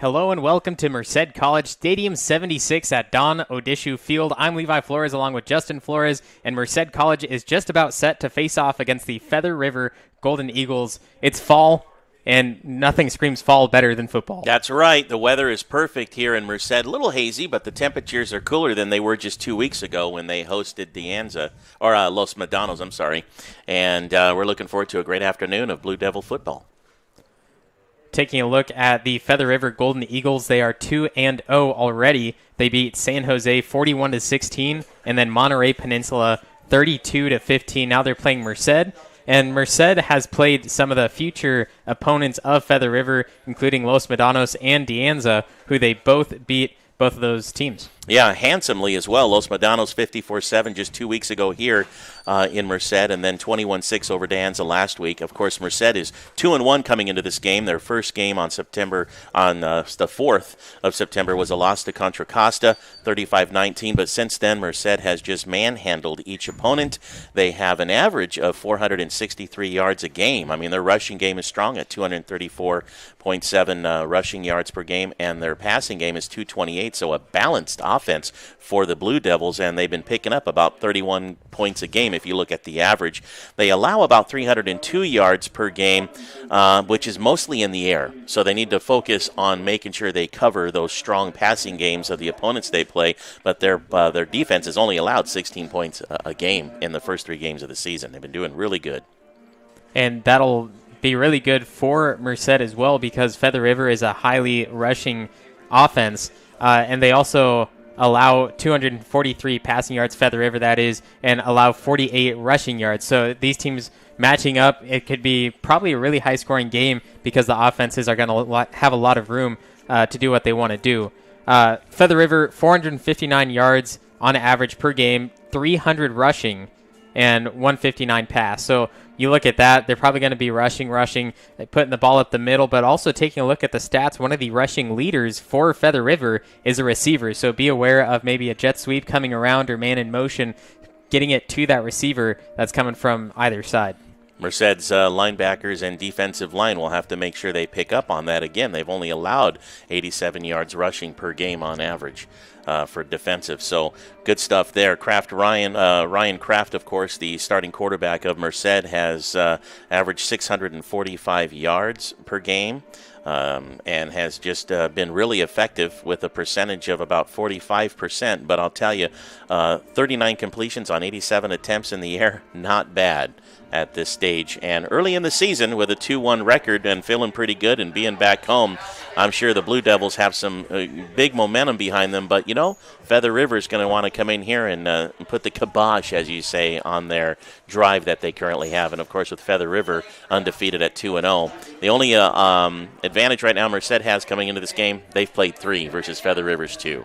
Hello and welcome to Merced College Stadium 76 at Don Odishu Field. I'm Levi Flores along with Justin Flores, and Merced College is just about set to face off against the Feather River Golden Eagles. It's fall, and nothing screams fall better than football. That's right. The weather is perfect here in Merced. A little hazy, but the temperatures are cooler than they were just 2 weeks ago when they hosted Los Medanos, I'm sorry. And we're looking forward to a great afternoon of Blue Devil football. Taking a look at the Feather River Golden Eagles, they are 2-0 already. They beat San Jose 41-16, and then Monterey Peninsula 32-15. Now they're playing Merced, and Merced has played some of the future opponents of Feather River, including Los Medanos and De Anza, who they both beat, both of those teams. Yeah, handsomely as well. Los Medanos 54-7 just 2 weeks ago here in Merced, and then 21-6 over De Anza last week. Of course, Merced is 2-1 coming into this game. Their first game on the 4th of September was a loss to Contra Costa, 35-19. But since then, Merced has just manhandled each opponent. They have an average of 463 yards a game. I mean, their rushing game is strong at 234.7 rushing yards per game, and their passing game is 228. So a balanced offense for the Blue Devils, and they've been picking up about 31 points a game if you look at the average. They allow about 302 yards per game, which is mostly in the air. So they need to focus on making sure they cover those strong passing games of the opponents they play, but their defense has only allowed 16 points a game in the first 3 games of the season. They've been doing really good. And that'll be really good for Merced as well, because Feather River is a highly rushing offense, and they also allow 243 passing yards, Feather River that is, and allow 48 rushing yards. So these teams matching up, it could be probably a really high-scoring game because the offenses are going to have a lot of room to do what they want to do. Feather River, 459 yards on average per game, 300 rushing, and 159 pass. So you look at that, they're probably going to be rushing, putting the ball up the middle, but also taking a look at the stats. One of the rushing leaders for Feather River is a receiver. So be aware of maybe a jet sweep coming around or man in motion, getting it to that receiver that's coming from either side. Merced's linebackers and defensive line will have to make sure they pick up on that. Again, they've only allowed 87 yards rushing per game on average for defensive. So good stuff there. Ryan Kraft, of course, the starting quarterback of Merced, has averaged 645 yards per game. And has just been really effective with a percentage of about 45%. But I'll tell you, 39 completions on 87 attempts in the air, not bad at this stage. And early in the season with a 2-1 record and feeling pretty good and being back home, I'm sure the Blue Devils have some big momentum behind them. But, Feather River is going to want to come in here and put the kibosh, as you say, on their drive that they currently have. And, of course, with Feather River undefeated at 2-0. The only advantage right now Merced has coming into this game, they've played 3 versus Feather River's 2.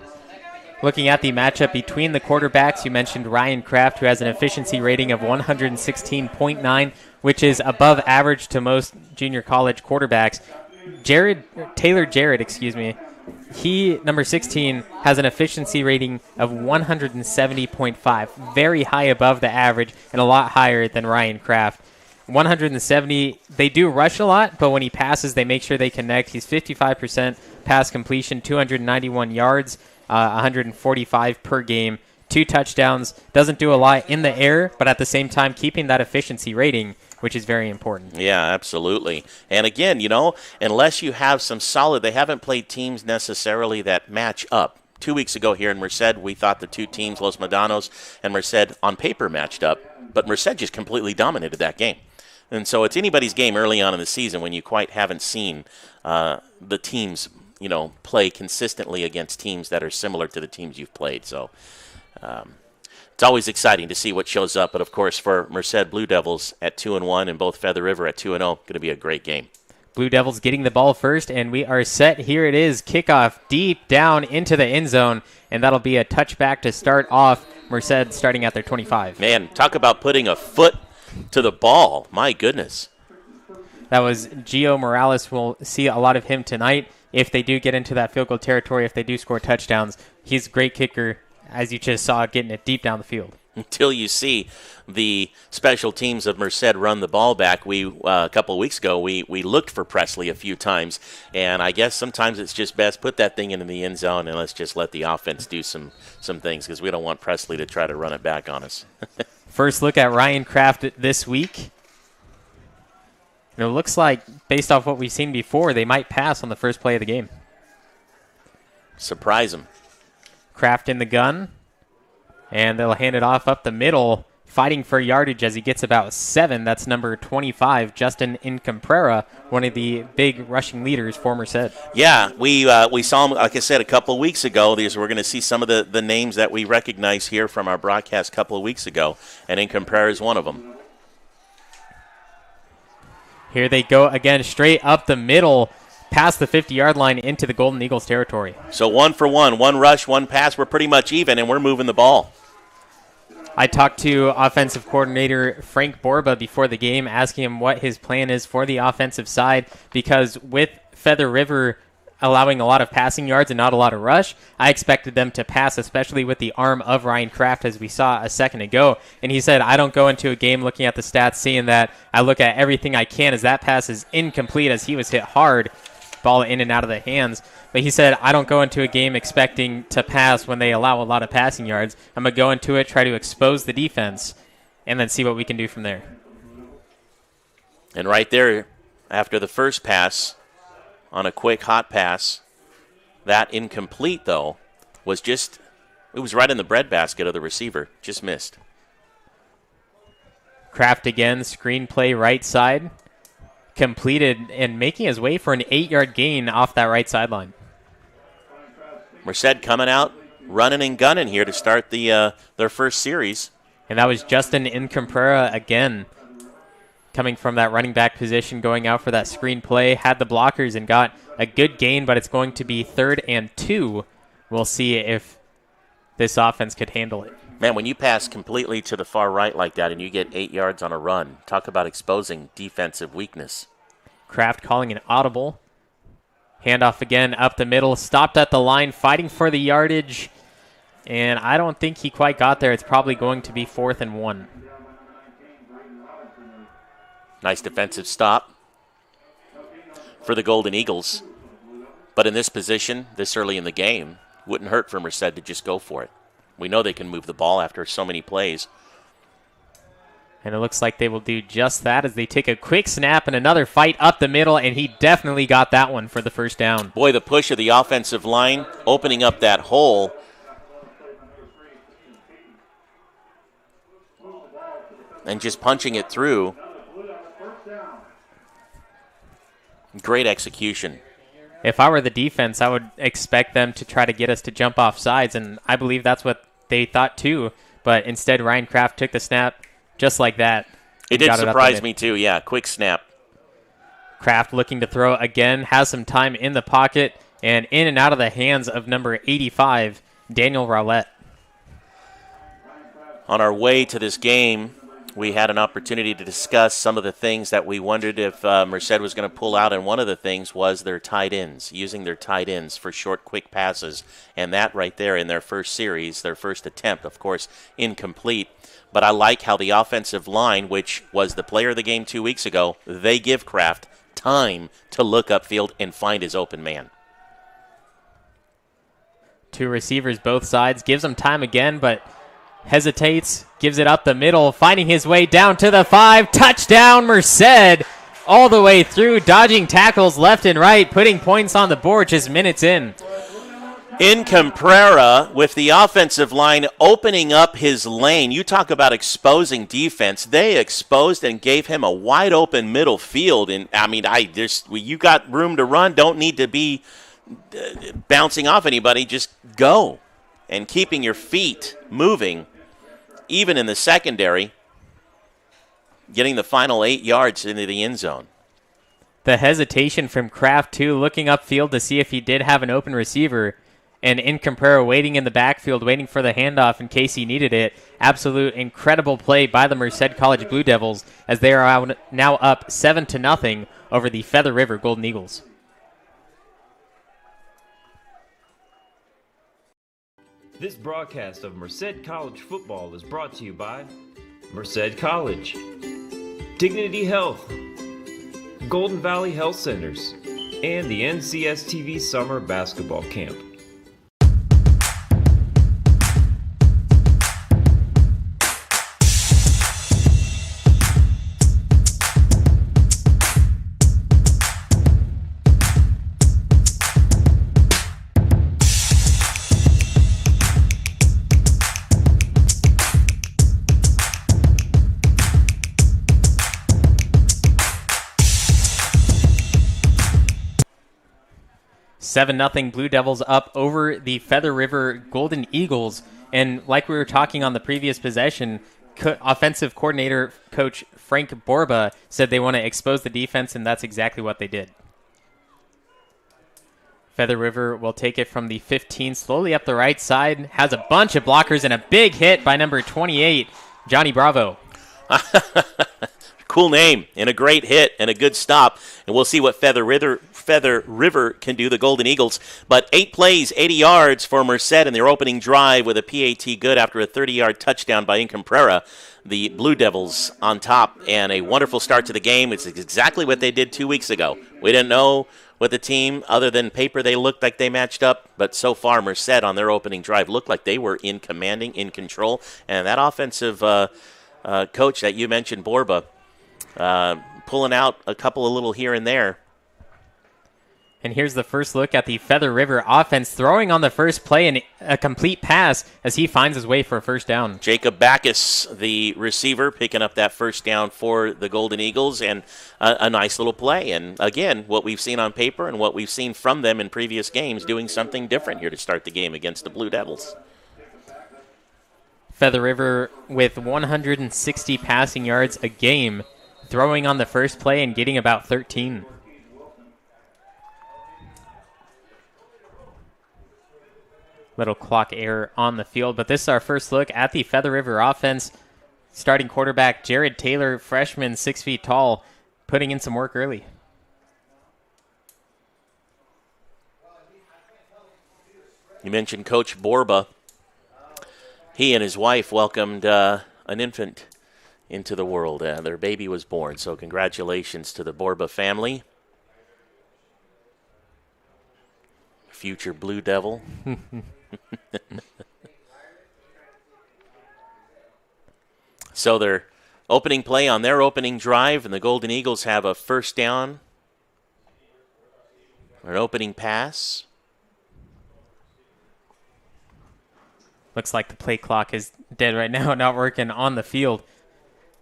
Looking at the matchup between the quarterbacks, you mentioned Ryan Kraft, who has an efficiency rating of 116.9, which is above average to most junior college quarterbacks. Taylor Jarrett, he, number 16, has an efficiency rating of 170.5, very high above the average and a lot higher than Ryan Kraft. 170, they do rush a lot, but when he passes, they make sure they connect. He's 55% pass completion, 291 yards, 145 per game, 2 touchdowns. Doesn't do a lot in the air, but at the same time keeping that efficiency rating, which is very important. Yeah, absolutely. And again, unless you have some solid, they haven't played teams necessarily that match up. 2 weeks ago here in Merced, we thought the two teams, Los Medanos and Merced, on paper matched up, but Merced just completely dominated that game. And so it's anybody's game early on in the season when you quite haven't seen the teams, play consistently against teams that are similar to the teams you've played. So it's always exciting to see what shows up. But, of course, for Merced Blue Devils at 2-1 and both Feather River at 2-0, going to be a great game. Blue Devils getting the ball first, and we are set. Here it is, kickoff deep down into the end zone, and that'll be a touchback to start off. Merced starting at their 25. Man, talk about putting a foot to the ball. My goodness. That was Gio Morales. We'll see a lot of him tonight if they do get into that field goal territory, if they do score touchdowns. He's a great kicker, as you just saw, getting it deep down the field. Until you see the special teams of Merced run the ball back. A couple of weeks ago, we looked for Presley a few times, and I guess sometimes it's just best put that thing into the end zone and let's just let the offense do some things because we don't want Presley to try to run it back on us. First look at Ryan Kraft this week. It looks like, based off what we've seen before, they might pass on the first play of the game. Surprise them. Kraft in the gun, and they'll hand it off up the middle, fighting for yardage as he gets about 7. That's number 25, Justin Incomprera, one of the big rushing leaders for Merced. Yeah, we saw him, like I said, a couple of weeks ago. We're going to see some of the names that we recognize here from our broadcast a couple of weeks ago, and Incomprera is one of them. Here they go again, straight up the middle, past the 50-yard line into the Golden Eagles territory. So 1 for 1, 1 rush, 1 pass. We're pretty much even, and we're moving the ball. I talked to offensive coordinator Frank Borba before the game, asking him what his plan is for the offensive side, because with Feather River allowing a lot of passing yards and not a lot of rush, I expected them to pass, especially with the arm of Ryan Kraft, as we saw a second ago. And he said, I don't go into a game looking at the stats, seeing that. I look at everything I can as that pass is incomplete, as he was hit hard, ball in and out of the hands. But he said, I don't go into a game expecting to pass when they allow a lot of passing yards. I'm going to go into it, try to expose the defense, and then see what we can do from there. And right there, after the first pass, on a quick hot pass, that incomplete, though, was just, it was right in the breadbasket of the receiver. Just missed. Kraft again, screen play right side. Completed and making his way for an 8-yard gain off that right sideline. Merced coming out, running and gunning here to start their first series. And that was Justin Incomprera again, coming from that running back position, going out for that screen play, had the blockers and got a good gain, but it's going to be 3rd and 2. We'll see if this offense could handle it. Man, when you pass completely to the far right like that and you get 8 yards on a run, talk about exposing defensive weakness. Kraft calling an audible. Handoff again up the middle, stopped at the line, fighting for the yardage. And I don't think he quite got there. It's probably going to be 4th and 1. Nice defensive stop for the Golden Eagles. But in this position, this early in the game, wouldn't hurt for Merced to just go for it. We know they can move the ball after so many plays. And it looks like they will do just that as they take a quick snap and another fight up the middle, and he definitely got that one for the first down. Boy, the push of the offensive line, opening up that hole. And just punching it through. Great execution. If I were the defense, I would expect them to try to get us to jump off sides, and I believe that's what they thought too. But instead, Ryan Kraft took the snap just like that. It did surprise me too, yeah, quick snap. Kraft looking to throw again, has some time in the pocket, and in and out of the hands of number 85, Daniel Rowlett. On our way to this game, we had an opportunity to discuss some of the things that we wondered if Merced was going to pull out, and one of the things was their tight ends, using their tight ends for short, quick passes. And that right there in their first series, their first attempt, of course, incomplete. But I like how the offensive line, which was the player of the game 2 weeks ago, they give Kraft time to look upfield and find his open man. 2 receivers both sides, gives him time again, but hesitates, gives it up the middle, finding his way down to the 5. Touchdown, Merced, all the way through, dodging tackles left and right, putting points on the board just minutes in. Cabrera, with the offensive line opening up his lane. You talk about exposing defense. They exposed and gave him a wide open middle field. And I mean, you got room to run. Don't need to be bouncing off anybody. Just go. And keeping your feet moving, even in the secondary, getting the final 8 yards into the end zone. The hesitation from Kraft, too, looking upfield to see if he did have an open receiver. And Cabrera waiting in the backfield, waiting for the handoff in case he needed it. Absolute incredible play by the Merced College Blue Devils as they are now up 7-0 over the Feather River Golden Eagles. This broadcast of Merced College football is brought to you by Merced College, Dignity Health, Golden Valley Health Centers, and the NCSTV Summer Basketball Camp. Seven 7-0 Blue Devils up over the Feather River Golden Eagles. And like we were talking on the previous possession, offensive coordinator coach Frank Borba said they want to expose the defense, and that's exactly what they did. Feather River will take it from the 15, slowly up the right side, has a bunch of blockers and a big hit by number 28, Johnny Bravo. Cool name and a great hit and a good stop. And we'll see what Feather River can do, the Golden Eagles. But 8 plays, 80 yards for Merced in their opening drive with a PAT good after a 30-yard touchdown by Cabrera. The Blue Devils on top and a wonderful start to the game. It's exactly what they did 2 weeks ago. We didn't know what the team, other than paper, they looked like they matched up. But so far, Merced on their opening drive looked like they were in control. And that offensive coach that you mentioned, Borba, pulling out a couple of little here and there. And here's the first look at the Feather River offense, throwing on the first play and a complete pass as he finds his way for a first down. Jacob Backus, the receiver, picking up that first down for the Golden Eagles, and a nice little play. And again, what we've seen on paper and what we've seen from them in previous games, doing something different here to start the game against the Blue Devils. Feather River with 160 passing yards a game, throwing on the first play and getting about 13. Little clock error on the field. But this is our first look at the Feather River offense. Starting quarterback Jared Taylor, freshman, 6 feet tall, putting in some work early. You mentioned Coach Borba. He and his wife welcomed an infant into the world. Their baby was born, so congratulations to the Borba family. Future Blue Devil. So their opening play on their opening drive, and the Golden Eagles have a first down, an opening pass. Looks like the play clock is dead right now, not working on the field.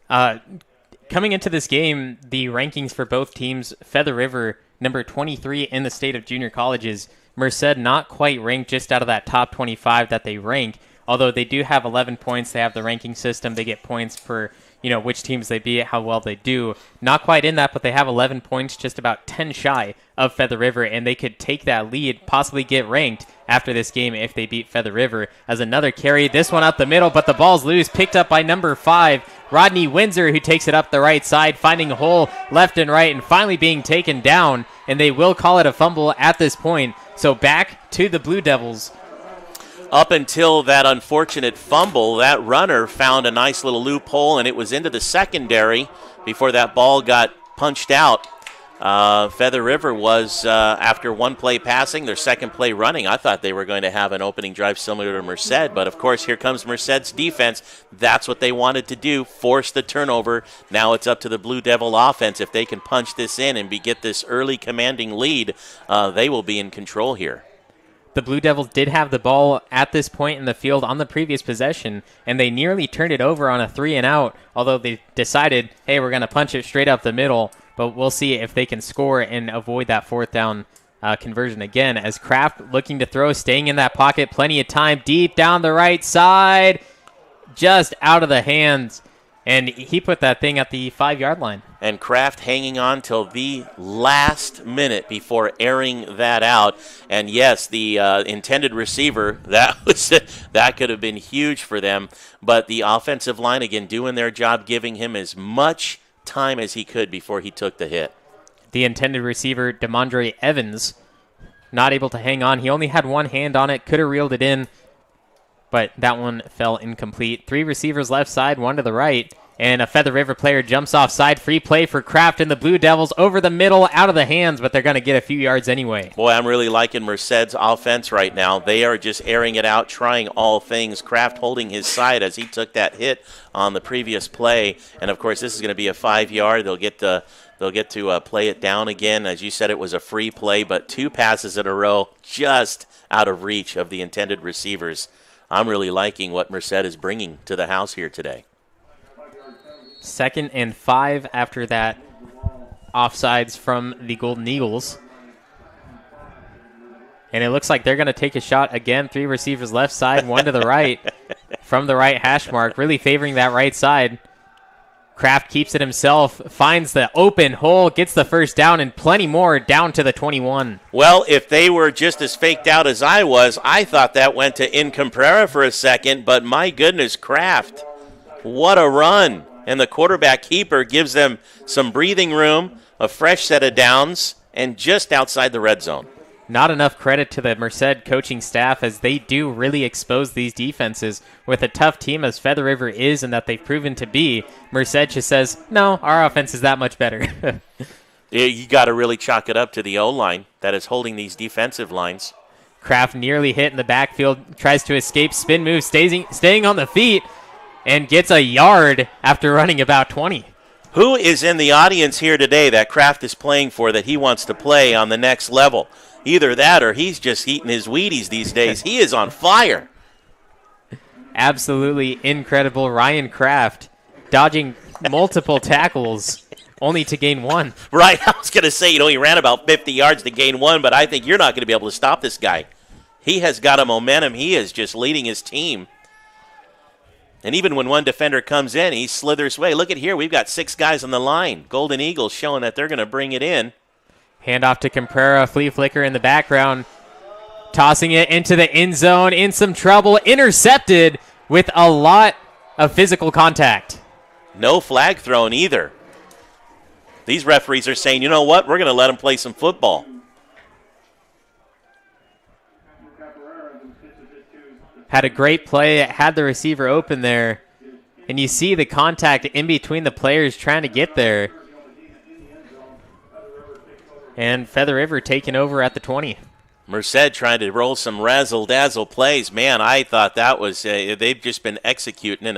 Coming into this game, the rankings for both teams, Feather River, number 23 in the state of junior colleges. Merced not quite ranked, just out of that top 25 that they rank. Although they do have 11 points, they have the ranking system. They get points for, which teams they beat, how well they do. Not quite in that, but they have 11 points, just about 10 shy of Feather River, and they could take that lead, possibly get ranked after this game if they beat Feather River. As another carry, this one up the middle, but the ball's loose, picked up by number 5, Rodney Windsor, who takes it up the right side, finding a hole left and right, and finally being taken down, and they will call it a fumble at this point. So back to the Blue Devils. Up until that unfortunate fumble, that runner found a nice little loophole, and it was into the secondary before that ball got punched out. Feather River was, after one play passing, their second play running. I thought they were going to have an opening drive similar to Merced, but of course here comes Merced's defense. That's what they wanted to do, force the turnover. Now it's up to the Blue Devil offense. If they can punch this in and get this early commanding lead, they will be in control here. The Blue Devils did have the ball at this point in the field on the previous possession, and they nearly turned it over on a 3-and-out, although they decided, hey, we're going to punch it straight up the middle, but we'll see if they can score and avoid that fourth down conversion again, as Kraft looking to throw, staying in that pocket, plenty of time, deep down the right side, just out of the hands, and he put that thing at the 5-yard line. And Kraft hanging on till the last minute before airing that out. And yes, the intended receiver, that could have been huge for them. But the offensive line, again, doing their job, giving him as much time as he could before he took the hit. The intended receiver, DeMondre Evans, not able to hang on. He only had one hand on it, could have reeled it in, but that one fell incomplete. 3 receivers left side, 1 to the right. And a Feather River player jumps offside. Free play for Kraft and the Blue Devils over the middle, out of the hands, but they're going to get a few yards anyway. Boy, I'm really liking Merced's offense right now. They are just airing it out, trying all things. Kraft holding his side as he took that hit on the previous play. And, of course, this is going to be a 5-yard. They'll get to play it down again. As you said, it was a free play, but 2 passes in a row just out of reach of the intended receivers. I'm really liking what Merced is bringing to the house here today. 2nd and 5 after that offsides from the Golden Eagles. And it looks like they're going to take a shot again. 3 receivers left side, 1 to the right from the right hash mark, really favoring that right side. Kraft keeps it himself, finds the open hole, gets the first down, and plenty more down to the 21. Well, if they were just as faked out as I was, I thought that went to Incomprera for a second, but my goodness, Kraft, what a run. And the quarterback keeper gives them some breathing room, a fresh set of downs, and just outside the red zone. Not enough credit to the Merced coaching staff, as they do really expose these defenses with a tough team as Feather River is and that they've proven to be. Merced just says, no, our offense is that much better. You got to really chalk it up to the O-line that is holding these defensive lines. Kraft nearly hit in the backfield, tries to escape, spin move, staying on the feet, and gets a yard after running about 20. Who is in the audience here today that Kraft is playing for that he wants to play on the next level? Either that or he's just eating his Wheaties these days. He is on fire. Absolutely incredible. Ryan Kraft dodging multiple tackles only to gain 1. Right, I was going to say, he ran about 50 yards to gain 1, but I think you're not going to be able to stop this guy. He has got a momentum. He is just leading his team. And even when one defender comes in, he slithers away. Look at here. We've got 6 guys on the line. Golden Eagles showing that they're going to bring it in. Handoff to Comprera. Flea flicker in the background. Tossing it into the end zone, in some trouble, intercepted with a lot of physical contact. No flag thrown either. These referees are saying, you know what, we're going to let them play some football. Had a great play, had the receiver open there, and you see the contact in between the players trying to get there. And Feather River taking over at the 20. Merced trying to roll some razzle-dazzle plays. Man, I thought that was they've just been executing in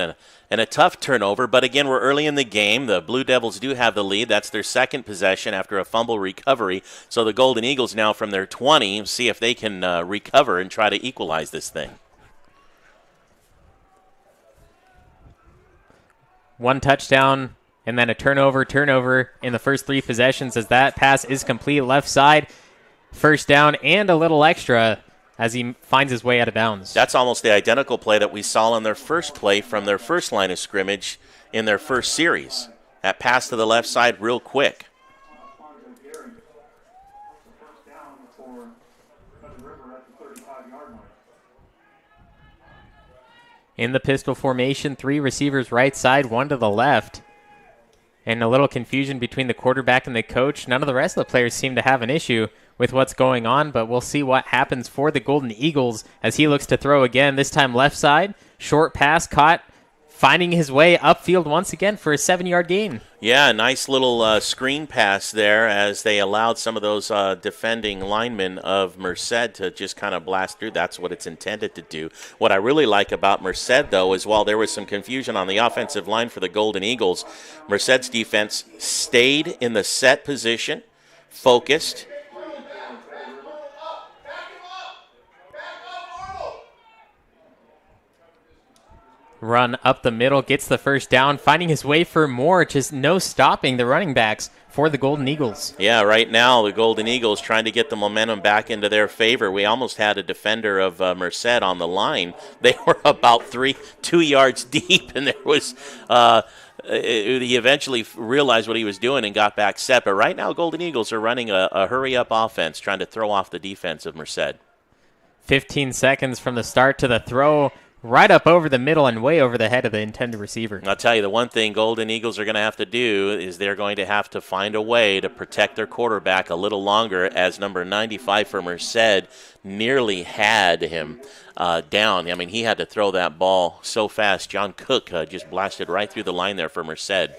a tough turnover. But again, we're early in the game. The Blue Devils do have the lead. That's their second possession after a fumble recovery. So the Golden Eagles now from their 20 see if they can recover and try to equalize this thing. One touchdown and then a turnover in the first three possessions as that pass is complete left side. First down and a little extra as he finds his way out of bounds. That's almost the identical play that we saw on their first play from their first line of scrimmage in their first series. That pass to the left side real quick. In the pistol formation, 3 receivers right side, 1 to the left. And a little confusion between the quarterback and the coach. None of the rest of the players seem to have an issue with what's going on, but we'll see what happens for the Golden Eagles as he looks to throw again, this time left side. Short pass caught, finding his way upfield once again for a 7-yard gain. Yeah, nice little screen pass there as they allowed some of those defending linemen of Merced to just kind of blast through. That's what it's intended to do. What I really like about Merced, though, is while there was some confusion on the offensive line for the Golden Eagles, Merced's defense stayed in the set position, focused. Run up the middle, gets the first down, finding his way for more, just no stopping the running backs for the Golden Eagles. Yeah, right now the Golden Eagles trying to get the momentum back into their favor. We almost had a defender of Merced on the line. They were about 2 yards deep, and there was he eventually realized what he was doing and got back set. But right now Golden Eagles are running a hurry-up offense, trying to throw off the defense of Merced. 15 seconds from the start to the throw. Right up over the middle and way over the head of the intended receiver. I'll tell you, the one thing Golden Eagles are going to have to do is they're going to have to find a way to protect their quarterback a little longer, as number 95 for Merced nearly had him down. I mean, he had to throw that ball so fast. John Cook just blasted right through the line there for Merced.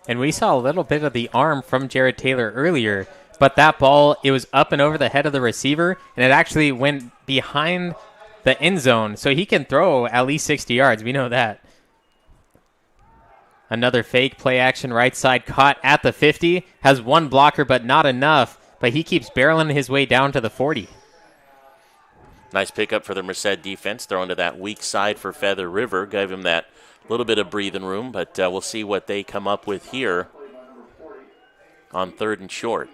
And we saw a little bit of the arm from Jared Taylor earlier, but that ball, it was up and over the head of the receiver, and it actually went behind the end zone, so he can throw at least 60 yards. We know that. Another fake play action right side caught at the 50. Has one blocker, but not enough. But he keeps barreling his way down to the 40. Nice pickup for the Merced defense, throwing to that weak side for Feather River. Gave him that little bit of breathing room, but we'll see what they come up with here on 3rd and short.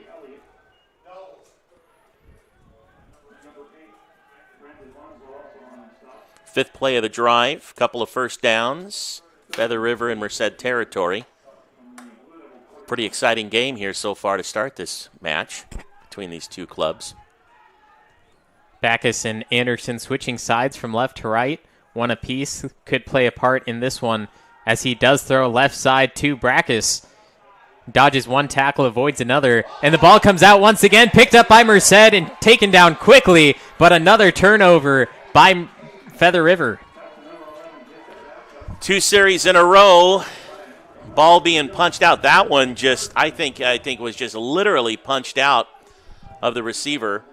Fifth play of the drive, couple of first downs. Feather River in Merced territory. Pretty exciting game here so far to start this match between these two clubs. Backus and Anderson switching sides from left to right. One apiece could play a part in this one as he does throw left side to Backus. Dodges one tackle, avoids another, and the ball comes out once again, picked up by Merced and taken down quickly, but another turnover by Feather River. 2 series in a row, ball being punched out. That one just, I think was just literally punched out of the receiver.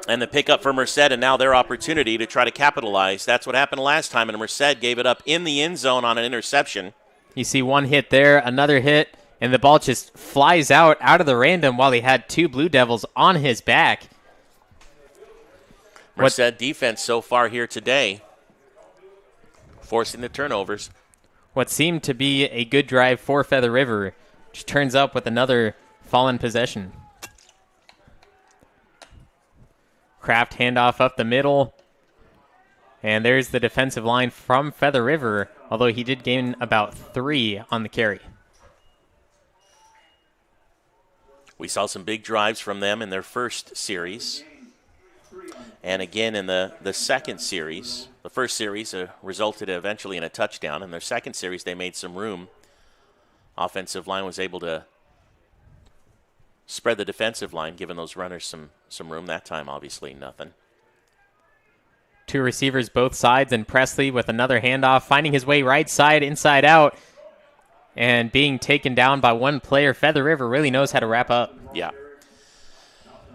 And the pickup for Merced, and now their opportunity to try to capitalize. That's what happened last time, and Merced gave it up in the end zone on an interception. You see one hit there, another hit, and the ball just flies out of the random while he had 2 Blue Devils on his back. Merced defense so far here today, forcing the turnovers. What seemed to be a good drive for Feather River just turns up with another fallen possession. Kraft handoff up the middle. And there's the defensive line from Feather River, although he did gain about 3 on the carry. We saw some big drives from them in their first series. And again, in the second series, the first series resulted eventually in a touchdown. In their second series, they made some room. Offensive line was able to spread the defensive line, giving those runners some room. That time, obviously, nothing. Two receivers both sides, and Presley with another handoff, finding his way right side, inside out, and being taken down by one player. Feather River really knows how to wrap up. Yeah.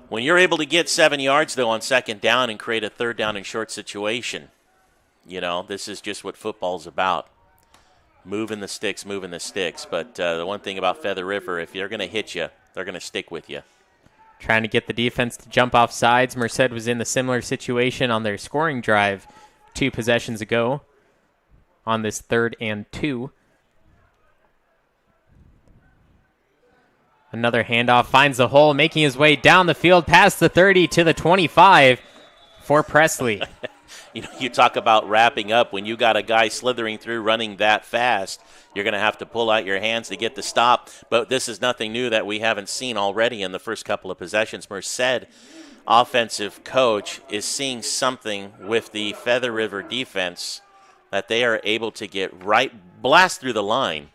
When you're able to get 7 yards, though, on second down and create a third down and short situation, this is just what football's about. Moving the sticks. But the one thing about Feather River, if they're going to hit you, they're going to stick with you. Trying to get the defense to jump off sides. Merced was in the similar situation on their scoring drive 2 possessions ago on this 3rd and 2. Another handoff, finds the hole, making his way down the field past the 30 to the 25 for Presley. You talk about wrapping up. When you got a guy slithering through running that fast, you're going to have to pull out your hands to get the stop. But this is nothing new that we haven't seen already in the first couple of possessions. Merced offensive coach is seeing something with the Feather River defense that they are able to get blast through the line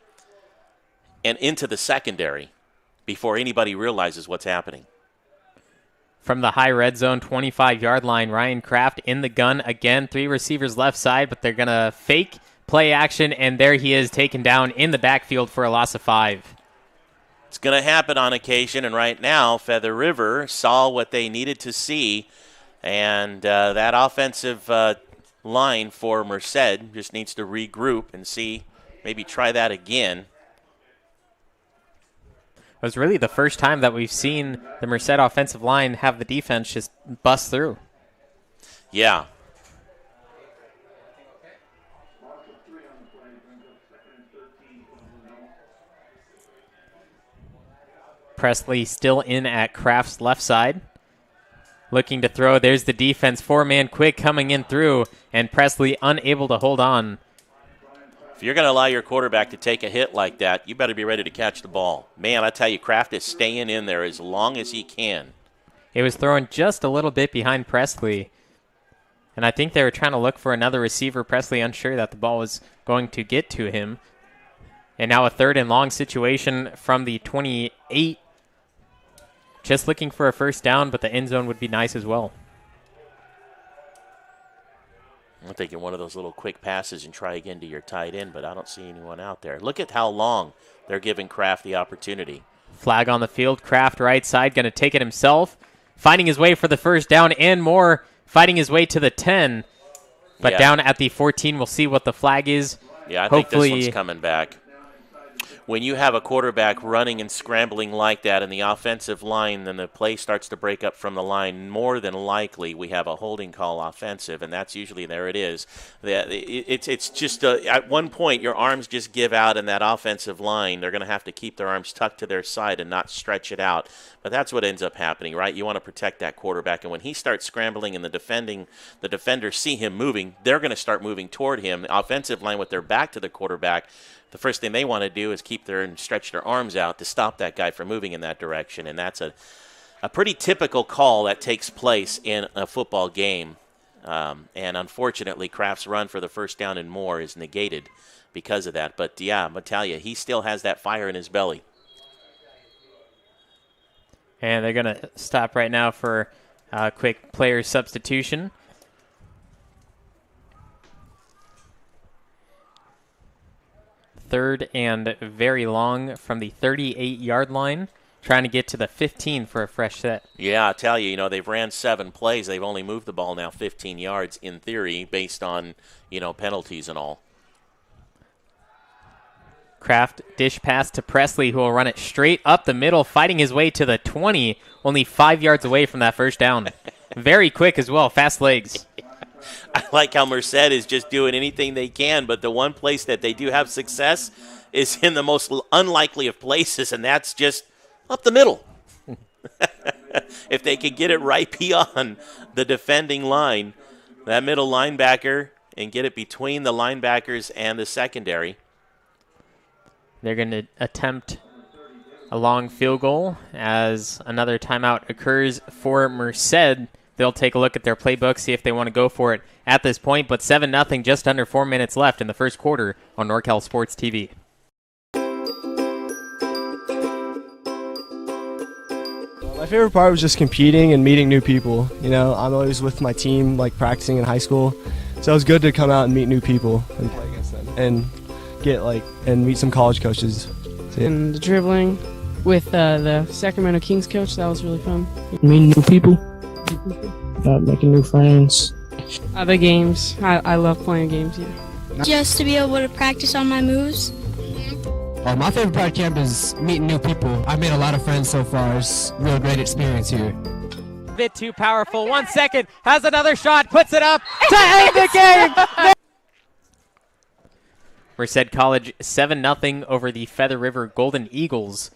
and into the secondary before anybody realizes what's happening. From the high red zone, 25-yard line, Ryan Kraft in the gun again. 3 receivers left side, but they're going to fake play action, and there he is, taken down in the backfield for a loss of 5. It's going to happen on occasion, and right now Feather River saw what they needed to see, and that offensive line for Merced just needs to regroup and see, maybe try that again. It was really the first time that we've seen the Merced offensive line have the defense just bust through. Yeah. Presley still in at Kraft's left side. Looking to throw. There's the defense. 4-man quick coming in through, and Presley unable to hold on. If you're going to allow your quarterback to take a hit like that, you better be ready to catch the ball. Man, I tell you, Kraft is staying in there as long as he can. It was thrown just a little bit behind Presley, and I think they were trying to look for another receiver. Presley unsure that the ball was going to get to him. And now a 3rd and long situation from the 28. Just looking for a first down, but the end zone would be nice as well. I'm thinking one of those little quick passes and try again to your tight end, but I don't see anyone out there. Look at how long they're giving Kraft the opportunity. Flag on the field. Kraft right side, going to take it himself. Finding his way for the first down and more. Fighting his way to the 10. But down at the 14, we'll see what the flag is. Yeah, I think this one's coming back. When you have a quarterback running and scrambling like that in the offensive line, then the play starts to break up from the line. More than likely, we have a holding call offensive, and that's usually, there it is. It's just at one point, your arms just give out in that offensive line. They're going to have to keep their arms tucked to their side and not stretch it out. But that's what ends up happening, right? You want to protect that quarterback, and when he starts scrambling and the defenders see him moving, they're going to start moving toward him. The offensive line with their back to the quarterback, the first thing they want to do is keep and stretch their arms out to stop that guy from moving in that direction. And that's a pretty typical call that takes place in a football game. And unfortunately, Kraft's run for the first down and more is negated because of that. But, yeah, I'm going to tell you, he still has that fire in his belly. And they're going to stop right now for a quick player substitution. Third and very long from the 38-yard line, trying to get to the 15 for a fresh set. Yeah, I tell you, they've ran 7 plays. They've only moved the ball now 15 yards in theory based on, penalties and all. Kraft dish pass to Presley, who will run it straight up the middle, fighting his way to the 20, only 5 yards away from that first down. Very quick as well, fast legs. I like how Merced is just doing anything they can, but the one place that they do have success is in the most unlikely of places, and that's just up the middle. If they could get it right beyond the defending line, that middle linebacker, and get it between the linebackers and the secondary. They're going to attempt a long field goal as another timeout occurs for Merced. they'll take a look at their playbook, see if they want to go for it at this point. But 7-0, just under 4 minutes left in the first quarter on NorCal Sports TV. My favorite part was just competing and meeting new people. You know, I'm always with my team, like practicing in high school, so it was good to come out and meet new people and play against them and and meet some college coaches. And the dribbling with the Sacramento Kings coach, that was really fun. Meeting new people, making new friends. The games, I love playing games. Yeah. Just to be able to practice on my moves. My favorite part of camp is meeting new people. I've made a lot of friends so far. It's a real great experience here. A bit too powerful. 1 second, has another shot, puts it up to end the game. Merced College 7-0 over the Feather River Golden Eagles.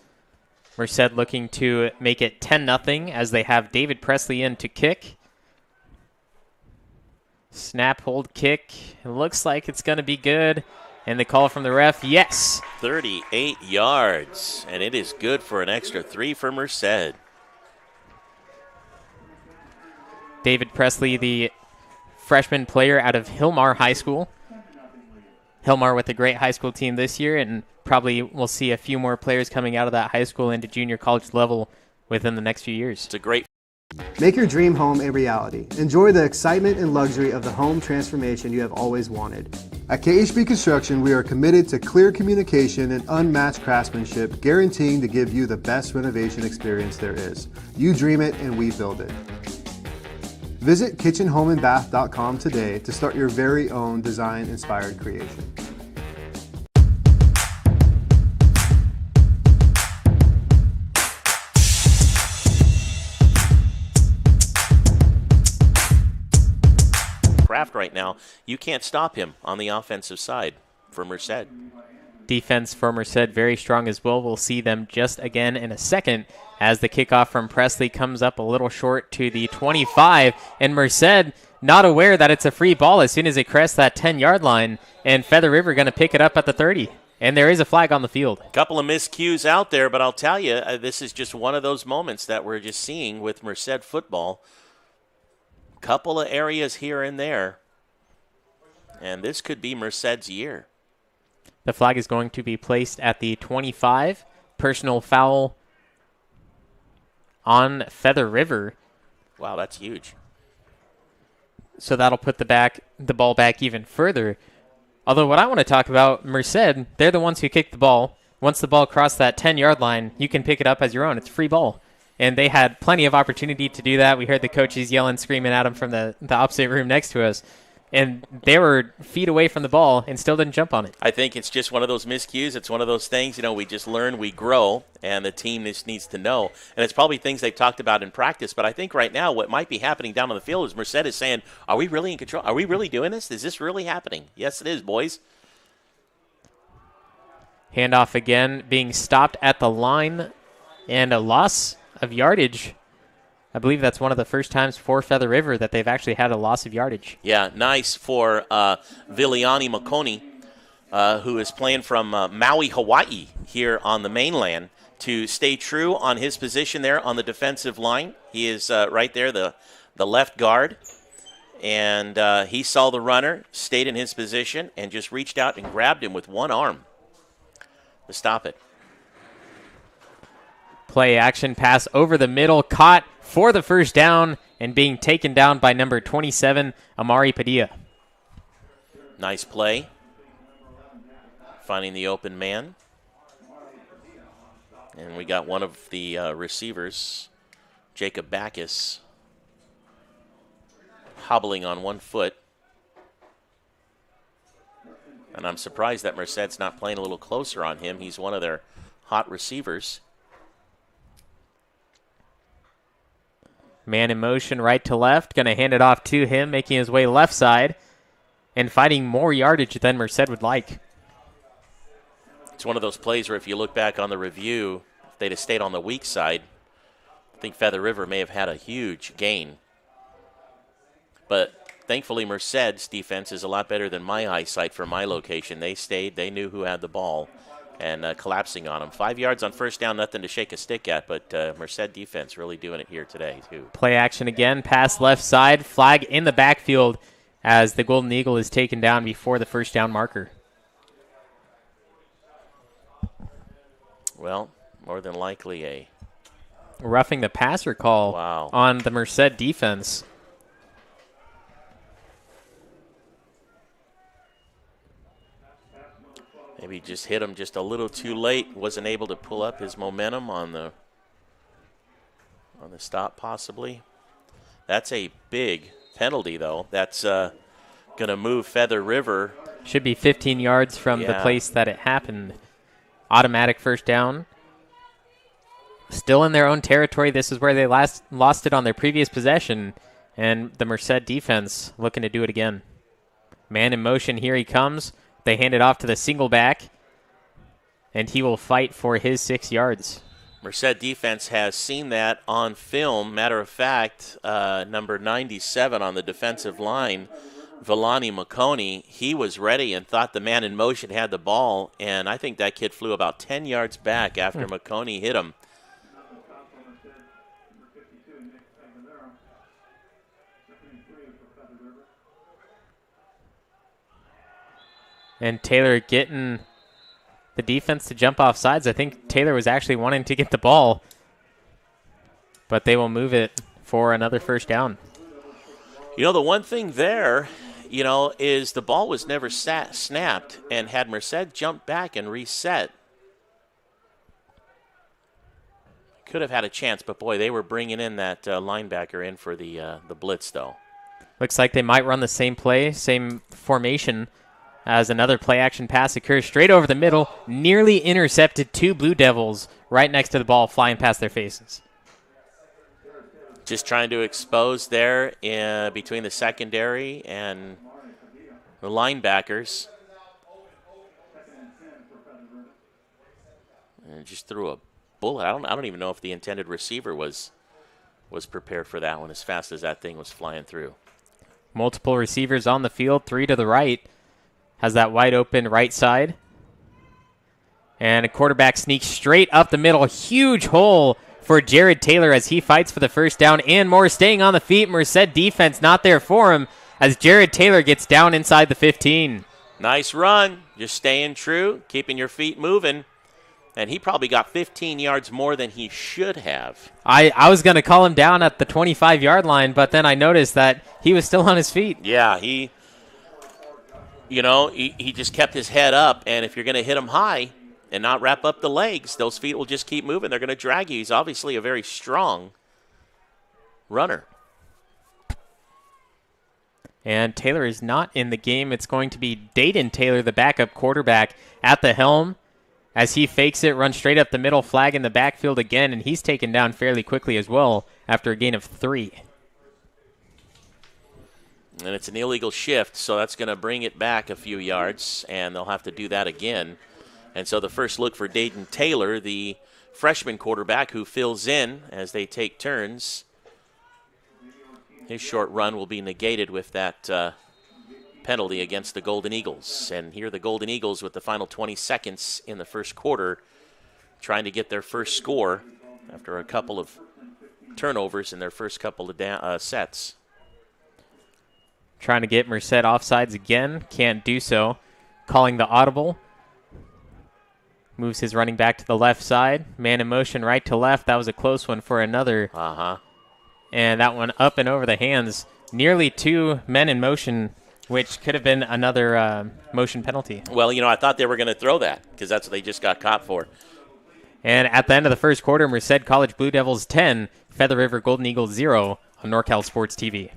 Merced looking to make it 10-0 as they have David Presley in to kick. Snap, hold, kick. It looks like it's going to be good. And the call from the ref, yes. 38 yards, and it is good for an extra 3 for Merced. David Presley, the freshman player out of Hillmar High School. Hillmar with a great high school team this year, and probably we'll see a few more players coming out of that high school into junior college level within the next few years. It's a great. Make your dream home a reality. Enjoy the excitement and luxury of the home transformation you have always wanted. At KHB Construction, we are committed to clear communication and unmatched craftsmanship, guaranteeing to give you the best renovation experience there is. You dream it and we build it. Visit kitchenhomeandbath.com today to start your very own design-inspired creation. Craft right now, you can't stop him on the offensive side for Merced. Defense for Merced very strong as well. We'll see them just again in a second as the kickoff from Presley comes up a little short to the 25, and Merced not aware that it's a free ball as soon as it crests that 10-yard line, and Feather River going to pick it up at the 30. And there is a flag on the field. Couple of miscues out there, but I'll tell you, this is just one of those moments that we're just seeing with Merced football. Couple of areas here and there, and this could be Merced's year. The flag is going to be placed at the 25. Personal foul on Feather River. Wow, that's huge. So that'll put the ball back even further. Although what I want to talk about, Merced, they're the ones who kicked the ball. Once the ball crossed that 10-yard line, you can pick it up as your own. It's a free ball. And they had plenty of opportunity to do that. We heard the coaches yelling, screaming at them from the opposite room next to us. And they were feet away from the ball and still didn't jump on it. I think it's just one of those miscues. It's one of those things, we just learn, we grow, and the team just needs to know. And it's probably things they've talked about in practice. But I think right now what might be happening down on the field is Merced is saying, are we really in control? Are we really doing this? Is this really happening? Yes, it is, boys. Handoff again, being stopped at the line, and a loss of yardage. I believe that's one of the first times for Feather River that they've actually had a loss of yardage. Yeah, nice for Viliani Makoni, who is playing from Maui, Hawaii, here on the mainland, to stay true on his position there on the defensive line. He is right there, the left guard. And he saw the runner, stayed in his position, and just reached out and grabbed him with one arm to stop it. Play action pass over the middle, caught for the first down, and being taken down by number 27, Amari Padilla. Nice play. Finding the open man. And we got one of the receivers, Jacob Backus, hobbling on one foot. And I'm surprised that Merced's not playing a little closer on him. He's one of their hot receivers. Man in motion, right to left. Going to hand it off to him, making his way left side and finding more yardage than Merced would like. It's one of those plays where if you look back on the review, if they'd have stayed on the weak side, I think Feather River may have had a huge gain. But thankfully, Merced's defense is a lot better than my eyesight for my location. They stayed. They knew who had the ball. and collapsing on them. 5 yards on first down, nothing to shake a stick at, but Merced defense really doing it here today, too. Play action again, pass left side, flag in the backfield as the Golden Eagle is taken down before the first down marker. Well, more than likely a roughing the passer call on the Merced defense. Maybe just hit him just a little too late. Wasn't able to pull up his momentum on the stop, possibly. That's a big penalty, though. That's going to move Feather River. Should be 15 yards from the place that it happened. Automatic first down. Still in their own territory. This is where they lost it on their previous possession. And the Merced defense looking to do it again. Man in motion. Here he comes. They hand it off to the single back, and he will fight for his 6 yards. Merced defense has seen that on film. Matter of fact, number 97 on the defensive line, Villani McConey, he was ready and thought the man in motion had the ball, and I think that kid flew about 10 yards back after McConey hit him. And Taylor getting the defense to jump off sides. I think Taylor was actually wanting to get the ball, but they will move it for another first down. You know, the one thing there, is the ball was never snapped, and had Merced jumped back and reset, could have had a chance. But, boy, they were bringing in that linebacker in for the blitz, though. Looks like they might run the same play, same formation, as another play-action pass occurs straight over the middle, nearly intercepted. 2 Blue Devils right next to the ball, flying past their faces. Just trying to expose there between the secondary and the linebackers. And just threw a bullet. I don't even know if the intended receiver was prepared for that one as fast as that thing was flying through. Multiple receivers on the field, 3 to the right. Has that wide open right side. And a quarterback sneaks straight up the middle. Huge hole for Jared Taylor as he fights for the first down and more. Staying on the feet, Merced defense not there for him as Jared Taylor gets down inside the 15. Nice run. Just staying true, keeping your feet moving. And he probably got 15 yards more than he should have. I was going to call him down at the 25-yard line, but then I noticed that he was still on his feet. Yeah, he just kept his head up, and if you're going to hit him high and not wrap up the legs, those feet will just keep moving. They're going to drag you. He's obviously a very strong runner. And Taylor is not in the game. It's going to be Dayton Taylor, the backup quarterback, at the helm as he fakes it, runs straight up the middle, flag in the backfield again, and he's taken down fairly quickly as well after a gain of 3. And it's an illegal shift, so that's going to bring it back a few yards, and they'll have to do that again. And so the first look for Dayton Taylor, the freshman quarterback who fills in as they take turns. His short run will be negated with that penalty against the Golden Eagles. And here the Golden Eagles with the final 20 seconds in the first quarter, trying to get their first score after a couple of turnovers in their first couple of sets. Trying to get Merced offsides again. Can't do so. Calling the audible. Moves his running back to the left side. Man in motion right to left. That was a close one for another. And that one up and over the hands. Nearly 2 men in motion, which could have been another motion penalty. Well, I thought they were going to throw that because that's what they just got caught for. And at the end of the first quarter, Merced College Blue Devils 10, Feather River Golden Eagles 0 on NorCal Sports TV.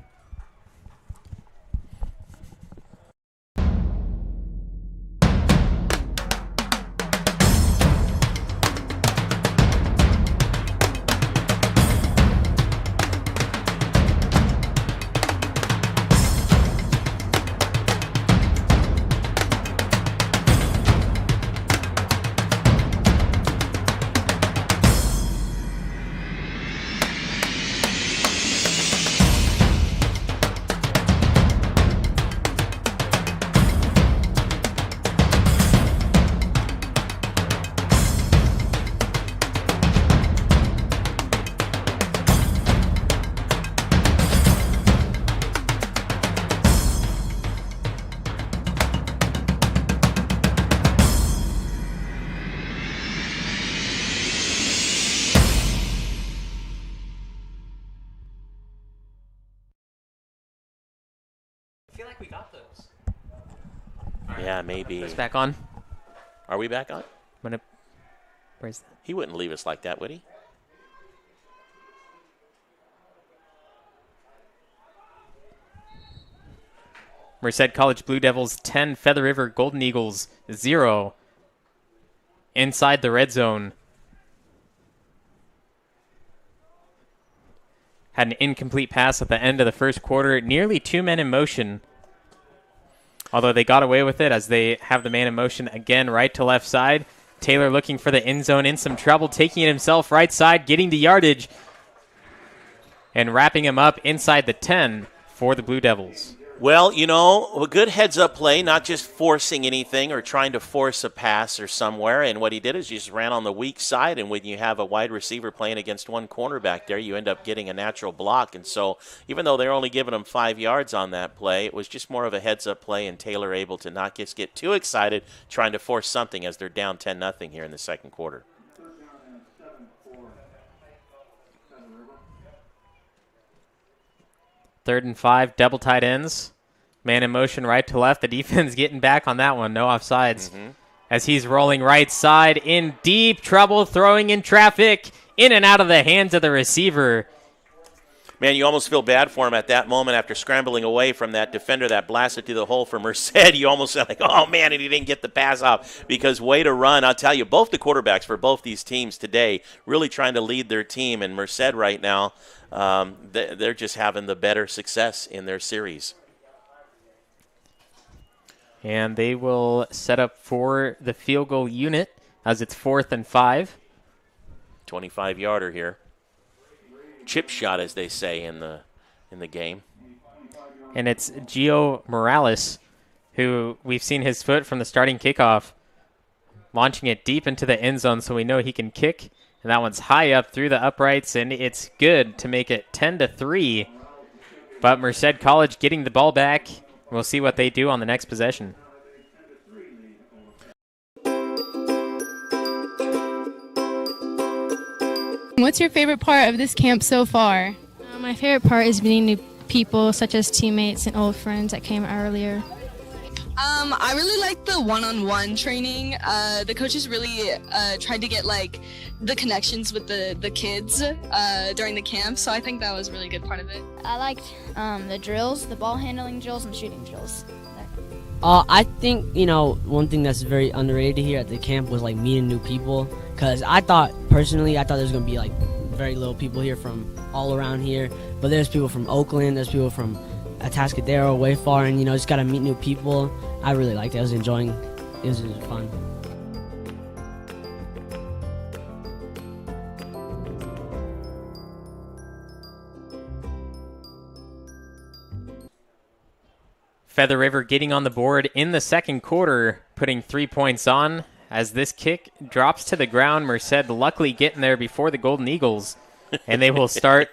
we got those. Yeah, maybe. It's back on. Are we back on? Where's that? He wouldn't leave us like that, would he? Merced College Blue Devils 10, Feather River Golden Eagles 0. Inside the red zone. Had an incomplete pass at the end of the first quarter. Nearly 2 men in motion. Although they got away with it as they have the man in motion again right to left side. Taylor looking for the end zone, in some trouble, taking it himself right side, getting the yardage, and wrapping him up inside the 10 for the Blue Devils. Well, you know, a good heads-up play, not just forcing anything or trying to force a pass or somewhere. And what he did is he just ran on the weak side. And when you have a wide receiver playing against one cornerback there, you end up getting a natural block. And so even though they're only giving him 5 yards on that play, it was just more of a heads-up play, and Taylor able to not just get too excited trying to force something as they're down 10-0 here in the second quarter. Third and 5, double tight ends. Man in motion right to left. The defense getting back on that one. No offsides. As he's rolling right side in deep trouble, throwing in traffic, in and out of the hands of the receiver. Man, you almost feel bad for him at that moment after scrambling away from that defender that blasted through the hole for Merced. You almost feel like, oh, man, and he didn't get the pass off, because way to run. I'll tell you, both the quarterbacks for both these teams today really trying to lead their team, and Merced right now, they're just having the better success in their series. And they will set up for the field goal unit as it's 4th and 5. 25-yarder here. Chip shot, as they say in the game. And it's Gio Morales, who we've seen his foot from the starting kickoff, launching it deep into the end zone, so we know he can kick. And that one's high up through the uprights, and it's good to make it 10-3. But Merced College getting the ball back. We'll see what they do on the next possession. What's your favorite part of this camp so far? My favorite part is meeting new people, such as teammates and old friends that came earlier. I really like the one-on-one training. The coaches really tried to get like the connections with the kids during the camp, so I think that was a really good part of it. I liked the drills, the ball handling drills, and shooting drills. I think, one thing that's very underrated here at the camp was like meeting new people, because I thought there was going to be like very little people here from all around here, but there's people from Oakland, there's people from Atascadero, way far, and just got to meet new people. I really liked it. I was enjoying it. It was fun. Feather River getting on the board in the second quarter, putting 3 points on. As this kick drops to the ground, Merced luckily getting there before the Golden Eagles, and they will start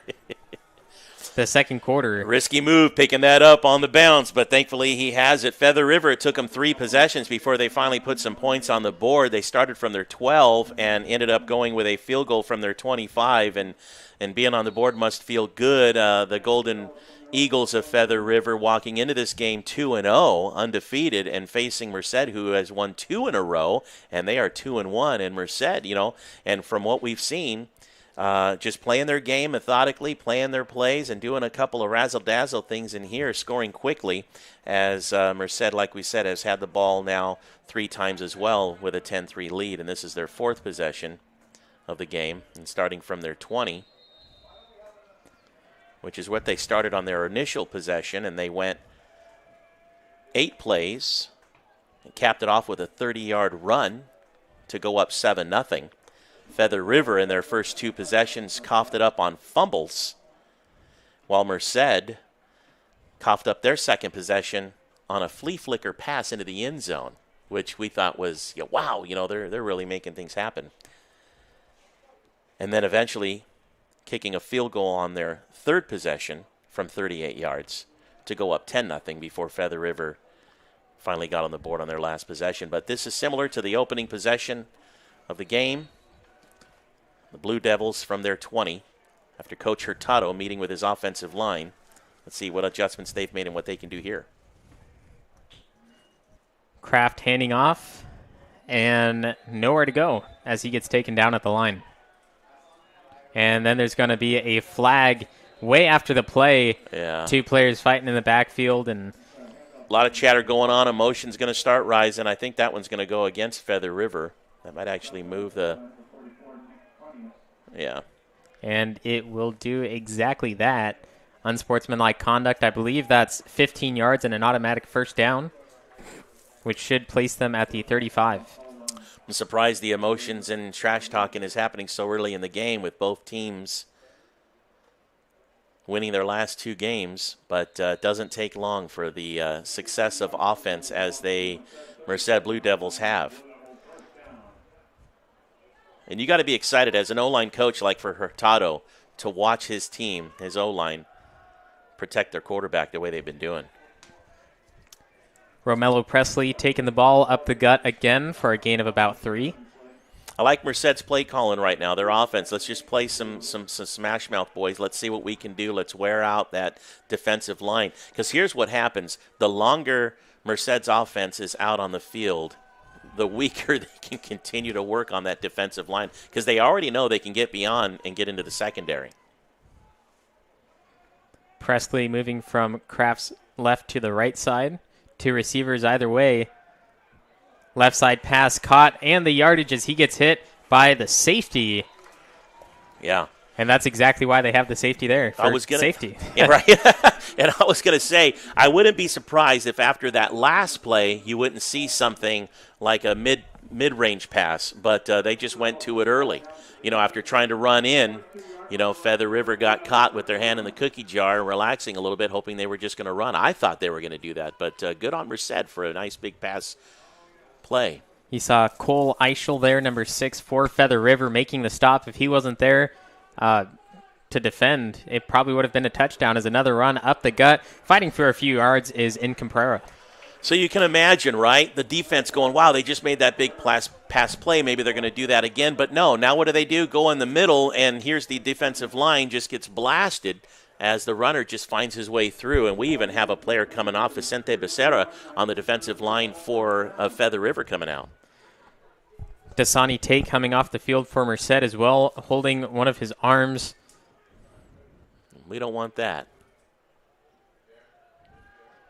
the second quarter. Risky move picking that up on the bounce, but thankfully he has it. Feather River, it took them 3 possessions before they finally put some points on the board. They started from their 12 and ended up going with a field goal from their 25, and being on the board must feel good. The Golden Eagles of Feather River walking into this game 2-0, undefeated, and facing Merced, who has won 2 in a row, and they are 2-1. And Merced, and from what we've seen, just playing their game methodically, playing their plays, and doing a couple of razzle-dazzle things in here, scoring quickly, as Merced, like we said, has had the ball now 3 times as well with a 10-3 lead, and this is their 4th possession of the game, and starting from their 20, which is what they started on their initial possession, and they went 8 plays and capped it off with a 30-yard run to go up 7-0. Feather River in their first 2 possessions coughed it up on fumbles, while Merced coughed up their second possession on a flea flicker pass into the end zone, which we thought was, wow, they're really making things happen. And then eventually kicking a field goal on their 3rd possession from 38 yards to go up 10-0 before Feather River finally got on the board on their last possession. But this is similar to the opening possession of the game. The Blue Devils from their 20, after Coach Hurtado meeting with his offensive line. Let's see what adjustments they've made and what they can do here. Kraft handing off, and nowhere to go as he gets taken down at the line. And then there's going to be a flag way after the play. Yeah. 2 players fighting in the backfield, and a lot of chatter going on. Emotion's going to start rising. I think that one's going to go against Feather River. That might actually move the – yeah. And it will do exactly that. Unsportsmanlike conduct. I believe that's 15 yards and an automatic first down, which should place them at the 35. I'm surprised the emotions and trash talking is happening so early in the game with both teams winning their last 2 games, but it doesn't take long for the success of offense as the Merced Blue Devils have. And you got to be excited as an O-line coach like for Hurtado to watch his team, his O-line, protect their quarterback the way they've been doing. Romello Presley taking the ball up the gut again for a gain of about 3. I like Merced's play calling right now, their offense. Let's just play some smash mouth, boys. Let's see what we can do. Let's wear out that defensive line. Because here's what happens. The longer Merced's offense is out on the field, the weaker they can continue to work on that defensive line because they already know they can get beyond and get into the secondary. Presley moving from Kraft's left to the right side. 2 receivers either way. Left side pass caught, and the yardage as he gets hit by the safety. Yeah. And that's exactly why they have the safety there, for safety. Yeah, right. And I was going to say, I wouldn't be surprised if after that last play you wouldn't see something like a mid-range pass, but they just went to it early. You know, after trying to run in, you know, Feather River got caught with their hand in the cookie jar, relaxing a little bit, hoping they were just going to run. I thought they were going to do that, but good on Merced for a nice big pass play. You saw Cole Eichel there, number 6 for Feather River, making the stop. If he wasn't there to defend, it probably would have been a touchdown. As another run up the gut, fighting for a few yards is Incomprera. So you can imagine, right, the defense going, wow, they just made that big pass play. Maybe they're going to do that again. But no, now what do? Go in the middle, and here's the defensive line just gets blasted as the runner just finds his way through. And we even have a player coming off, Vicente Becerra, on the defensive line for Feather River coming out. Dasani Tate coming off the field for Merced as well, holding one of his arms. We don't want that.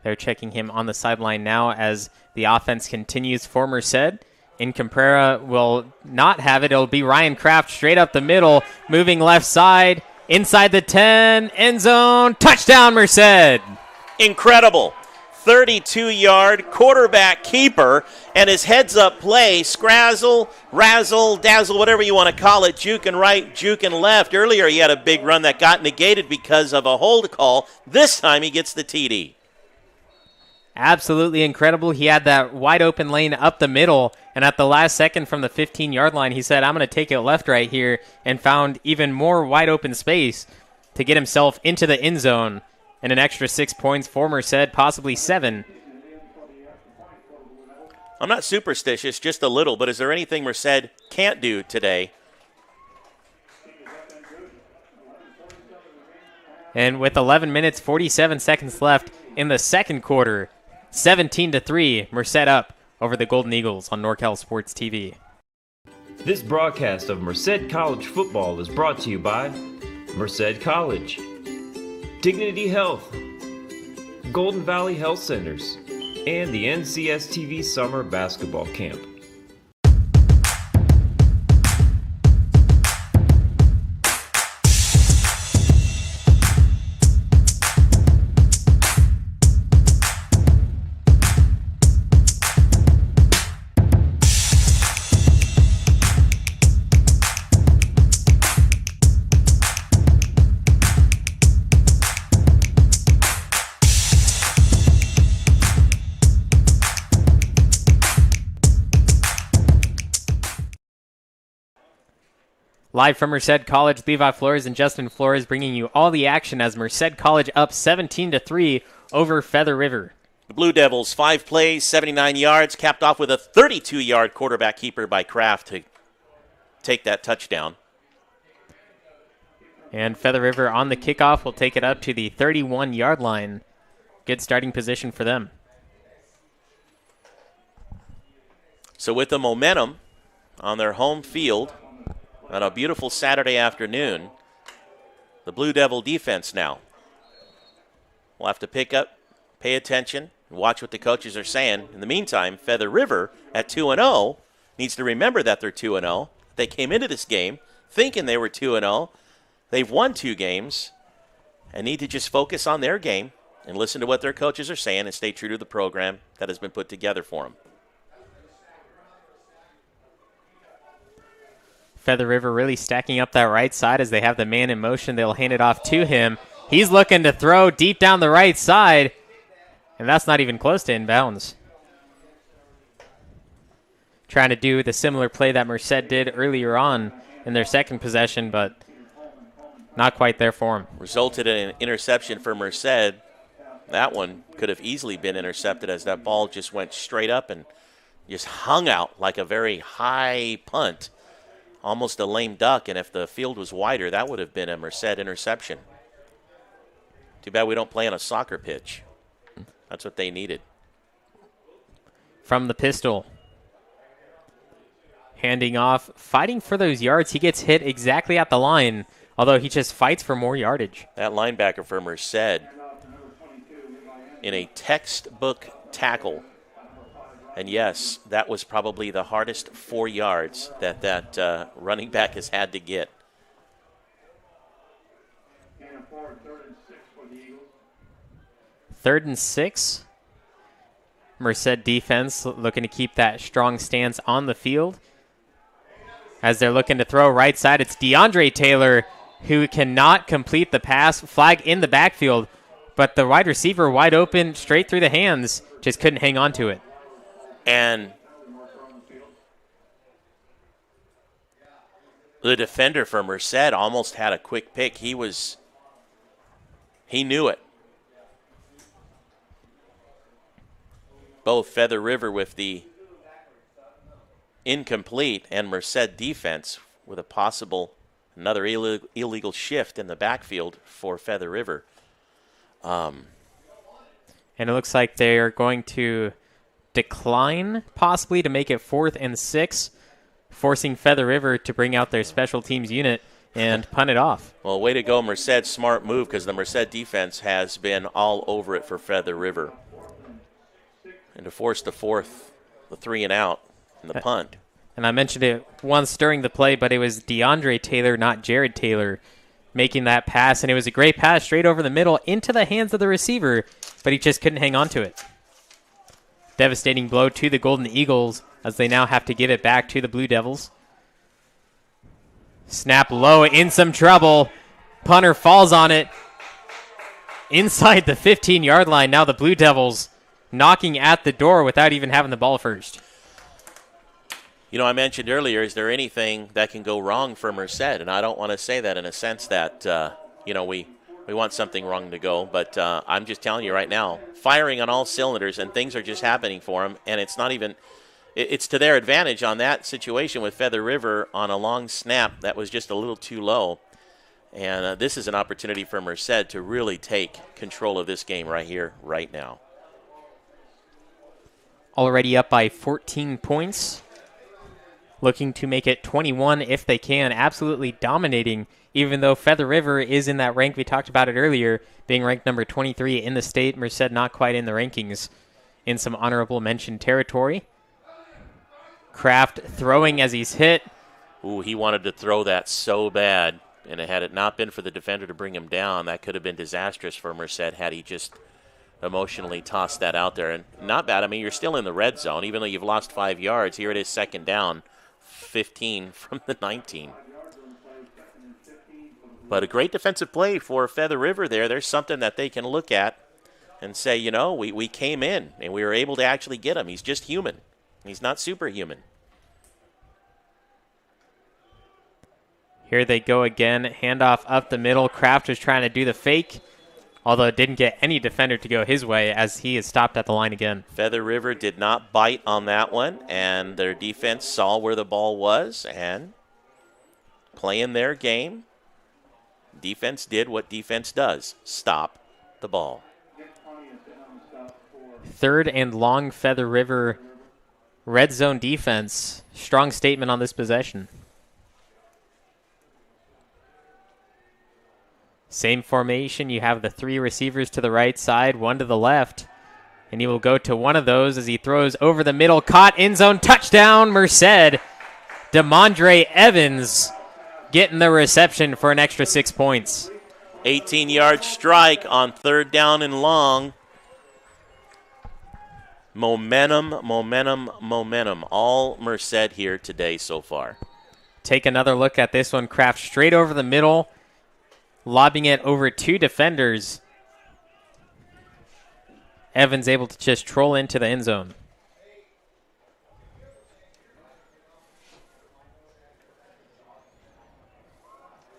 They're checking him on the sideline now as the offense continues for Merced. Incomprera will not have it. It'll be Ryan Kraft straight up the middle, moving left side, inside the 10, end zone, touchdown Merced. Incredible. 32-yard quarterback keeper, and his heads-up play, scrazzle, razzle, dazzle, whatever you want to call it, juking right, juking left. Earlier he had a big run that got negated because of a hold call. This time he gets the TD. Absolutely incredible. He had that wide open lane up the middle, and at the last second from the 15-yard line, he said, I'm going to take it left right here, and found even more wide open space to get himself into the end zone. And an extra 6 points for Merced, possibly 7. I'm not superstitious, just a little, but is there anything Merced can't do today? And with 11 minutes, 47 seconds left in the second quarter, 17-3, Merced up over the Golden Eagles on NorCal Sports TV. This broadcast of Merced College football is brought to you by Merced College, Dignity Health, Golden Valley Health Centers, and the NCSTV Summer Basketball Camp. Live from Merced College, Levi Flores and Justin Flores bringing you all the action as Merced College up 17-3 over Feather River. The Blue Devils, 5 plays, 79 yards, capped off with a 32-yard quarterback keeper by Kraft to take that touchdown. And Feather River on the kickoff will take it up to the 31-yard line. Good starting position for them. So with the momentum on their home field on a beautiful Saturday afternoon, the Blue Devil defense now will have to pick up, pay attention, and watch what the coaches are saying. In the meantime, Feather River at 2-0 needs to remember that they're 2-0. They came into this game thinking they were 2-0. They've won 2 games and need to just focus on their game and listen to what their coaches are saying and stay true to the program that has been put together for them. Feather River really stacking up that right side as they have the man in motion. They'll hand it off to him. He's looking to throw deep down the right side, and that's not even close to inbounds. Trying to do the similar play that Merced did earlier on in their second possession, but not quite there for him. Resulted in an interception for Merced. That one could have easily been intercepted as that ball just went straight up and just hung out like a very high punt, almost a lame duck. And if the field was wider, that would have been a Merced interception. Too bad we don't play on a soccer pitch. That's what they needed. From the pistol. Handing off, fighting for those yards. He gets hit exactly at the line, although he just fights for more yardage. That linebacker for Merced in a textbook tackle. And yes, that was probably the hardest 4 yards that running back has had to get. Third and 6. Merced defense looking to keep that strong stance on the field. As they're looking to throw right side, it's DeAndre Taylor who cannot complete the pass. Flag in the backfield, but the wide receiver wide open, straight through the hands, just couldn't hang on to it. And the defender for Merced almost had a quick pick. He knew it. Both Feather River with the incomplete and Merced defense with a possible another illegal shift in the backfield for Feather River. And it looks like they're going to decline possibly to make it 4th and 6, forcing Feather River to bring out their special teams unit and punt it off. Well, way to go, Merced. Smart move because the Merced defense has been all over it for Feather River. And to force the 3 and out, and the punt. And I mentioned it once during the play, but it was DeAndre Taylor, not Jared Taylor, making that pass. And it was a great pass straight over the middle into the hands of the receiver, but he just couldn't hang on to it. Devastating blow to the Golden Eagles as they now have to give it back to the Blue Devils. Snap low, in some trouble. Punter falls on it inside the 15-yard line. Now the Blue Devils knocking at the door without even having the ball first. You know, I mentioned earlier, is there anything that can go wrong for Merced? And I don't want to say that in a sense that, we want something wrong to go. But I'm just telling you right now, firing on all cylinders and things are just happening for them. And it's not even – it's to their advantage on that situation with Feather River on a long snap that was just a little too low. And this is an opportunity for Merced to really take control of this game right here, right now. Already up by 14 points. Looking to make it 21 if they can. Absolutely dominating, even though Feather River is in that rank. We talked about it earlier, being ranked number 23 in the state. Merced not quite in the rankings, in some honorable mention territory. Kraft throwing as he's hit. Ooh, he wanted to throw that so bad. And had it not been for the defender to bring him down, that could have been disastrous for Merced had he just emotionally tossed that out there. And not bad. I mean, you're still in the red zone, even though you've lost 5 yards. Here it is, second down, 15 from the 19. But a great defensive play for Feather River there. There's something that they can look at and say, we came in and we were able to actually get him. He's just human. He's not superhuman. Here they go again. Handoff up the middle. Kraft was trying to do the fake, although it didn't get any defender to go his way as he is stopped at the line again. Feather River did not bite on that one, and their defense saw where the ball was and playing their game. Defense did what defense does, stop the ball. 3rd and long, Feather River red zone defense. Strong statement on this possession. Same formation. You have the 3 receivers to the right side, 1 to the left. And he will go to one of those as he throws over the middle. Caught, end zone, touchdown, Merced. DeMondre Evans getting the reception for an extra 6 points. 18-yard strike on 3rd down and long. Momentum. All Merced here today so far. Take another look at this one. Kraft straight over the middle, lobbing it over 2 defenders. Evans able to just troll into the end zone.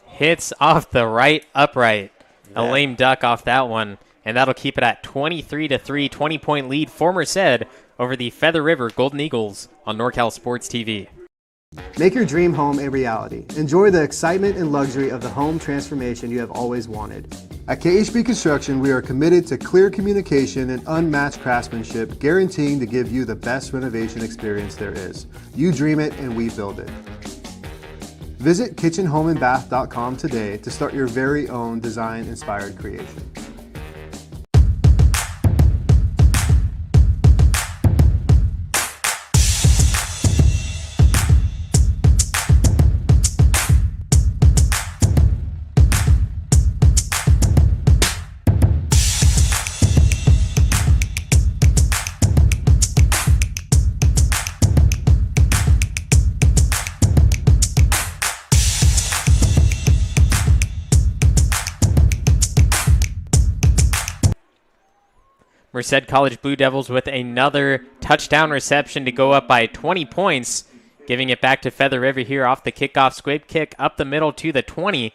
Hits off the right upright. A lame duck off that one. And that'll keep it at 23-3, 20-point lead for Merced over the Feather River Golden Eagles on NorCal Sports TV. Make your dream home a reality. Enjoy the excitement and luxury of the home transformation you have always wanted. At KHB Construction, we are committed to clear communication and unmatched craftsmanship, guaranteeing to give you the best renovation experience there is. You dream it and we build it. Visit kitchenhomeandbath.com today to start your very own design-inspired creation. Merced College Blue Devils with another touchdown reception to go up by 20 points, giving it back to Feather River here off the kickoff. Squib kick up the middle to the 20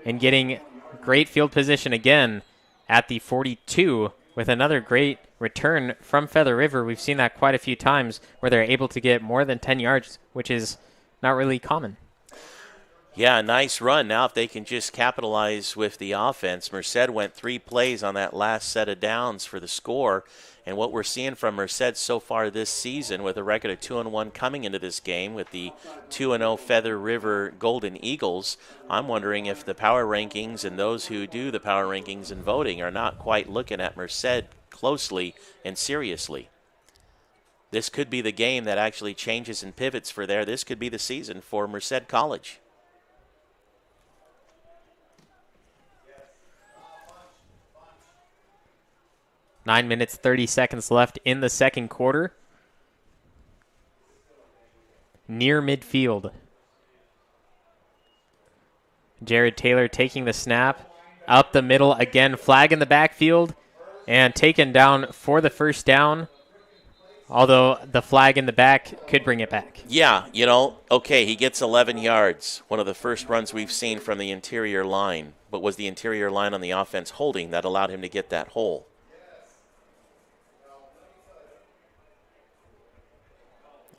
and getting great field position again at the 42 with another great return from Feather River. We've seen that quite a few times where they're able to get more than 10 yards, which is not really common. Yeah, nice run. Now if they can just capitalize with the offense. Merced went 3 plays on that last set of downs for the score. And what we're seeing from Merced so far this season with a record of 2-1 coming into this game with the 2-0 Feather River Golden Eagles, I'm wondering if the power rankings and those who do the power rankings and voting are not quite looking at Merced closely and seriously. This could be the game that actually changes and pivots for there. This could be the season for Merced College. Nine minutes, 30 seconds left in the second quarter. Near midfield. Jared Taylor taking the snap. Up the middle again. Flag in the backfield. And taken down for the first down. Although the flag in the back could bring it back. Yeah, okay, he gets 11 yards. One of the first runs we've seen from the interior line. But was the interior line on the offense holding that allowed him to get that hole?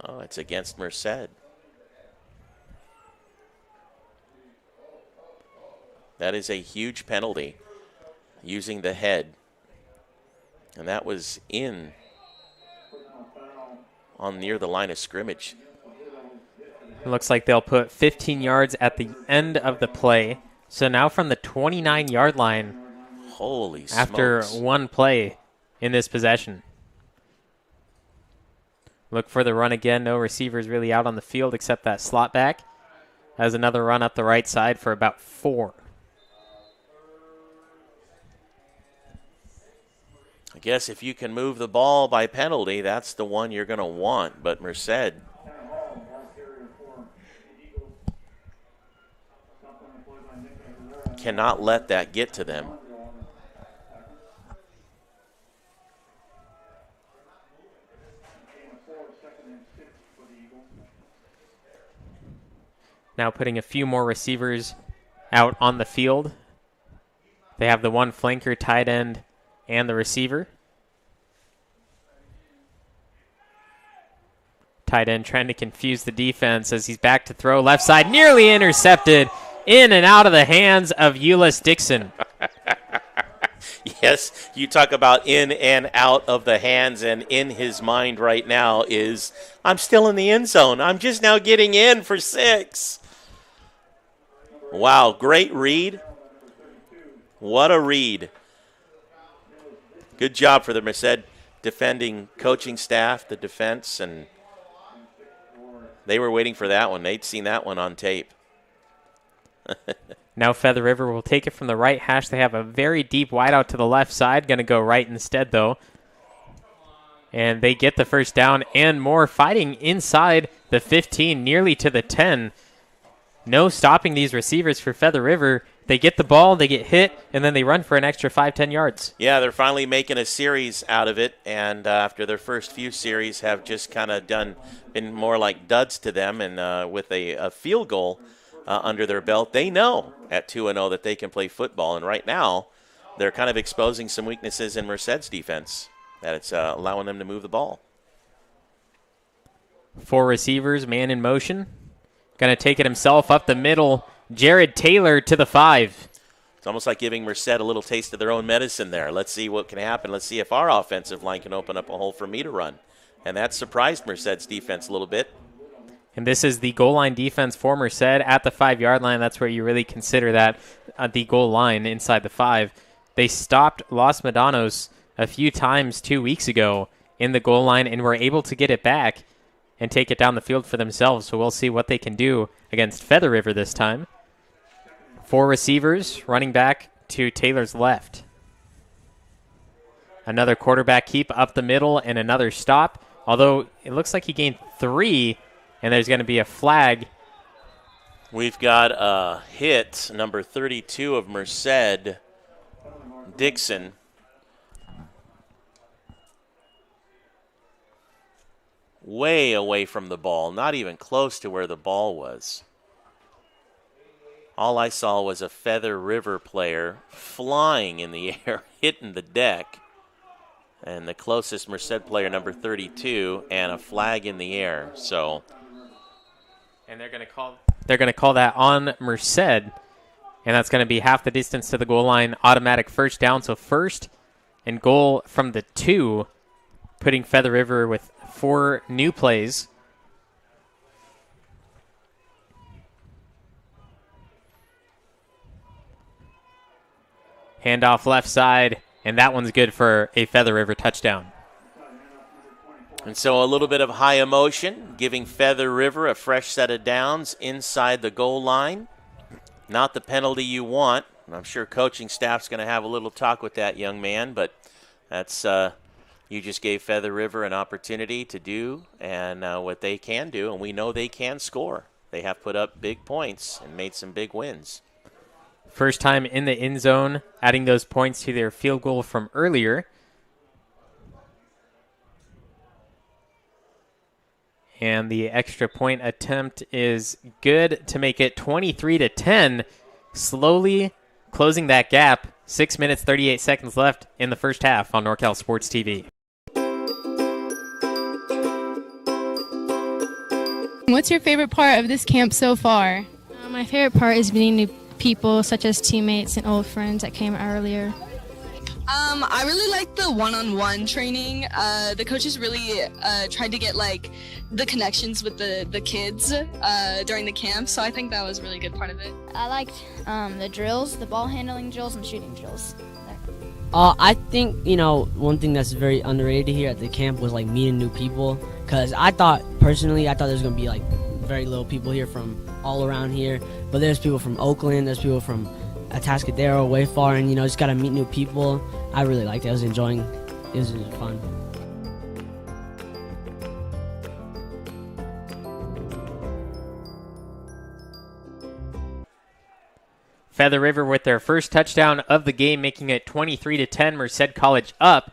Oh, it's against Merced. That is a huge penalty, using the head. And that was in on near the line of scrimmage. It looks like they'll put 15 yards at the end of the play. So now from the 29-yard line, holy smokes, after one play in this possession. Look for the run again. No receivers really out on the field except that slot back. Has another run up the right side for about 4. I guess if you can move the ball by penalty, that's the one you're going to want. But Merced, cannot let that get to them. Now putting a few more receivers out on the field. They have the one flanker, tight end, and the receiver. Tight end trying to confuse the defense as he's back to throw. Left side, nearly intercepted. In and out of the hands of Euless Dixon. Yes, you talk about in and out of the hands, and in his mind right now is, I'm still in the end zone. I'm just now getting in for 6. Wow, great read. What a read. Good job for the Merced defending coaching staff, the defense, and they were waiting for that one. They'd seen that one on tape. Now Feather River will take it from the right hash. They have a very deep wide out to the left side. Going to go right instead, though. And they get the first down and more, fighting inside the 15, nearly to the 10. No stopping these receivers for Feather River. They get the ball, they get hit, and then they run for an extra 5-10 yards. Yeah, they're finally making a series out of it, and after their first few series have just kind of been more like duds to them, and with a field goal under their belt, they know at 2-0 that they can play football, and right now they're kind of exposing some weaknesses in Merced's defense, that it's allowing them to move the ball. 4 receivers, man in motion. Going to take it himself up the middle. Jared Taylor to the 5. It's almost like giving Merced a little taste of their own medicine there. Let's see what can happen. Let's see if our offensive line can open up a hole for me to run. And that surprised Merced's defense a little bit. And this is the goal line defense for Merced at the 5-yard line. That's where you really consider that the goal line inside the 5. They stopped Los Medanos a few times 2 weeks ago in the goal line and were able to get it back and take it down the field for themselves. So we'll see what they can do against Feather River this time. 4 receivers, running back to Taylor's left. Another quarterback keep up the middle and another stop. Although it looks like he gained 3, and there's going to be a flag. We've got a hit, number 32 of Merced, Dixon. Way away from the ball, not even close to where the ball was. All I saw was a Feather River player flying in the air, hitting the deck. And the closest Merced player, number 32, and a flag in the air. So, and they're going to call that on Merced, and that's going to be half the distance to the goal line, automatic first down. So first and goal from the 2, putting Feather River with 4 new plays. Handoff left side, and that one's good for a Feather River touchdown. And so a little bit of high emotion, giving Feather River a fresh set of downs inside the goal line. Not the penalty you want. I'm sure coaching staff's going to have a little talk with that young man, but that's you just gave Feather River an opportunity to do and what they can do, and we know they can score. They have put up big points and made some big wins. First time in the end zone, adding those points to their field goal from earlier. And the extra point attempt is good to make it 23-10. Slowly closing that gap. 6 minutes, 38 seconds left in the first half on NorCal Sports TV. What's your favorite part of this camp so far? My favorite part is meeting new people, such as teammates and old friends that came earlier. I really like the one-on-one training. The coaches really tried to get like the connections with the kids during the camp, so I think that was a really good part of it. I liked the drills, the ball handling drills, and shooting drills. I think, one thing that's very underrated here at the camp was like meeting new people, because I thought there was going to be like very little people here from all around here, but there's people from Oakland, there's people from Atascadero, way far, and just got to meet new people. I really liked it. I was enjoying it. It was fun. Feather River with their first touchdown of the game, making it 23-10. Merced College up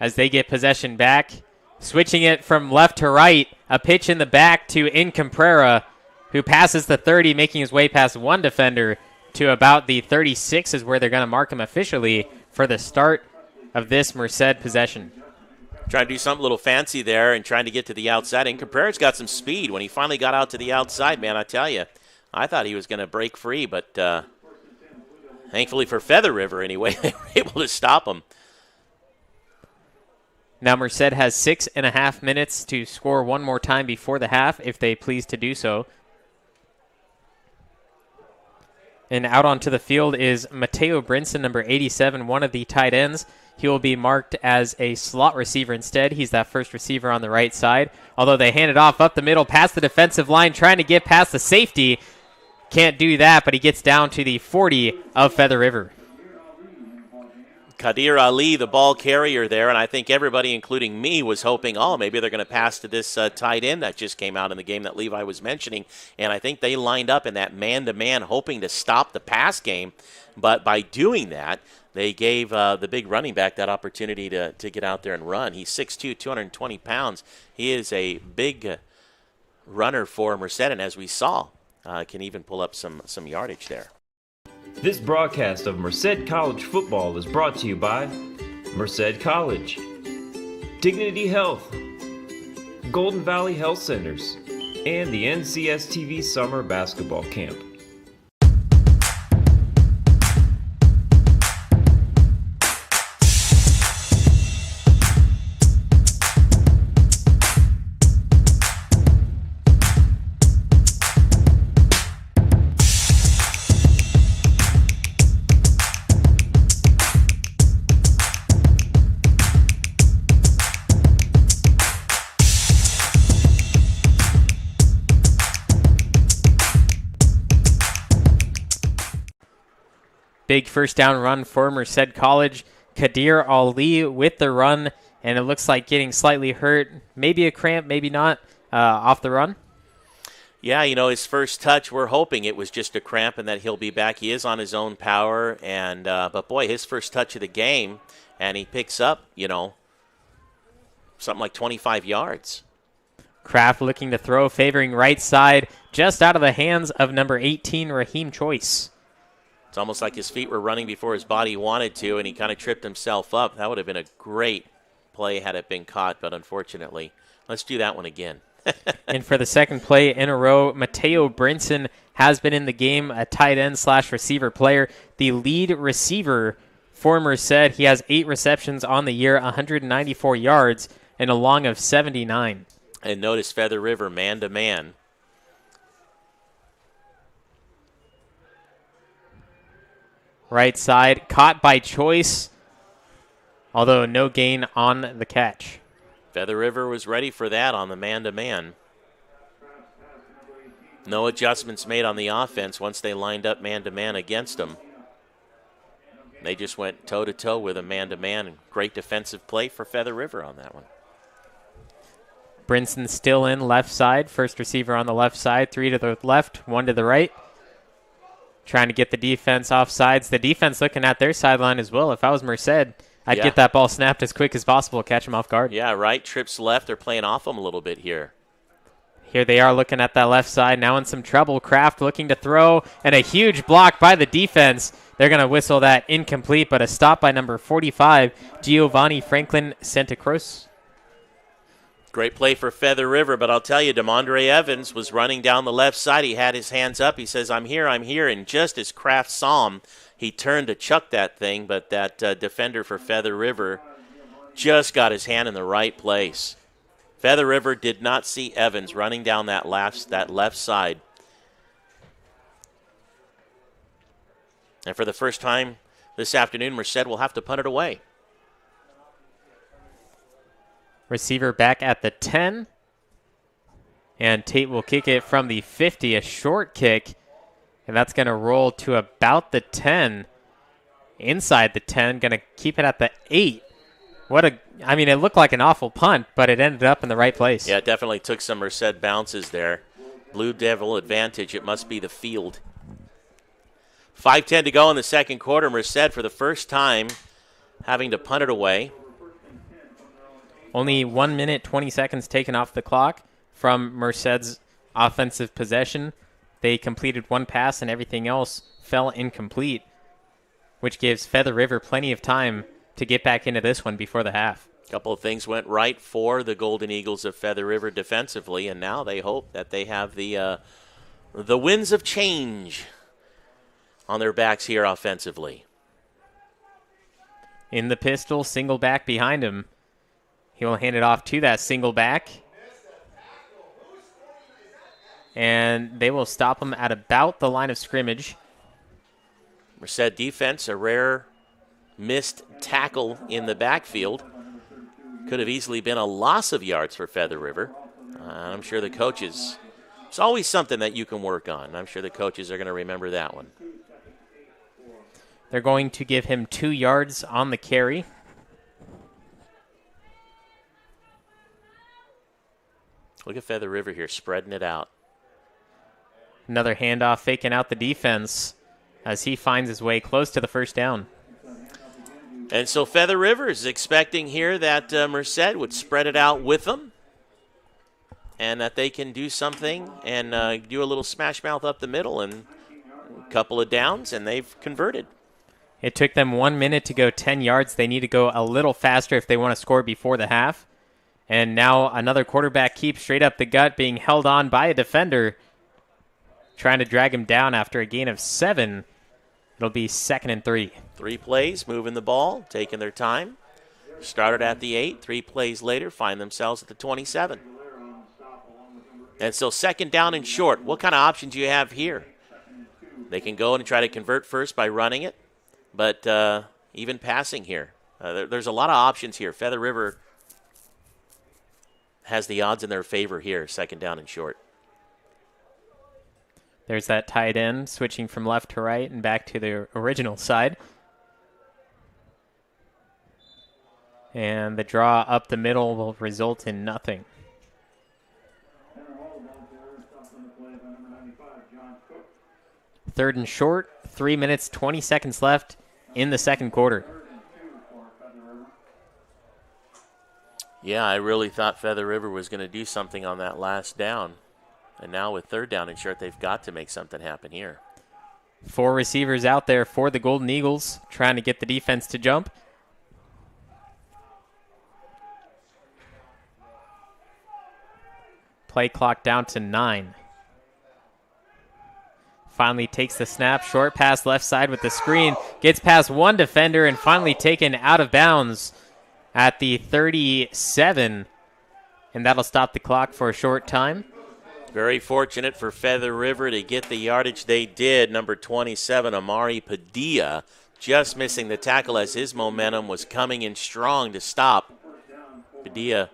as they get possession back. Switching it from left to right, a pitch in the back to Incomprera, who passes the 30, making his way past one defender to about the 36 is where they're going to mark him officially for the start of this Merced possession. Trying to do something a little fancy there and trying to get to the outside. Incomprera's got some speed. When he finally got out to the outside, man, I tell you, I thought he was going to break free, but Thankfully for Feather River, anyway, they were able to stop them. Now Merced has 6.5 minutes to score one more time before the half, if they please to do so. And out onto the field is Mateo Brinson, number 87, one of the tight ends. He will be marked as a slot receiver instead. He's that first receiver on the right side. Although they hand it off up the middle, past the defensive line, trying to get past the safety. Can't do that, but he gets down to the 40 of Feather River. Kadir Ali, the ball carrier there, and I think everybody, including me, was hoping, maybe they're going to pass to this tight end that just came out in the game that Levi was mentioning. And I think they lined up in that man-to-man hoping to stop the pass game. But by doing that, they gave the big running back that opportunity to get out there and run. He's 6'2", 220 pounds. He is a big runner for Merced, and as we saw, can even pull up some yardage there. This broadcast of Merced College football is brought to you by Merced College, Dignity Health, Golden Valley Health Centers, and the NCSTV Summer Basketball Camp. Big first down run for Merced College. Kadir Ali with the run, and it looks like getting slightly hurt. Maybe a cramp, maybe not, off the run. Yeah, his first touch, we're hoping it was just a cramp and that he'll be back. He is on his own power, and but boy, his first touch of the game, and he picks up, something like 25 yards. Kraft looking to throw, favoring right side, just out of the hands of number 18, Raheem Choice. It's almost like his feet were running before his body wanted to, and he kind of tripped himself up. That would have been a great play had it been caught, but unfortunately, let's do that one again. And for the second play in a row, Mateo Brinson has been in the game, a tight end / receiver player, the lead receiver for Merced. He has 8 receptions on the year, 194 yards, and a long of 79. And notice Feather River man-to-man. Right side, caught by Choice, although no gain on the catch. Feather River was ready for that on the man-to-man. No adjustments made on the offense once they lined up man-to-man against them. They just went toe-to-toe with a man-to-man, and great defensive play for Feather River on that one. Brinson still in left side, first receiver on the left side, 3 to the left, 1 to the right. Trying to get the defense off sides. The defense looking at their sideline as well. If I was Merced, I'd get that ball snapped as quick as possible, catch him off guard. Yeah, right. Trips left. They're playing off him a little bit here. Here they are looking at that left side. Now in some trouble. Kraft looking to throw, and a huge block by the defense. They're going to whistle that incomplete, but a stop by number 45, Giovanni Franklin Santa Cruz. Great play for Feather River, but I'll tell you, DeMondre Evans was running down the left side. He had his hands up. He says, I'm here, and just as Kraft saw him, he turned to chuck that thing, but that defender for Feather River just got his hand in the right place. Feather River did not see Evans running down that left side. And for the first time this afternoon, Merced will have to punt it away. Receiver back at the 10. And Tate will kick it from the 50, a short kick. And that's going to roll to about the 10. Inside the 10, going to keep it at the 8. It looked like an awful punt, but it ended up in the right place. Yeah, it definitely took some Merced bounces there. Blue Devil advantage. It must be the field. 5:10 to go in the second quarter. Merced, for the first time, having to punt it away. Only 1 minute, 20 seconds taken off the clock from Merced's offensive possession. They completed one pass and everything else fell incomplete, which gives Feather River plenty of time to get back into this one before the half. A couple of things went right for the Golden Eagles of Feather River defensively, and now they hope that they have the winds of change. on their backs here offensively. In the pistol, single back behind him. He'll hand it off to that single back. And they will stop him at about the line of scrimmage. Merced defense, a rare missed tackle in the backfield. Could have easily been a loss of yards for Feather River. I'm sure the coaches, it's always something that you can work on. I'm sure the coaches are going to remember that one. They're going to give him 2 yards on the carry. Look at Feather River here, spreading it out. Another handoff, faking out the defense as he finds his way close to the first down. And so Feather River is expecting here that Merced would spread it out with them and that they can do something and do a little smash mouth up the middle and a couple of downs, and they've converted. It took them 1 minute to go 10 yards. They need to go a little faster if they want to score before the half. And now another quarterback keep straight up the gut, being held on by a defender, trying to drag him down after a gain of 7. It'll be 2nd and 3. 3 plays, moving the ball, taking their time. Started at the 8, 3 plays later, find themselves at the 27. And so 2nd down and short. What kind of options do you have here? They can go in and try to convert first by running it, but even passing here. There's a lot of options here. Feather River has the odds in their favor here, 2nd down and short. There's that tight end switching from left to right and back to the original side. And the draw up the middle will result in nothing. Third and short, 3 minutes, 20 seconds left in the second quarter. Yeah, I really thought Feather River was going to do something on that last down. And now with 3rd down and short, they've got to make something happen here. 4 receivers out there for the Golden Eagles, trying to get the defense to jump. Play clock down to 9. Finally takes the snap, short pass left side with the screen, gets past one defender and finally taken out of bounds at the 37. And that'll stop the clock for a short time. Very fortunate for Feather River to get the yardage they did. Number 27, Amari Padilla, just missing the tackle as his momentum was coming in strong to stop. Padilla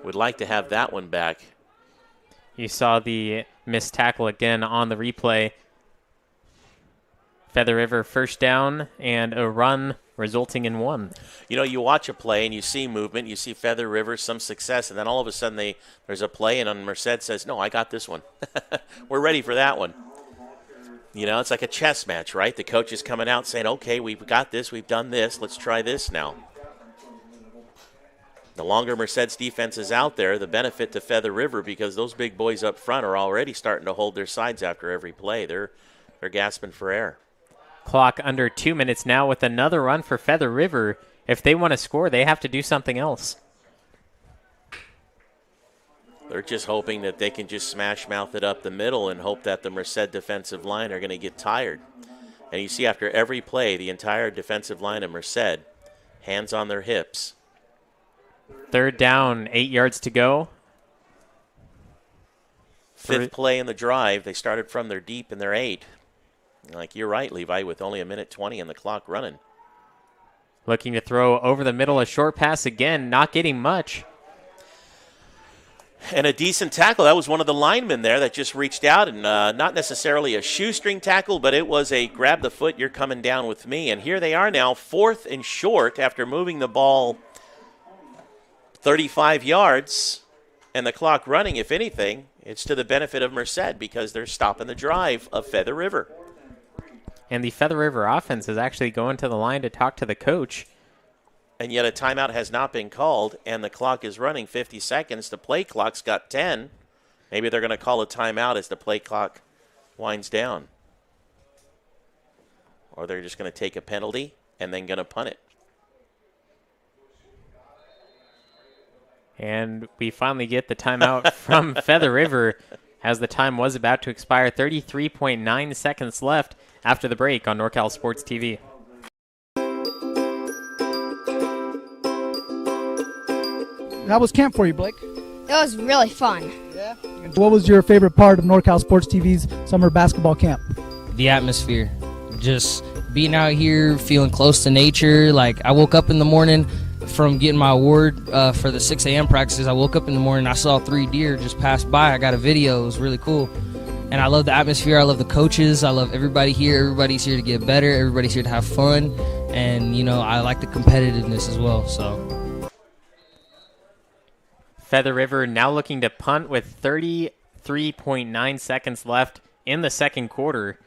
would like to have that one back. You saw the missed tackle again on the replay. Feather River first down and a run resulting in 1. You know, you watch a play and you see movement, you see Feather River, some success, and then all of a sudden there's a play and Merced says, no, I got this one. We're ready for that one. You know, it's like a chess match, right? The coach is coming out saying, okay, we've got this, we've done this, let's try this now. The longer Merced's defense is out there, the benefit to Feather River, because those big boys up front are already starting to hold their sides after every play. They're gasping for air. Clock under 2 minutes now with another run for Feather River. If they want to score, they have to do something else. They're just hoping that they can just smash mouth it up the middle and hope that the Merced defensive line are going to get tired. And you see after every play, the entire defensive line of Merced, hands on their hips. 3rd down, 8 yards to go. 5th play in the drive. They started from their deep in their 8. Like you're right, Levi, with only 1:20 and the clock running. Looking to throw over the middle, a short pass again, not getting much. And a decent tackle. That was one of the linemen there that just reached out, and not necessarily a shoestring tackle, but it was a grab the foot, you're coming down with me. And here they are now, 4th and short after moving the ball 35 yards and the clock running. If anything, it's to the benefit of Merced because they're stopping the drive of Feather River. And the Feather River offense is actually going to the line to talk to the coach. And yet a timeout has not been called, and the clock is running 50 seconds. The play clock's got 10. Maybe they're going to call a timeout as the play clock winds down. Or they're just going to take a penalty and then going to punt it. And we finally get the timeout from Feather River. as the time was about to expire. 33.9 seconds left after the break on NorCal Sports TV. How was camp for you, Blake? It was really fun. Yeah. What was your favorite part of NorCal Sports TV's summer basketball camp? The atmosphere. Just being out here, feeling close to nature. Like, I woke up in the morning from getting my award for the 6 a.m. practices. I woke up in the morning, I saw 3 deer just pass by. I got a video. It was really cool. And I love the atmosphere. I love the coaches. I love everybody here. Everybody's here to get better. Everybody's here to have fun. And, you know, I like the competitiveness as well. So Feather River now looking to punt with 33.9 seconds left in the second quarter.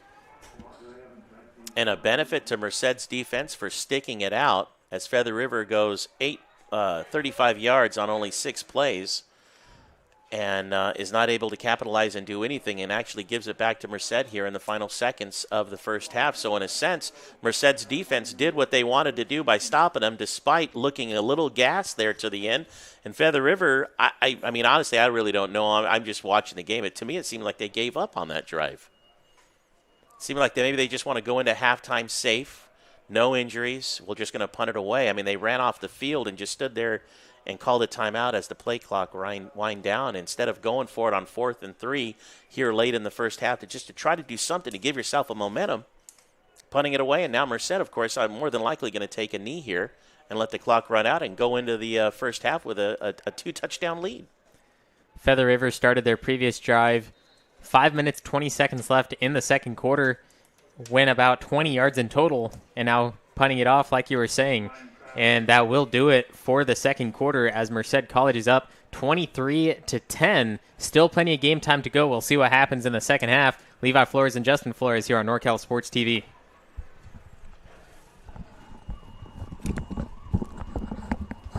And a benefit to Merced's defense for sticking it out as Feather River goes 35 yards on only 6 plays and is not able to capitalize and do anything, and actually gives it back to Merced here in the final seconds of the first half. So in a sense, Merced's defense did what they wanted to do by stopping them, despite looking a little gassed there to the end. And Feather River, I mean, honestly, I really don't know. I'm just watching the game. To me, it seemed like they gave up on that drive. It seemed like maybe they just want to go into halftime safe, no injuries. We're just going to punt it away. I mean, they ran off the field and just stood there and called a timeout as the play clock wind down, instead of going for it on 4th and 3 here late in the first half to try to do something to give yourself a momentum, punting it away. And now Merced, of course, are more than likely going to take a knee here and let the clock run out and go into the first half with a 2-touchdown lead. Feather River started their previous drive, 5 minutes, 20 seconds left in the second quarter, went about 20 yards in total, and now punting it off like you were saying. And that will do it for the second quarter as Merced College is up 23-10. Still plenty of game time to go. We'll see what happens in the second half. Levi Flores and Justin Flores here on NorCal Sports TV.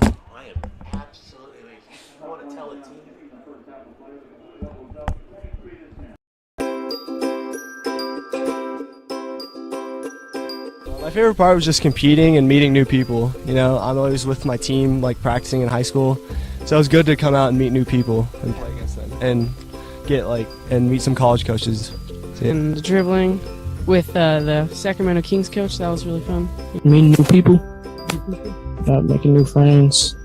I am absolutely, I want to tell a team. My favorite part was just competing and meeting new people. You know, I'm always with my team, like practicing in high school. So it was good to come out and meet new people and play against them and and meet some college coaches. And the dribbling with the Sacramento Kings coach, that was really fun. Meeting new people, making new friends.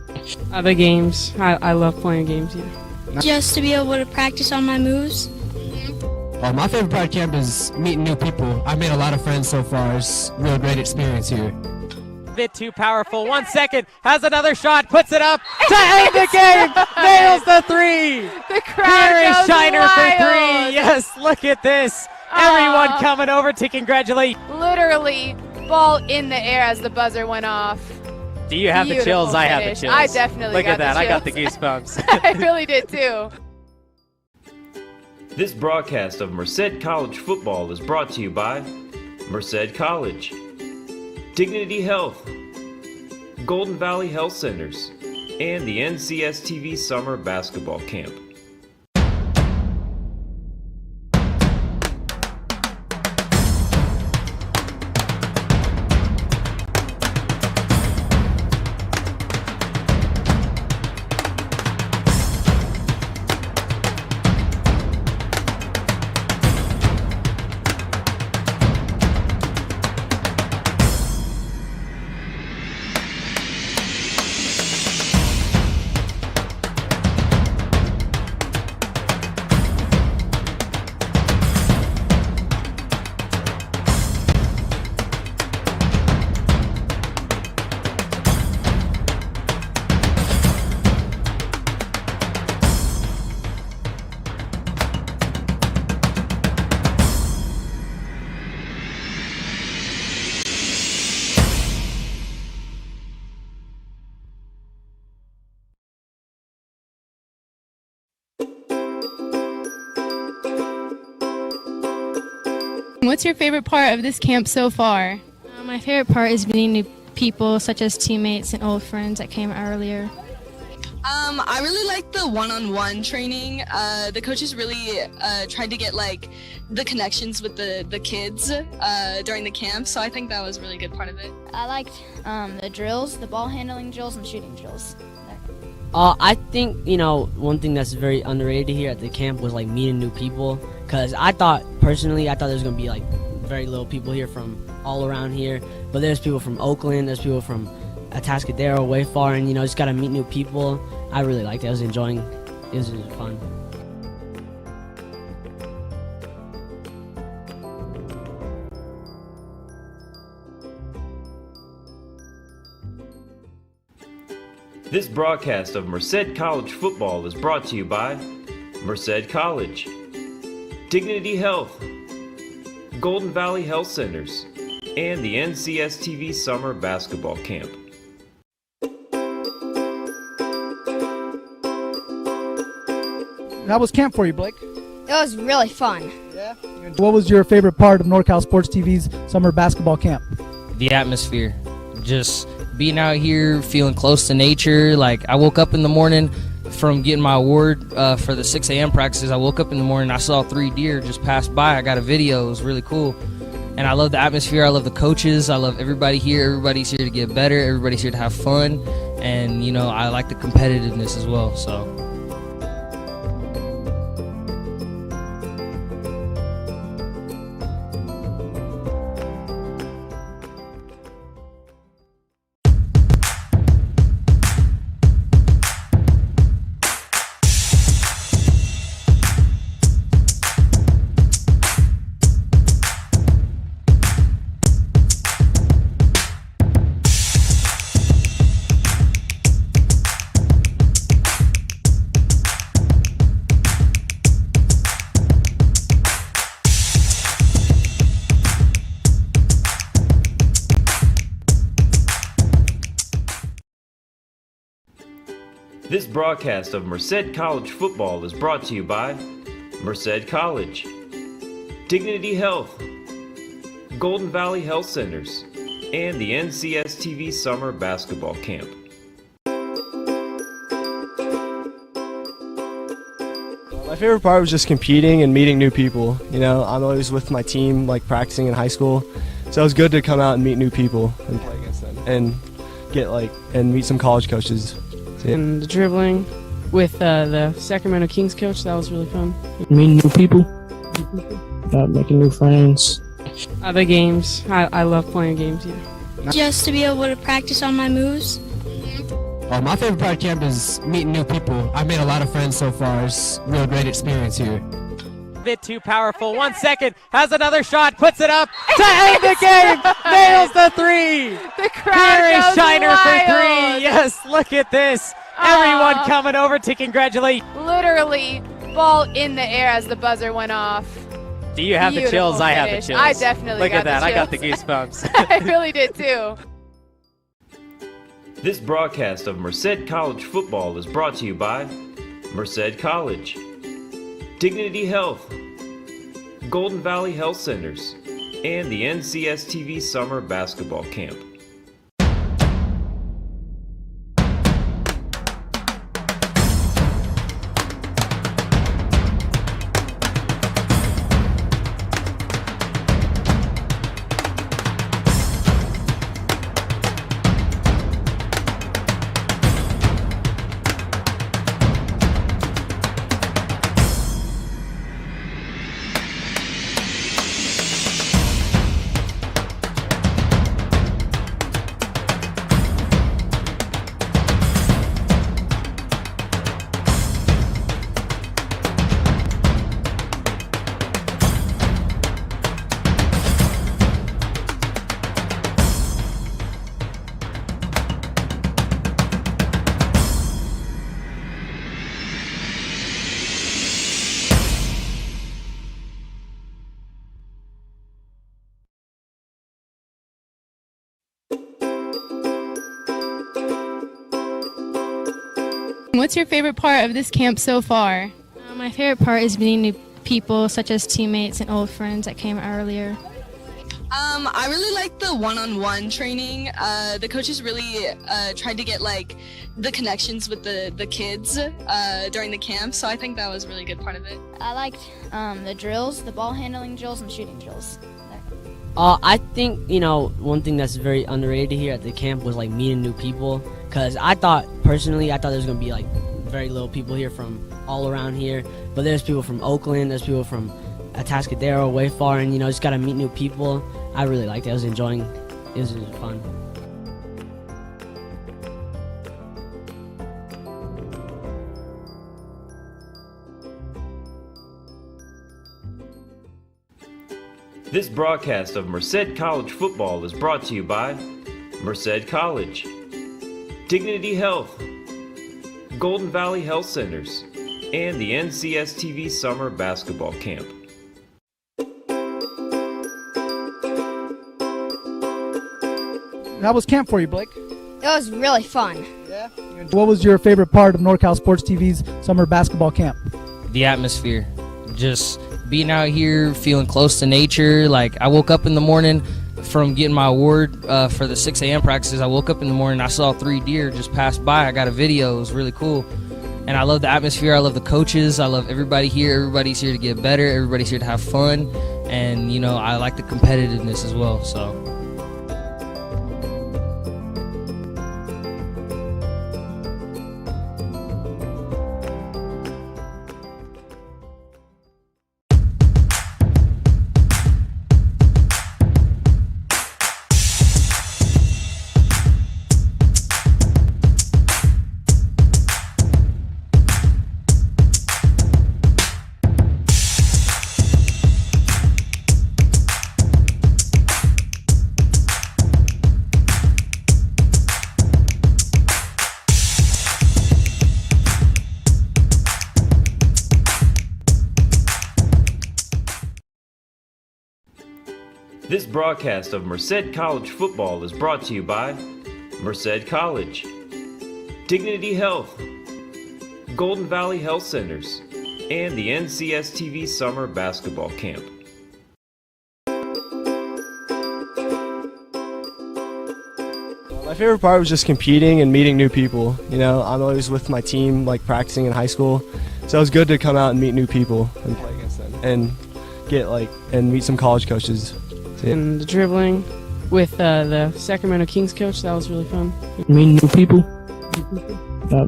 The games, I love playing games, yeah. Just to be able to practice on my moves. My favorite part of camp is meeting new people. I've made a lot of friends so far. It's a real great experience here. Bit too powerful. 1 second. Has another shot. Puts it up to end the game. Nails the 3. The crowd Here is goes Shiner wild. for 3. Yes, look at this. Everyone coming over to congratulate. Literally, ball in the air as the buzzer went off. Do you have the chills? Beautiful I have the finish. chills. I definitely Look got at that. the I got the chills. goosebumps. I really did too. This broadcast of Merced College football is brought to you by Merced College, Dignity Health, Golden Valley Health Centers, and the NCS TV Summer Basketball Camp. What's your favorite part of this camp so far? My favorite part is meeting new people, such as teammates and old friends that came earlier. I really like the one-on-one training. The coaches really tried to get like the connections with the kids during the camp, so I think that was a really good part of it. I liked the drills, the ball handling drills, and shooting drills. I think, one thing that's very underrated here at the camp was like meeting new people. Because I thought there was going to be like very little people here from all around here. But there's people from Oakland, there's people from Atascadero, way far, and just got to meet new people. I really liked it. I was enjoying it. It was really fun. This broadcast of Merced College football is brought to you by Merced College, Dignity Health, Golden Valley Health Centers, and the NCSTV Summer Basketball Camp. How was camp for you, Blake? It was really fun. Yeah. What was your favorite part of NorCal Sports TV's summer basketball camp? The atmosphere. Just being out here, feeling close to nature. Like, I woke up in the morning from getting my award for the 6 a.m. practices. I woke up in the morning, I saw 3 deer just pass by. I got a video. It was really cool. And I love the atmosphere. I love the coaches. I love everybody here. Everybody's here to get better. Everybody's here to have fun. And, I like the competitiveness as well. So. This broadcast of Merced College football is brought to you by Merced College, Dignity Health, Golden Valley Health Centers, and the NCSTV Summer Basketball Camp. My favorite part was just competing and meeting new people. I'm always with my team, like practicing in high school, so it was good to come out and meet new people and play against them and and meet some college coaches. And the dribbling with the Sacramento Kings coach, that was really fun. Meeting new people, making new friends. The games, I love playing games, yeah. Just to be able to practice on my moves. My favorite part of camp is meeting new people. I've made a lot of friends so far. It's a real great experience here. Bit too powerful. 1 second, has another shot, puts it up to end the game. Nails the three. The crowd Here is goes Shiner wild. for 3. Yes, look at this. Everyone coming over to congratulate. Literally, ball in the air as the buzzer went off. Do you have the chills? Beautiful I have the finish. chills. I definitely look got at that. the I got the chills. goosebumps. I really did too. This broadcast of Merced College football is brought to you by Merced College, Dignity Health, Golden Valley Health Centers, and the NCSTV Summer Basketball Camp. What's your favorite part of this camp so far? My favorite part is meeting new people, such as teammates and old friends that came earlier. I really like the one-on-one training. The coaches really tried to get the connections with the kids during the camp, so I think that was a really good part of it. I liked the drills, the ball handling drills, and shooting drills. I think, one thing that's very underrated here at the camp was like meeting new people. Because I thought personally, I thought there was gonna be like very little people here from all around here, but there's people from Oakland, there's people from Atascadero, way far, and just gotta meet new people. I really liked it. I was enjoying. It was really fun. This broadcast of Merced College football is brought to you by Merced College, Dignity Health, Golden Valley Health Centers, and the NCSTV Summer Basketball Camp. How was camp for you, Blake? It was really fun. What was your favorite part of NorCal Sports TV's summer basketball camp? The atmosphere, just being out here, feeling close to nature. Like, I woke up in the morning from getting my award for the 6 a.m. practices. I woke up in the morning, I saw 3 deer just pass by. I got a video. It was really cool. And I love the atmosphere. I love the coaches. I love everybody here. Everybody's here to get better. Everybody's here to have fun. And, I like the competitiveness as well. So. This broadcast of Merced College football is brought to you by Merced College, Dignity Health, Golden Valley Health Centers, and the NCSTV Summer Basketball Camp. My favorite part was just competing and meeting new people. I'm always with my team, like practicing in high school, so it was good to come out and meet new people and play against them and and meet some college coaches. And the dribbling with the Sacramento Kings coach, that was really fun. Meeting new people,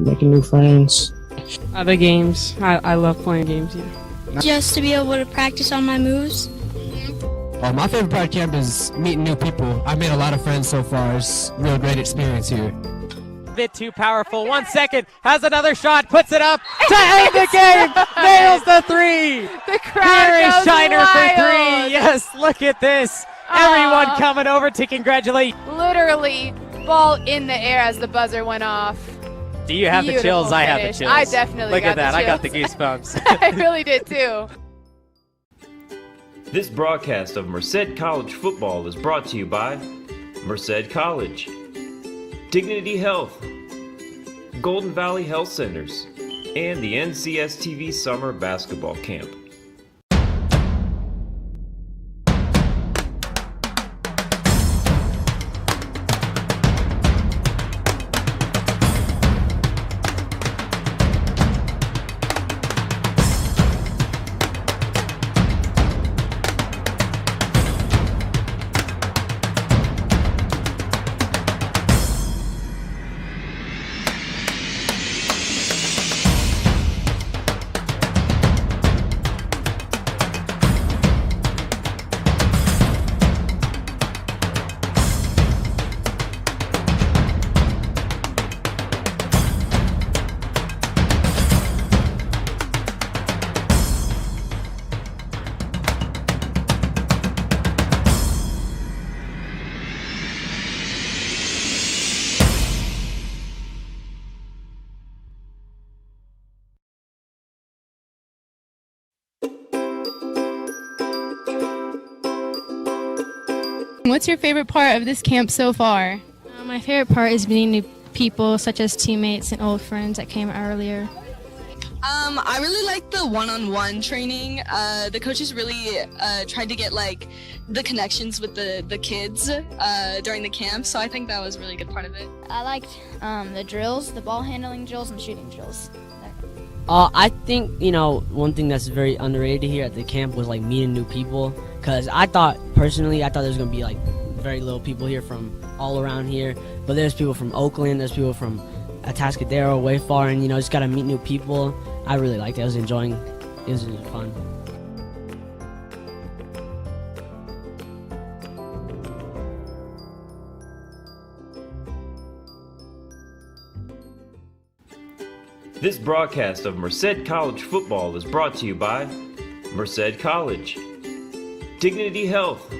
making new friends. The games, I love playing games, yeah. Just to be able to practice on my moves. My favorite part of camp is meeting new people. I've made a lot of friends so far. It's a real great experience here. Bit too powerful. 1 second, has another shot, puts it up to end the game. Nails the three. The crowd Here is goes Shiner wild. for 3. Yes, look at this. Everyone coming over to congratulate. Literally, ball in the air as the buzzer went off. Do you have the chills? Beautiful I have the finish. chills. I definitely look got at that. the I got the chills. goosebumps. I really did too. This broadcast of Merced College football is brought to you by Merced College, Dignity Health, Golden Valley Health Centers, and the NCSTV Summer Basketball Camp. What's your favorite part of this camp so far? My favorite part is meeting new people, such as teammates and old friends that came earlier. I really like the one-on-one training. The coaches really tried to get the connections with the kids during the camp, so I think that was a really good part of it. I liked the drills, the ball handling drills, and shooting drills. I think, one thing that's very underrated here at the camp was meeting new people. Because personally, I thought there was going to be very little people here from all around here, but there's people from Oakland, there's people from Atascadero, way far, and just got to meet new people. I really liked it. I was enjoying it. It was really fun. This broadcast of Merced College football is brought to you by Merced College, Dignity Health,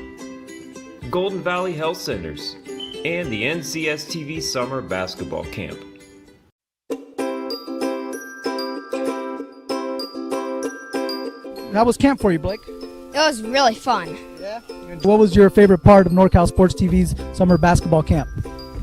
Golden Valley Health Centers, and the NCSTV Summer Basketball Camp. How was camp for you, Blake? It was really fun. Yeah. What was your favorite part of NorCal Sports TV's summer basketball camp?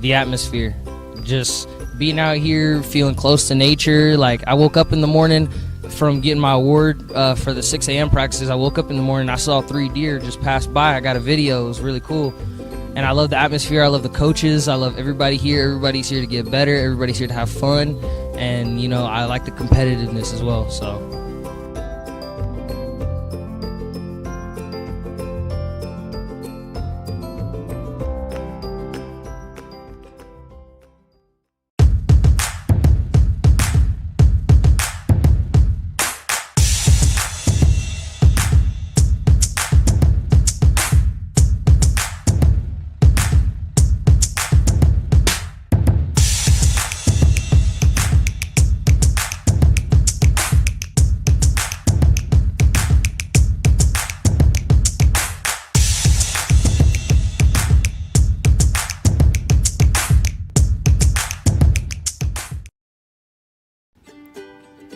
The atmosphere. Just being out here, feeling close to nature. Like, I woke up in the morning from getting my award for the 6 a.m. practices. I woke up in the morning, I saw 3 deer just pass by. I got a video. It was really cool. And I love the atmosphere. I love the coaches. I love everybody here. Everybody's here to get better. Everybody's here to have fun. And, I like the competitiveness as well. So.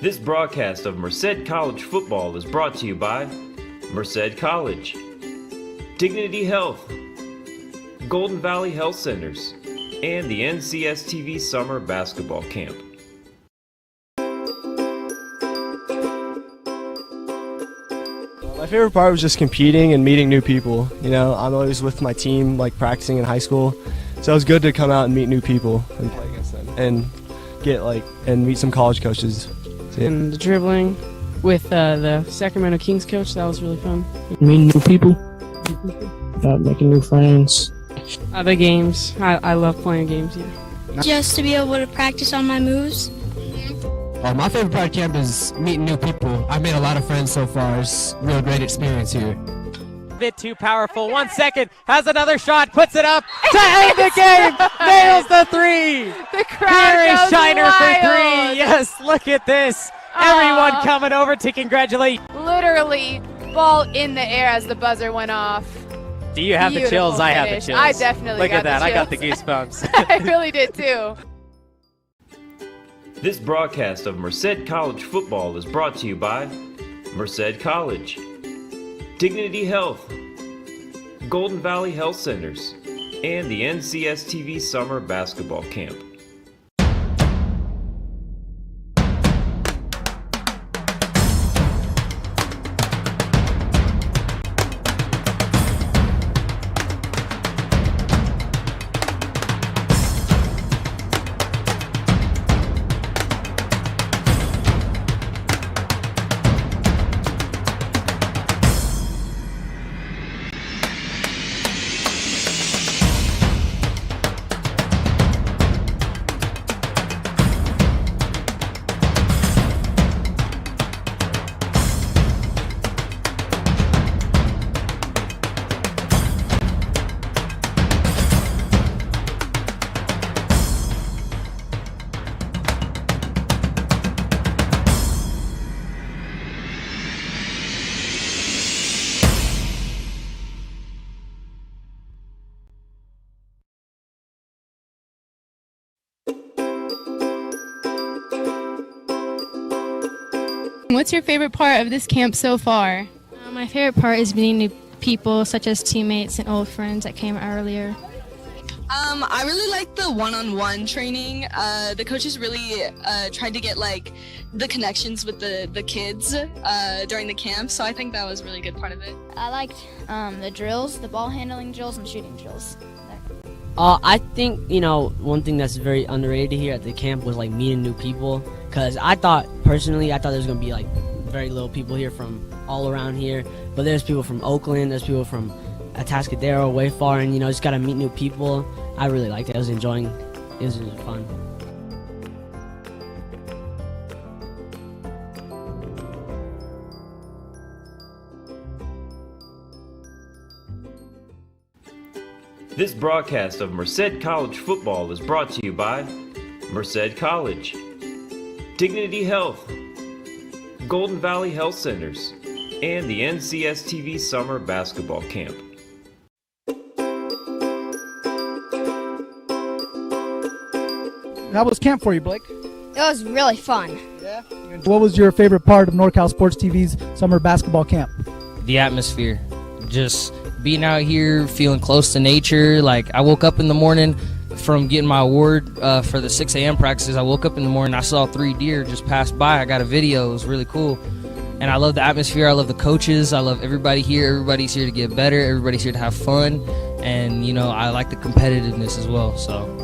This broadcast of Merced College football is brought to you by Merced College, Dignity Health, Golden Valley Health Centers, and the NCSTV Summer Basketball Camp. My favorite part was just competing and meeting new people. I'm always with my team, like practicing in high school, so it was good to come out and meet new people and play against them and and meet some college coaches. And the dribbling with the Sacramento Kings coach, that was really fun. Meeting new people, making new friends. The games, I love playing games, yeah. Just to be able to practice on my moves. My favorite part of camp is meeting new people. I've made a lot of friends so far. It's a real great experience here. Bit too powerful. 1 second, has another shot, puts it up to end the game. Nails the three. The crowd Here is goes Shiner wild. for three. Yes, look at this. Everyone coming over to congratulate. Literally, ball in the air as the buzzer went off. Do you have the chills? Beautiful I have the finish. chills. I definitely look got at that. the I got the chills. goosebumps. I really did too. This broadcast of Merced College football is brought to you by Merced College, Dignity Health, Golden Valley Health Centers, and the NCSTV Summer Basketball Camp. What's your favorite part of this camp so far? My favorite part is meeting new people, such as teammates and old friends that came earlier. I really like the one-on-one training. The coaches really tried to get the connections with the kids during the camp, so I think that was a really good part of it. I liked the drills, the ball handling drills, and shooting drills. I think, one thing that's very underrated here at the camp was meeting new people, because I thought there was going to be very little people here from all around here, but there's people from Oakland, there's people from Atascadero, way far, and just got to meet new people. I really liked it. I was enjoying. It was really fun. This broadcast of Merced College football is brought to you by Merced College, Dignity Health, Golden Valley Health Centers, and the NCSTV Summer Basketball Camp. How was camp for you, Blake? It was really fun. What was your favorite part of NorCal Sports TV's summer basketball camp? The atmosphere, just being out here, feeling close to nature. Like, I woke up in the morning from getting my award for the 6 a.m. practices. I woke up in the morning, I saw 3 deer just pass by. I got a video. It was really cool. And I love the atmosphere. I love the coaches. I love everybody here. Everybody's here to get better. Everybody's here to have fun. And, I like the competitiveness as well. So.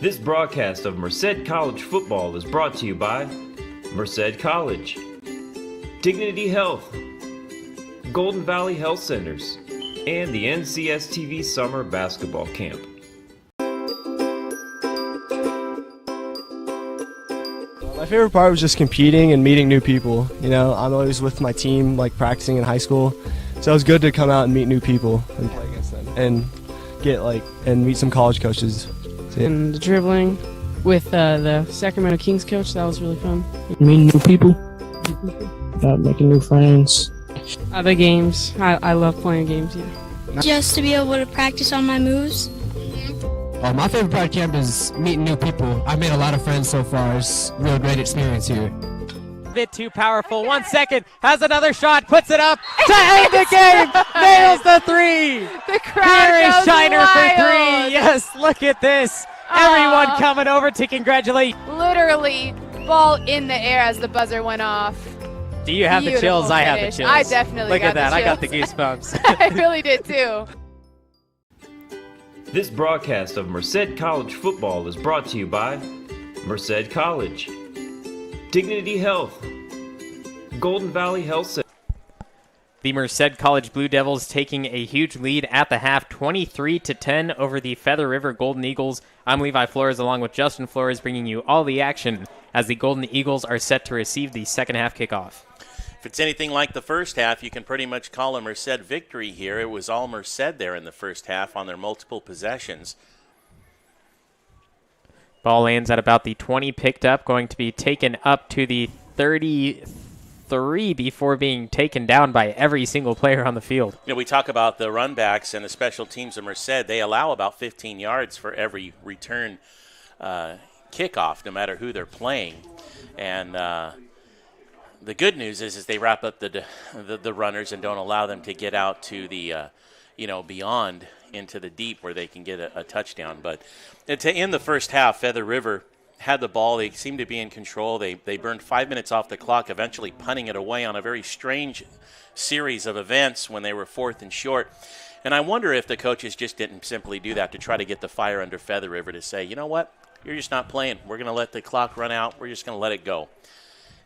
This broadcast of Merced College football is brought to you by Merced College, Dignity Health, Golden Valley Health Centers, and the NCSTV Summer Basketball Camp. My favorite part was just competing and meeting new people. I'm always with my team, like practicing in high school, so it was good to come out and meet new people and play against them and and meet some college coaches. And the dribbling with the Sacramento Kings coach, that was really fun. Meeting new people, making new friends. The games, I love playing games, yeah. Just to be able to practice on my moves. My favorite part of camp is meeting new people. I've made a lot of friends so far. It's a real great experience here. Bit too powerful. 1 second, has another shot, puts it up to end the game. Nails the three. The crowd Here is goes Shiner wild. for 3. Yes, look at this. Everyone coming over to congratulate. Literally, ball in the air as the buzzer went off. Do you have the chills? Beautiful I have the finish. chills. I definitely look got at that. the I got the chills. goosebumps. I really did too. This broadcast of Merced College football is brought to you by Merced College, Dignity Health, Golden Valley Health Center. The Merced College Blue Devils taking a huge lead at the half, 23-10 over the Feather River Golden Eagles. I'm Levi Flores along with Justin Flores bringing you all the action as the Golden Eagles are set to receive the second half kickoff. If it's anything like the first half, you can pretty much call a Merced victory here. It was all Merced there in the first half on their multiple possessions. Ball lands at about the 20 picked up, going to be taken up to the 33 before being taken down by every single player on the field. We talk about the run backs and the special teams of Merced. They allow about 15 yards for every return kickoff, no matter who they're playing. And the good news is they wrap up the runners and don't allow them to get out to the, beyond into the deep where they can get a touchdown. But to end the first half, Feather River had the ball. They seemed to be in control. They burned 5 minutes off the clock, eventually punting it away on a very strange series of events when they were 4th and short. And I wonder if the coaches just didn't simply do that to try to get the fire under Feather River to say, you know what, you're just not playing. We're going to let the clock run out. We're just going to let it go.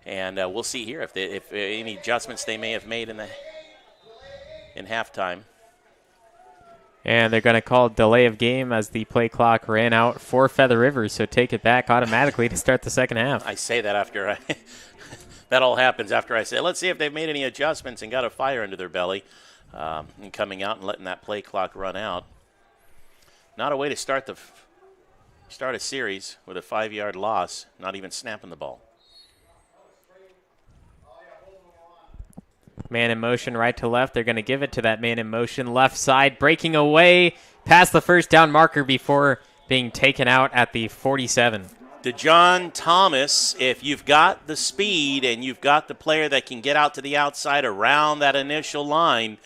And we'll see here if any adjustments they may have made in halftime. And they're going to call delay of game as the play clock ran out for Feather River, so take it back automatically to start the second half. I say that after that all happens after I say, let's see if they've made any adjustments and got a fire under their belly and coming out and letting that play clock run out. Not a way to start a series with a 5-yard loss, not even snapping the ball. Man in motion right to left. They're going to give it to that man in motion left side, breaking away past the first down marker before being taken out at the 47. DeJohn Thomas, if you've got the speed and you've got the player that can get out to the outside around that initial line,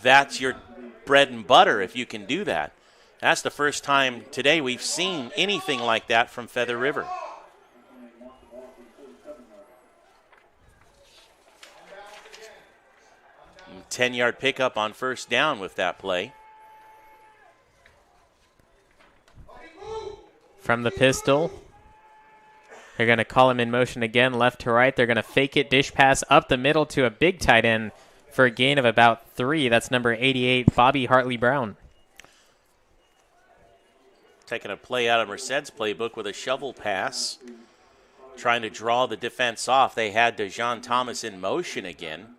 that's your bread and butter if you can do that. That's the first time today we've seen anything like that from Feather River. And 10-yard pickup on first down with that play. From the pistol, they're going to call him in motion again, left to right. They're going to fake it, dish pass up the middle to a big tight end for a gain of about 3. That's number 88, Bobby Hartley-Brown. Taking a play out of Merced's playbook with a shovel pass, trying to draw the defense off. They had DeJohn Thomas in motion again.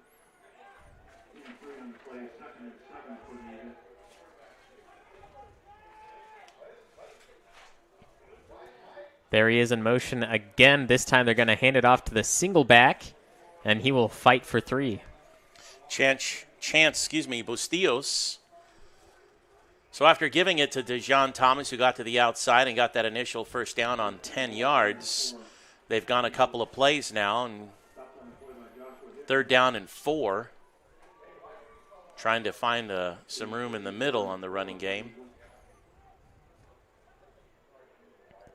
There he is in motion again. This time they're going to hand it off to the single back, and he will fight for 3. Chance, Bustillos. So after giving it to DeJohn Thomas, who got to the outside and got that initial first down on 10 yards, they've gone a couple of plays now, and 3rd down and 4. Trying to find some room in the middle on the running game.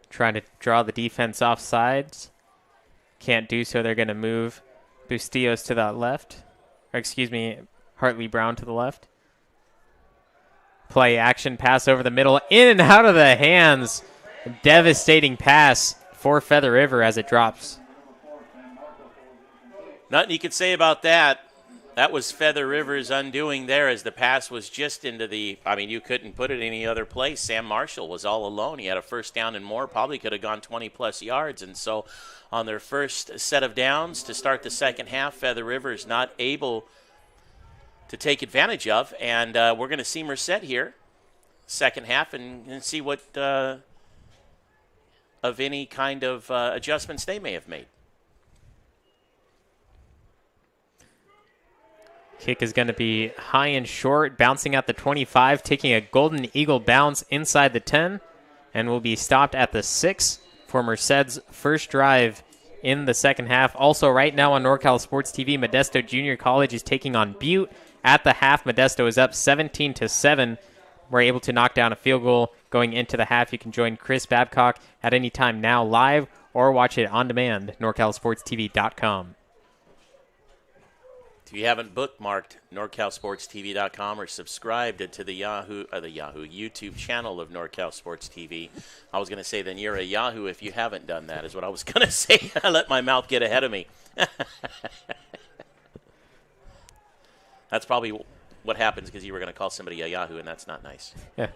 Trying to draw the defense off sides. Can't do so. They're going to move Bustillos to the left. Hartley-Brown to the left. Play action pass over the middle. In and out of the hands. Devastating pass for Feather River as it drops. Nothing you can say about that. That was Feather River's undoing there as the pass was just into you couldn't put it any other place. Sam Marshall was all alone. He had a first down and more, probably could have gone 20-plus yards. And so on their first set of downs to start the second half, Feather River is not able to take advantage of. And we're going to see Merced here, second half, and see what of any kind of adjustments they may have made. Kick is going to be high and short, bouncing at the 25, taking a Golden Eagle bounce inside the 10, and will be stopped at the 6 for Merced's first drive in the second half. Also, right now on NorCal Sports TV, Modesto Junior College is taking on Butte. At the half, Modesto is up 17-7. We're able to knock down a field goal going into the half. You can join Chris Babcock at any time now live or watch it on demand, NorCalSportsTV.com. If you haven't bookmarked NorCalSportsTV.com or subscribed to the YouTube channel of NorCal Sports TV, I was going to say then you're a Yahoo if you haven't done that, is what I was going to say. I let my mouth get ahead of me. That's probably what happens because you were going to call somebody a Yahoo, and that's not nice. Yeah.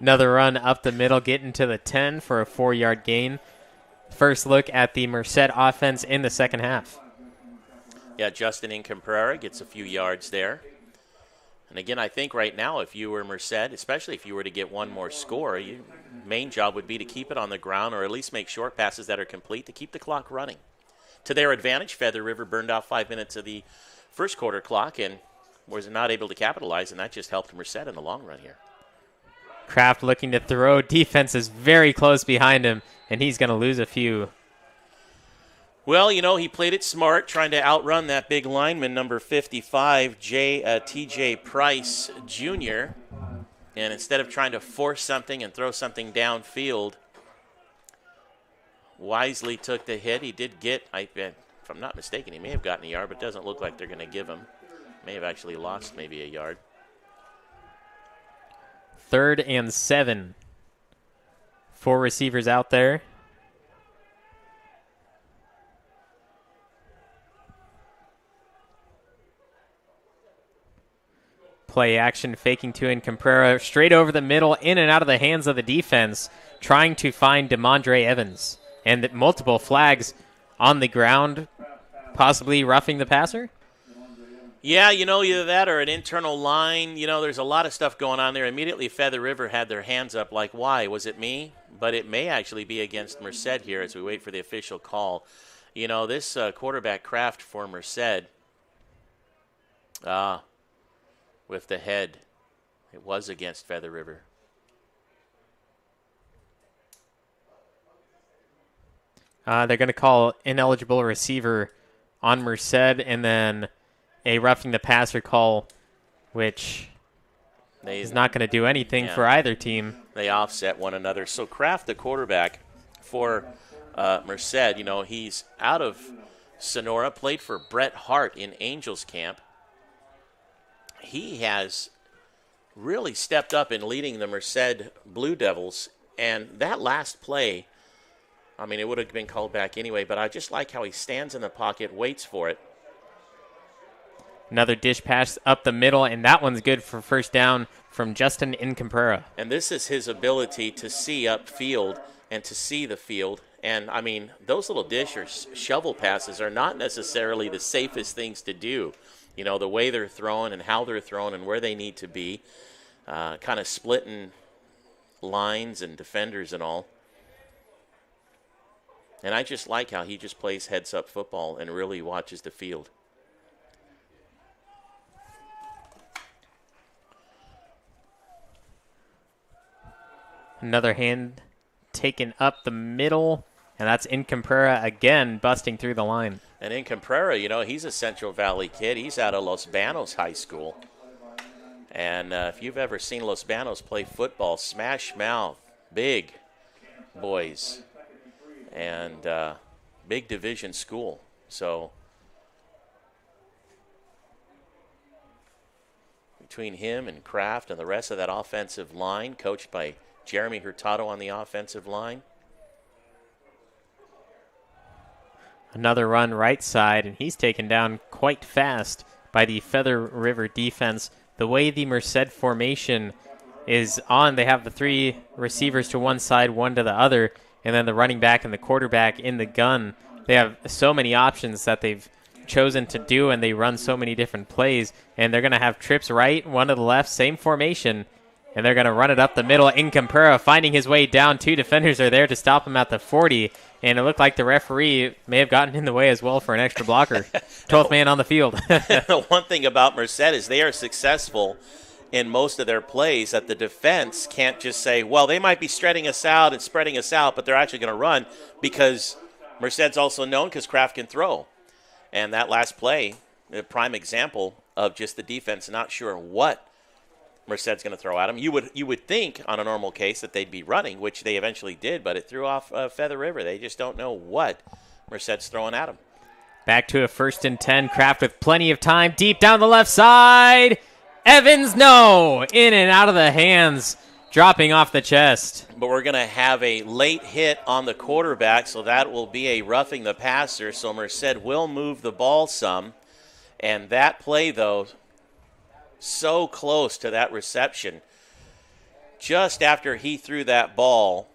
Another run up the middle, getting to the 10 for a 4-yard gain. First look at the Merced offense in the second half. Yeah, Justin Incomprera gets a few yards there. And again, I think right now if you were Merced, especially if you were to get one more score, your main job would be to keep it on the ground or at least make short passes that are complete to keep the clock running. To their advantage, Feather River burned off 5 minutes of the first quarter clock and was not able to capitalize, and that just helped Merced in the long run here. Kraft looking to throw. Defense is very close behind him, and he's going to lose a few. Well, he played it smart, trying to outrun that big lineman, number 55, T.J. Price Jr., and instead of trying to force something and throw something downfield, wisely took the hit. He did get, if I'm not mistaken, he may have gotten a yard, but it doesn't look like they're going to give him. May have actually lost maybe a yard. 3rd and 7. 4 receivers out there. Play action, faking to Incomprera, straight over the middle, in and out of the hands of the defense, trying to find DeMondre Evans. And multiple flags on the ground, possibly roughing the passer? Yeah, either that or an internal line. There's a lot of stuff going on there. Immediately, Feather River had their hands up like, why? Was it me? But it may actually be against Merced here as we wait for the official call. This quarterback Kraft for Merced, With the head. It was against Feather River. They're going to call ineligible receiver on Merced, and then a roughing the passer call, which is not going to do anything for either team. They offset one another. So Kraft, the quarterback for Merced, he's out of Sonora, played for Bret Hart in Angels Camp. He has really stepped up in leading the Merced Blue Devils, and that last play, it would have been called back anyway, but I just like how he stands in the pocket, waits for it. Another dish pass up the middle, and that one's good for first down from Justin Incomprera. And this is his ability to see upfield and to see the field. And, those little dish or shovel passes are not necessarily the safest things to do. The way they're thrown and how they're thrown and where they need to be, kind of splitting lines and defenders and all. And I just like how he just plays heads-up football and really watches the field. Another hand taken up the middle, and that's Incomprera again busting through the line. And Incomprera, he's a Central Valley kid. He's out of Los Banos High School. And if you've ever seen Los Banos play football, smash mouth, big boys. And big division school. So between him and Kraft and the rest of that offensive line, coached by Jeremy Hurtado on the offensive line. Another run right side, and he's taken down quite fast by the Feather River defense. The way the Merced formation is on, they have the three receivers to one side, one to the other, and then the running back and the quarterback in the gun. They have so many options that they've chosen to do, and they run so many different plays. And they're going to have trips right, one to the left, same formation, and they're going to run it up the middle. Incomprera finding his way down. Two defenders are there to stop him at the 40, and it looked like the referee may have gotten in the way as well for an extra blocker. 12th man on the field. The one thing about Merced is they are successful in most of their plays that the defense can't just say, well, they might be spreading us out, but they're actually going to run, because Merced's also known because Kraft can throw. And that last play, a prime example of just the defense not sure what Merced's going to throw at them. You would think on a normal case that they'd be running, which they eventually did, but it threw off Feather River. They just don't know what Merced's throwing at them. Back to a 1st and 10. Kraft with plenty of time. Deep down the left side. Evans, no! In and out of the hands, dropping off the chest. But we're going to have a late hit on the quarterback, so that will be a roughing the passer. So Merced will move the ball some. And that play, though, so close to that reception. Just after he threw that ball,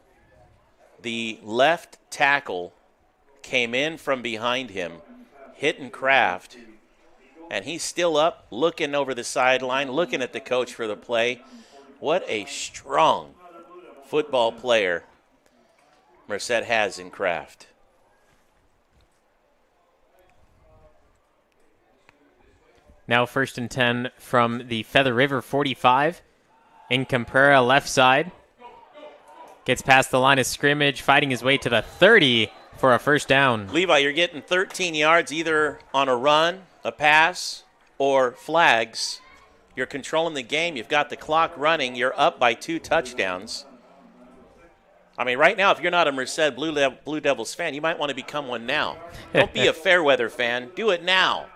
the left tackle came in from behind him, hitting Kraft. And he's still up, looking over the sideline, looking at the coach for the play. What a strong football player Merced has in Kraft. Now 1st and 10 from the Feather River 45. Incomprera left side. Gets past the line of scrimmage, fighting his way to the 30 for a first down. Levi, you're getting 13 yards either on a run, a pass, or flags. You're controlling the game. You've got the clock running. You're up by 2 touchdowns. Right now, if you're not a Merced Blue Devils fan, you might want to become one now. Don't be a Fairweather fan. Do it now.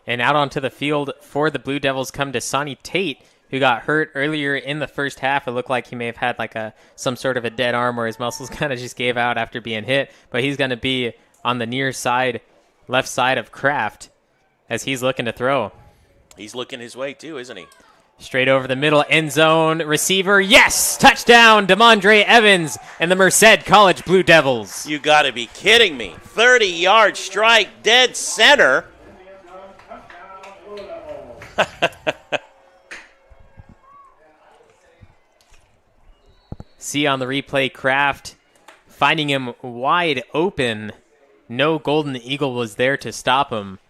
And out onto the field for the Blue Devils come Dasani Tate, who got hurt earlier in the first half. It looked like he may have had some sort of a dead arm where his muscles kind of just gave out after being hit. But he's going to be on the near side, left side of Kraft, as he's looking to throw. He's looking his way too, isn't he? Straight over the middle, end zone, receiver, yes! Touchdown, DeMondre Evans and the Merced College Blue Devils. You got to be kidding me. 30-yard strike, dead center. See on the replay, Kraft finding him wide open. No Golden Eagle was there to stop him.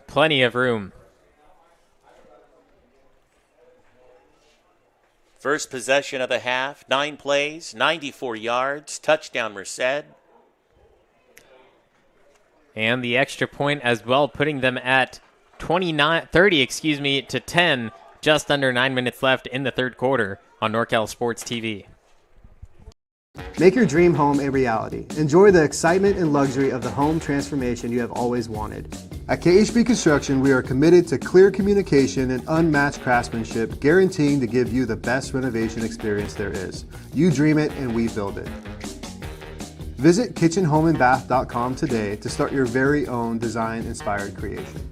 plenty of room. First possession of the half, 9 plays, 94 yards, touchdown Merced. And the extra point as well, putting them at 30 to 10, just under 9 minutes left in the third quarter on NorCal Sports TV. Make your dream home a reality. Enjoy the excitement and luxury of the home transformation you have always wanted. At KHB Construction, we are committed to clear communication and unmatched craftsmanship, guaranteeing to give you the best renovation experience there is. You dream it and we build it. Visit kitchenhomeandbath.com today to start your very own design-inspired creation.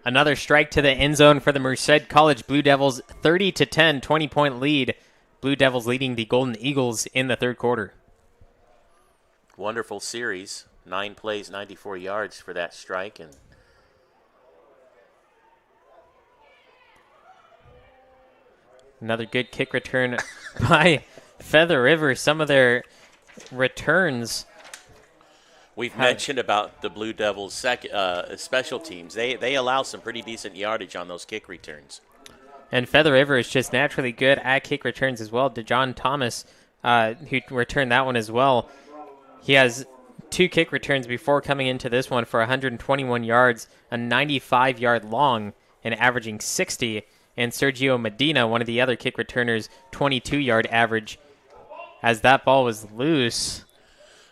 Another strike to the end zone for the Merced College Blue Devils, 30 to 10, 20-point lead. Blue Devils leading the Golden Eagles in the third quarter. Wonderful series. 9 plays, 94 yards for that strike. And another good kick return by Feather River. Some of their returns. We've mentioned about the Blue Devils' special teams. They allow some pretty decent yardage on those kick returns. And Feather River is just naturally good at kick returns as well. DeJohn Thomas, who returned that one as well. He has 2 kick returns before coming into this one for 121 yards, a 95-yard long, and averaging 60. And Sergio Medina, one of the other kick returners, 22-yard average. As that ball was loose.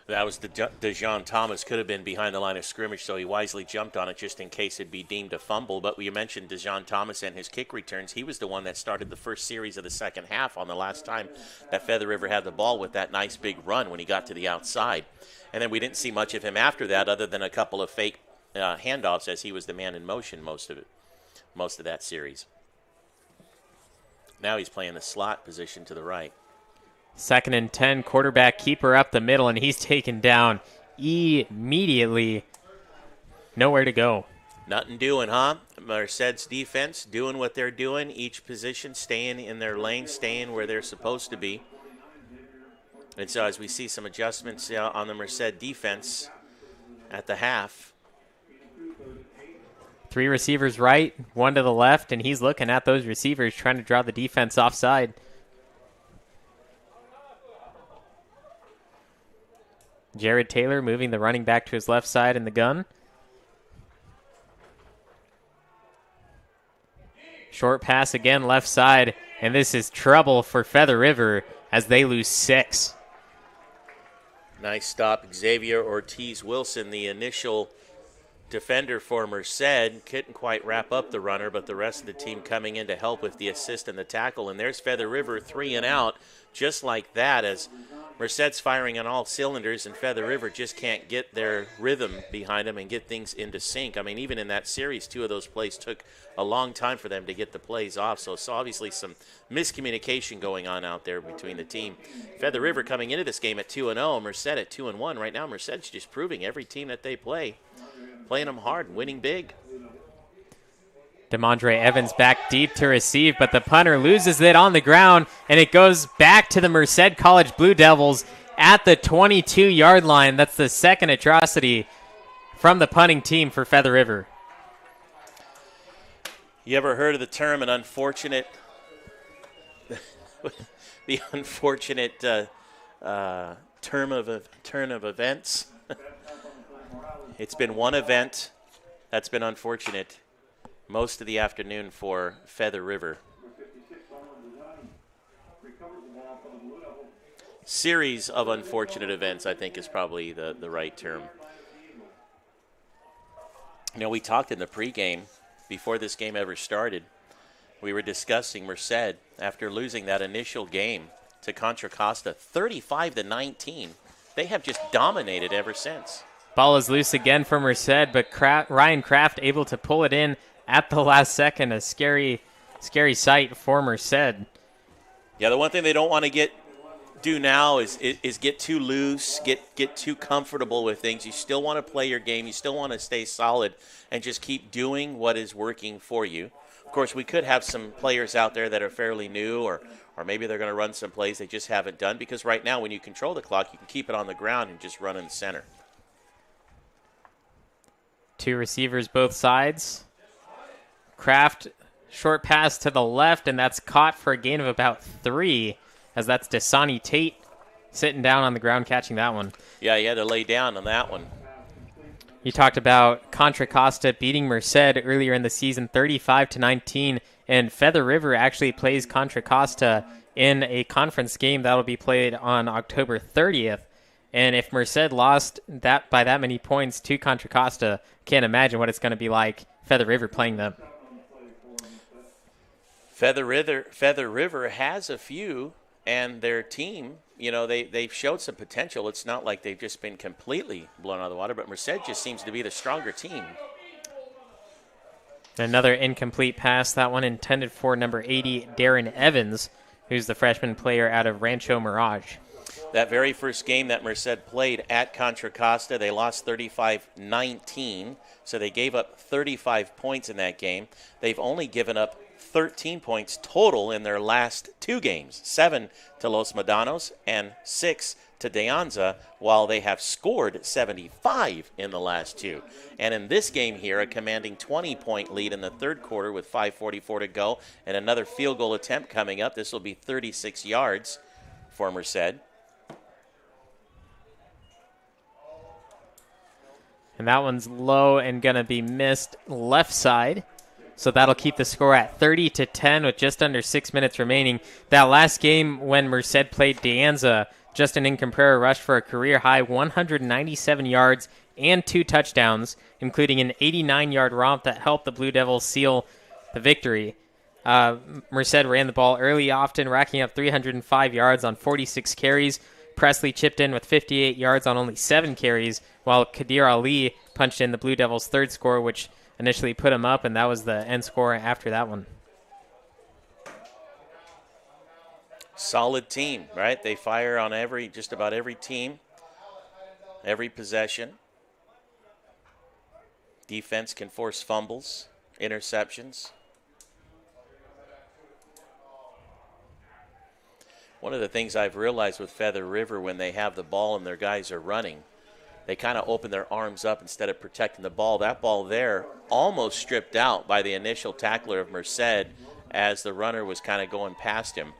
That was DeJohn Thomas, could have been behind the line of scrimmage, so he wisely jumped on it just in case it'd be deemed a fumble. But you mentioned DeJohn Thomas and his kick returns. He was the one that started the first series of the second half on the last time that Feather River had the ball with that nice big run when he got to the outside. And then we didn't see much of him after that other than a couple of fake handoffs as he was the man in motion most of that series. Now he's playing the slot position to the right. 2nd and 10, quarterback keeper up the middle, and he's taken down immediately. Nowhere to go. Nothing doing, huh? Merced's defense doing what they're doing. Each position staying in their lane, staying where they're supposed to be. And so as we see some adjustments on the Merced defense at the half. 3 receivers right, 1 to the left, and he's looking at those receivers trying to draw the defense offside. Jared Taylor moving the running back to his left side in the gun. Short pass again, left side, and this is trouble for Feather River as they lose 6. Nice stop, Xavier Ortiz-Wilson, the initial defender for Merced. Couldn't quite wrap up the runner, but the rest of the team coming in to help with the assist and the tackle. And there's Feather River 3 and out, just like that, as Merced's firing on all cylinders, and Feather River just can't get their rhythm behind them and get things into sync. I mean, even in that series, 2 of those plays took a long time for them to get the plays off. So it's obviously some miscommunication going on out there between the team. Feather River coming into this game at 2-0, Merced at 2-1. Right now, Merced's just proving every team that they play, playing them hard, winning big. DeMondre Evans back deep to receive, but the punter loses it on the ground, and it goes back to the Merced College Blue Devils at the 22-yard line. That's the second atrocity from the punting team for Feather River. You ever heard of the term an unfortunate, the unfortunate turn of events? It's been one event that's been unfortunate most of the afternoon for Feather River. Series of unfortunate events, I think, is probably the right term. You know, we talked in the pregame before this game ever started. We were discussing Merced after losing that initial game to Contra Costa 35-19. They have just dominated ever since. Ball is loose again for Merced, but Ryan Kraft able to pull it in at the last second. A scary sight for Merced. Yeah, the one thing they don't want to get do now is get too loose, get too comfortable with things. You still want to play your game. You still want to stay solid and just keep doing what is working for you. Of course, we could have some players out there that are fairly new or maybe they're going to run some plays they just haven't done, because right now when you control the clock, you can keep it on the ground and just run in the center. 2 receivers both sides. Kraft, short pass to the left, and that's caught for a gain of about 3, as that's Dasani Tate sitting down on the ground catching that one. Yeah, he had to lay down on that one. You talked about Contra Costa beating Merced earlier in the season, 35-19, and Feather River actually plays Contra Costa in a conference game that will be played on October 30th. And if Merced lost that by that many points to Contra Costa, can't imagine what it's going to be like Feather River playing them. Feather River has a few, and their team, they've showed some potential. It's not like they've just been completely blown out of the water, but Merced just seems to be the stronger team. Another incomplete pass, that one intended for number 80, Darren Evans, who's the freshman player out of Rancho Mirage. That very first game that Merced played at Contra Costa, they lost 35-19, so they gave up 35 points in that game. They've only given up 13 points total in their last 2 games, 7 to Los Medanos and 6 to De Anza, while they have scored 75 in the last 2. And in this game here, a commanding 20-point lead in the third quarter with 5:44 to go, and another field goal attempt coming up. This will be 36 yards for Merced. And that one's low and going to be missed left side. So that'll keep the score at 30-10 with just under 6 minutes remaining. That last game when Merced played De Anza, Justin Incomprera rushed for a career-high 197 yards and 2 touchdowns, including an 89-yard romp that helped the Blue Devils seal the victory. Merced ran the ball early, often racking up 305 yards on 46 carries. Presley chipped in with 58 yards on only 7 carries, while Kadir Ali punched in the Blue Devils' third score, which initially put him up, and that was the end score after that one. Solid team, right? They fire on just about every team, every possession. Defense can force fumbles, interceptions. One of the things I've realized with Feather River, when they have the ball and their guys are running, they kind of open their arms up instead of protecting the ball. That ball there almost stripped out by the initial tackler of Merced as the runner was kind of going past him.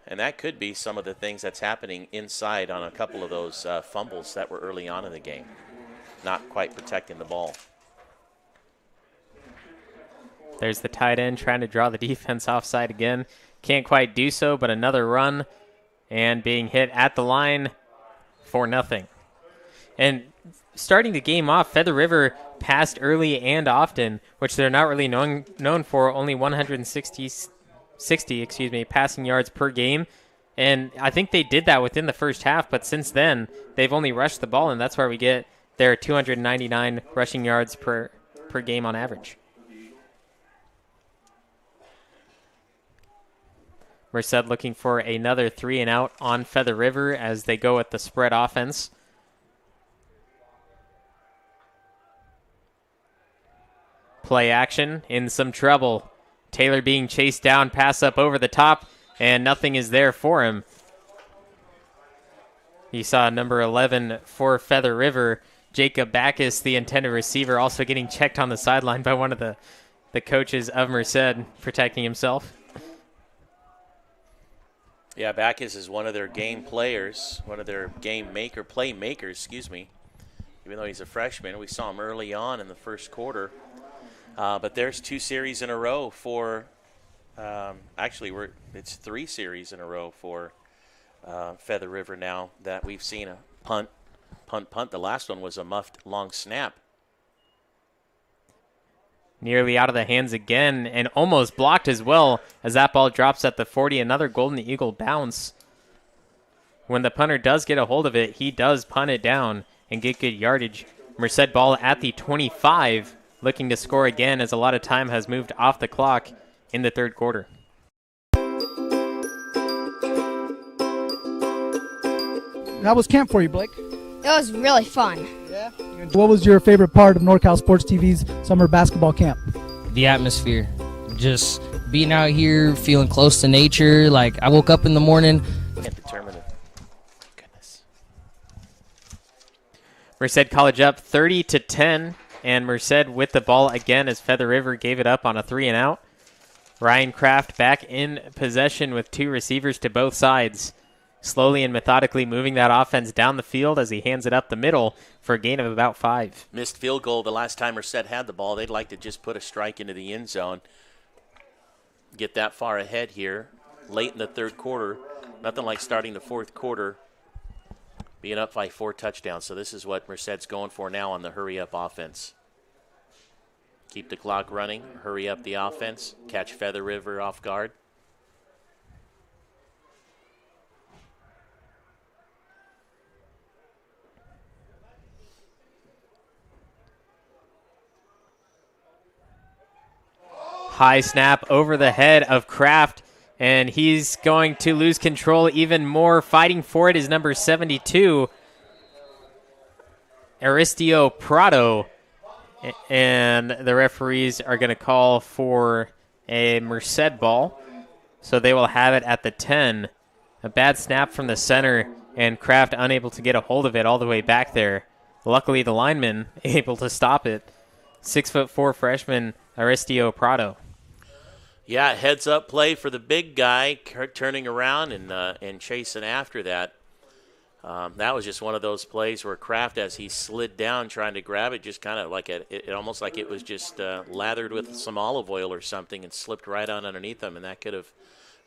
And that could be some of the things that's happening inside on a couple of those fumbles that were early on in the game, not quite protecting the ball. There's the tight end trying to draw the defense offside again. Can't quite do so, but another run and being hit at the line for nothing. And starting the game off, Feather River passed early and often, which they're not really known for, only 160 passing yards per game. And I think they did that within the first half, but since then, they've only rushed the ball, and that's where we get their 299 rushing yards per game on average. Merced looking for another 3-and-out on Feather River as they go with the spread offense. Play action, in some trouble. Taylor being chased down, pass up over the top, and nothing is there for him. You saw number 11 for Feather River, Jacob Backus, the intended receiver, also getting checked on the sideline by one of the coaches of Merced, protecting himself. Yeah, Backus is one of their game players, one of their playmakers, even though he's a freshman. We saw him early on in the first quarter. But there's 2 series in a row for, it's 3 series in a row for Feather River now that we've seen a punt. The last one was a muffed long snap. Nearly out of the hands again and almost blocked as well as that ball drops at the 40. Another Golden Eagle bounce. When the punter does get a hold of it, he does punt it down and get good yardage. Merced ball at the 25, looking to score again as a lot of time has moved off the clock in the third quarter. How was camp for you, Blake? It was really fun. What was your favorite part of NorCal Sports TV's summer basketball camp? The atmosphere. Just being out here, feeling close to nature. Like, I woke up in the morning. Can't determine it. Goodness. Merced College up 30-10, and Merced with the ball again as Feather River gave it up on a 3-and-out. Ryan Kraft back in possession with two receivers to both sides, slowly and methodically moving that offense down the field as he hands it up the middle for a gain of about 5. Missed field goal the last time Merced had the ball. They'd like to just put a strike into the end zone. Get that far ahead here late in the third quarter. Nothing like starting the fourth quarter being up by 4 touchdowns. So this is what Merced's going for now on the hurry-up offense. Keep the clock running, hurry up the offense, catch Feather River off guard. High snap over the head of Kraft, and he's going to lose control even more. Fighting for it is number 72, Aristio Prado. And the referees are going to call for a Merced ball. So they will have it at the 10. A bad snap from the center, and Kraft unable to get a hold of it all the way back there. Luckily, the lineman able to stop it. 6'4" freshman Aristio Prado. Yeah, heads-up play for the big guy, turning around and chasing after that. That was just one of those plays where Kraft, as he slid down trying to grab it, just kind of like it almost like it was just lathered with some olive oil or something and slipped right on underneath him, and that could have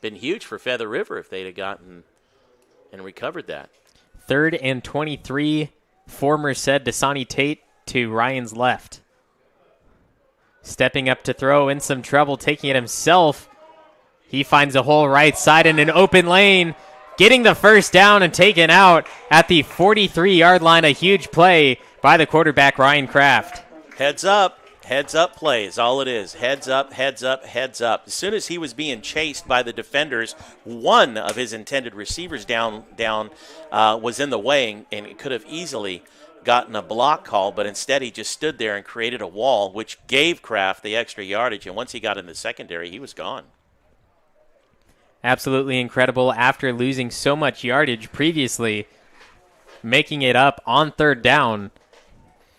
been huge for Feather River if they'd have gotten and recovered that. 3rd and 23 for Merced. Dasani Tate to Ryan's left. Stepping up to throw, in some trouble, taking it himself. He finds a hole right side in an open lane, getting the first down and taken out at the 43-yard line. A huge play by the quarterback, Ryan Kraft. Heads up play is all it is. Heads up, heads up, heads up. As soon as he was being chased by the defenders, one of his intended receivers down was in the way, and it could have easily gotten a block call, but instead he just stood there and created a wall, which gave Kraft the extra yardage, and once he got in the secondary, he was gone. Absolutely incredible after losing so much yardage previously, making it up on 3rd down.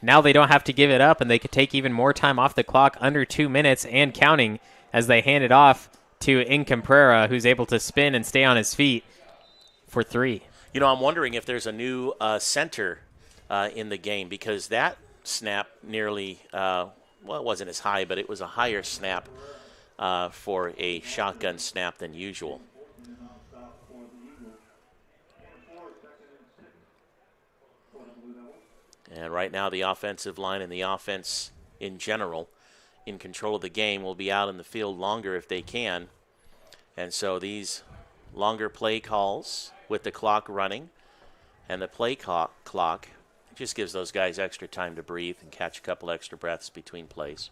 Now they don't have to give it up, and they could take even more time off the clock, under 2 minutes and counting, as they hand it off to Incomprera, who's able to spin and stay on his feet for 3. You know, I'm wondering if there's a new center in the game, because that snap nearly, it wasn't as high, but it was a higher snap for a shotgun snap than usual. And right now the offensive line and the offense in general in control of the game will be out in the field longer if they can. And so these longer play calls with the clock running and the play clock just gives those guys extra time to breathe and catch a couple extra breaths between plays.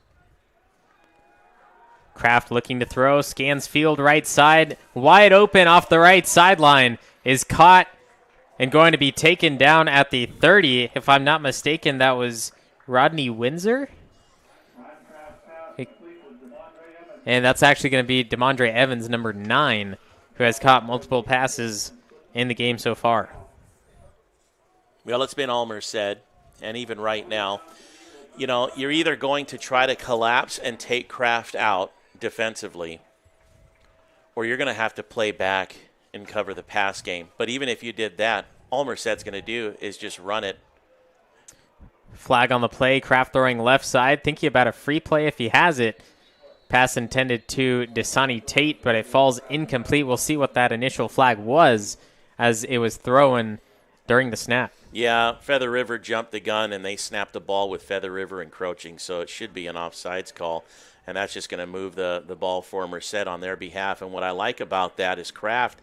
Kraft looking to throw, scans field right side, wide open off the right sideline, is caught and going to be taken down at the 30. If I'm not mistaken, that was Rodney Windsor. And that's actually going to be Demondre Evans, number 9, who has caught multiple passes in the game so far. Well, it's been all Merced, and even right now, you know, you're either going to try to collapse and take Kraft out defensively, or you're going to have to play back and cover the pass game. But even if you did that, all Merced's going to do is just run it. Flag on the play, Kraft throwing left side, thinking about a free play if he has it. Pass intended to Dasani Tate, but it falls incomplete. We'll see what that initial flag was as it was thrown during the snap. Yeah, Feather River jumped the gun, and they snapped the ball with Feather River encroaching, so it should be an offsides call. and that's just going to move the ball for Merced on their behalf. And what I like about that is Kraft,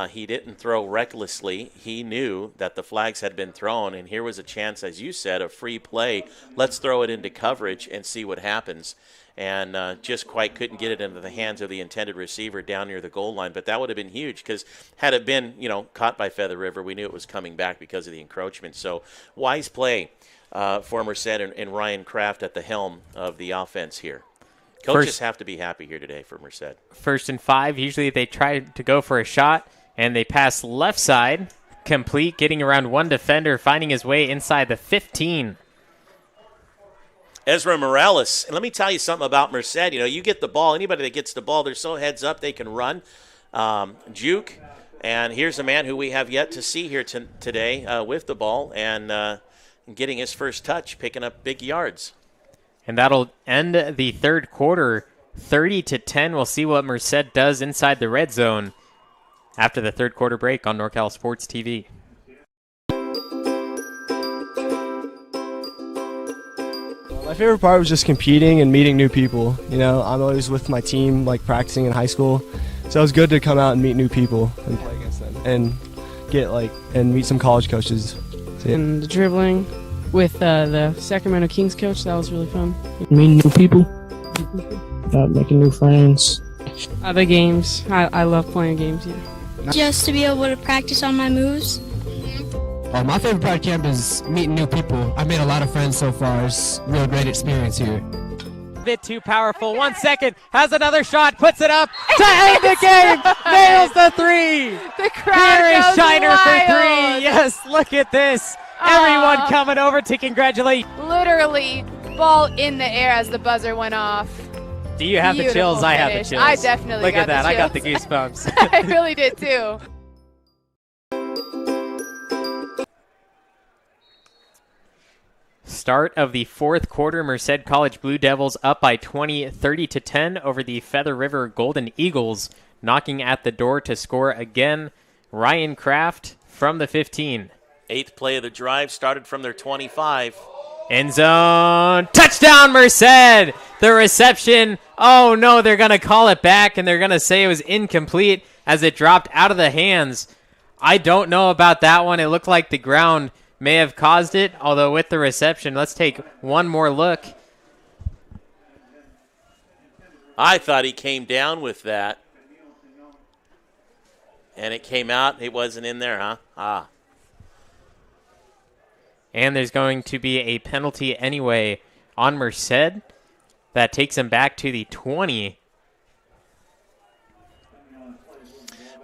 he didn't throw recklessly. He knew that the flags had been thrown, and here was a chance, as you said, a free play. Let's throw it into coverage and see what happens. And just quite couldn't get it into the hands of the intended receiver down near the goal line. But that would have been huge, because had it been, caught by Feather River, we knew it was coming back because of the encroachment. So wise play for Merced and Ryan Kraft at the helm of the offense here. Coaches have to be happy here today for Merced. 1st and 5. Usually they try to go for a shot, and they pass left side, complete, getting around one defender, finding his way inside the 15. Ezra Morales. And let me tell you something about Merced. You get the ball. Anybody that gets the ball, they're so heads up they can run. Juke. And here's a man who we have yet to see here today with the ball and getting his first touch, picking up big yards. And that'll end the third quarter 30-10. We'll see what Merced does inside the red zone after the third quarter break on NorCal Sports TV. My favorite part was just competing and meeting new people. I'm always with my team, practicing in high school. So it was good to come out and meet new people and play against them and and meet some college coaches. And the dribbling with the Sacramento Kings coach, that was really fun. Meeting new people, making new friends. The games, I love playing games, yeah. Just to be able to practice on my moves. My favorite part of camp is meeting new people. I've made a lot of friends so far. It's a real great experience here. Bit too powerful. 1 second, has another shot, puts it up to end the game. Nails the 3. The crowd Here is goes Shiner wild. for 3. Yes, look at this. Everyone coming over to congratulate. Literally, ball in the air as the buzzer went off. Do you have the chills? I have the finish. chills. I definitely look got at that. the I got the chills. goosebumps. I really did too. Start of the fourth quarter, Merced College Blue Devils up by 20, 30-10 over the Feather River Golden Eagles. Knocking at the door to score again, Ryan Kraft from the 15. 8th play of the drive started from their 25. End zone. Touchdown, Merced. The reception. Oh, no, they're going to call it back, and they're going to say it was incomplete as it dropped out of the hands. I don't know about that one. It looked like the ground may have caused it, although with the reception, let's take one more look. I thought he came down with that. And it came out. It wasn't in there, huh? Ah. And there's going to be a penalty anyway on Merced. That takes him back to the 20.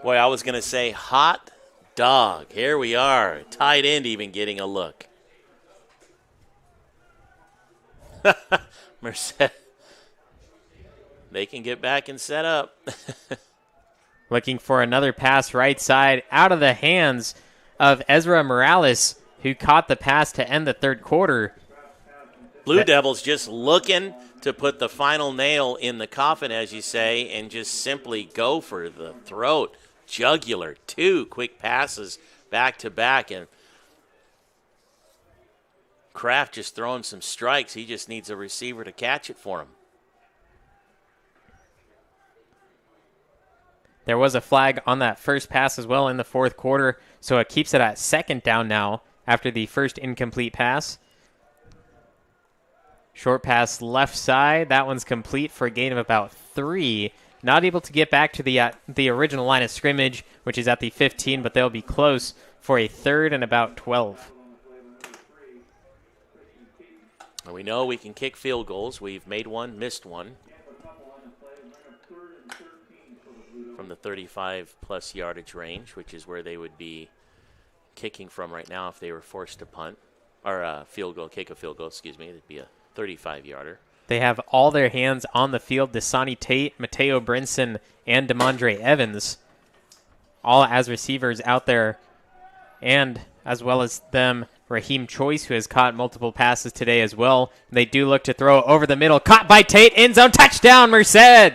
Boy, I was going to say hot dog. Here we are. Tight end even getting a look. Merced. They can get back and set up. Looking for another pass right side out of the hands of Ezra Morales, who caught the pass to end the third quarter. Blue Devils just looking to put the final nail in the coffin, as you say, and just simply go for the throat. Jugular. 2 quick passes back to back, and Kraft just throwing some strikes. He just needs a receiver to catch it for him. There was a flag on that first pass as well in the fourth quarter, so it keeps it at second down now after the first incomplete pass. Short pass left side. That one's complete for a gain of about 3. Not able to get back to the original line of scrimmage, which is at the 15, but they'll be close for a 3rd and about 12. We know we can kick field goals. We've made one, missed one. From the 35-plus yardage range, which is where they would be kicking from right now if they were forced to punt. Or kick a field goal, excuse me. It'd be a 35-yarder. They have all their hands on the field. Dasani Tate, Mateo Brinson, and DeMondre Evans, all as receivers out there. And as well as them, Raheem Choice, who has caught multiple passes today as well. They do look to throw over the middle. Caught by Tate, end zone, touchdown, Merced!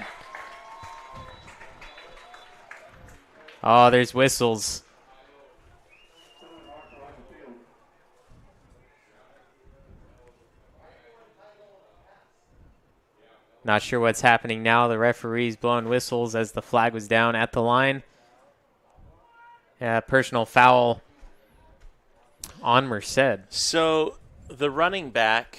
Oh, there's whistles. Not sure what's happening now. The referee's blowing whistles as the flag was down at the line. Personal foul on Merced. So the running back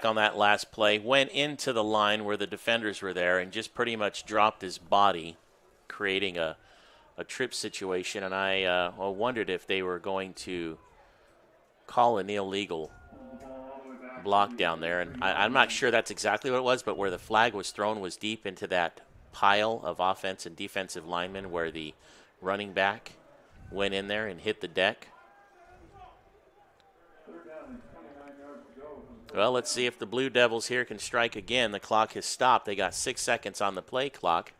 on that last play went into the line where the defenders were there and just pretty much dropped his body, creating a trip situation. And I wondered if they were going to call an illegal block down there. And I'm not sure that's exactly what it was, but where the flag was thrown was deep into that pile of offense and defensive linemen where the running back went in there and hit the deck. Well, let's see if the Blue Devils here can strike again. The clock has stopped. They got 6 seconds on the play clock.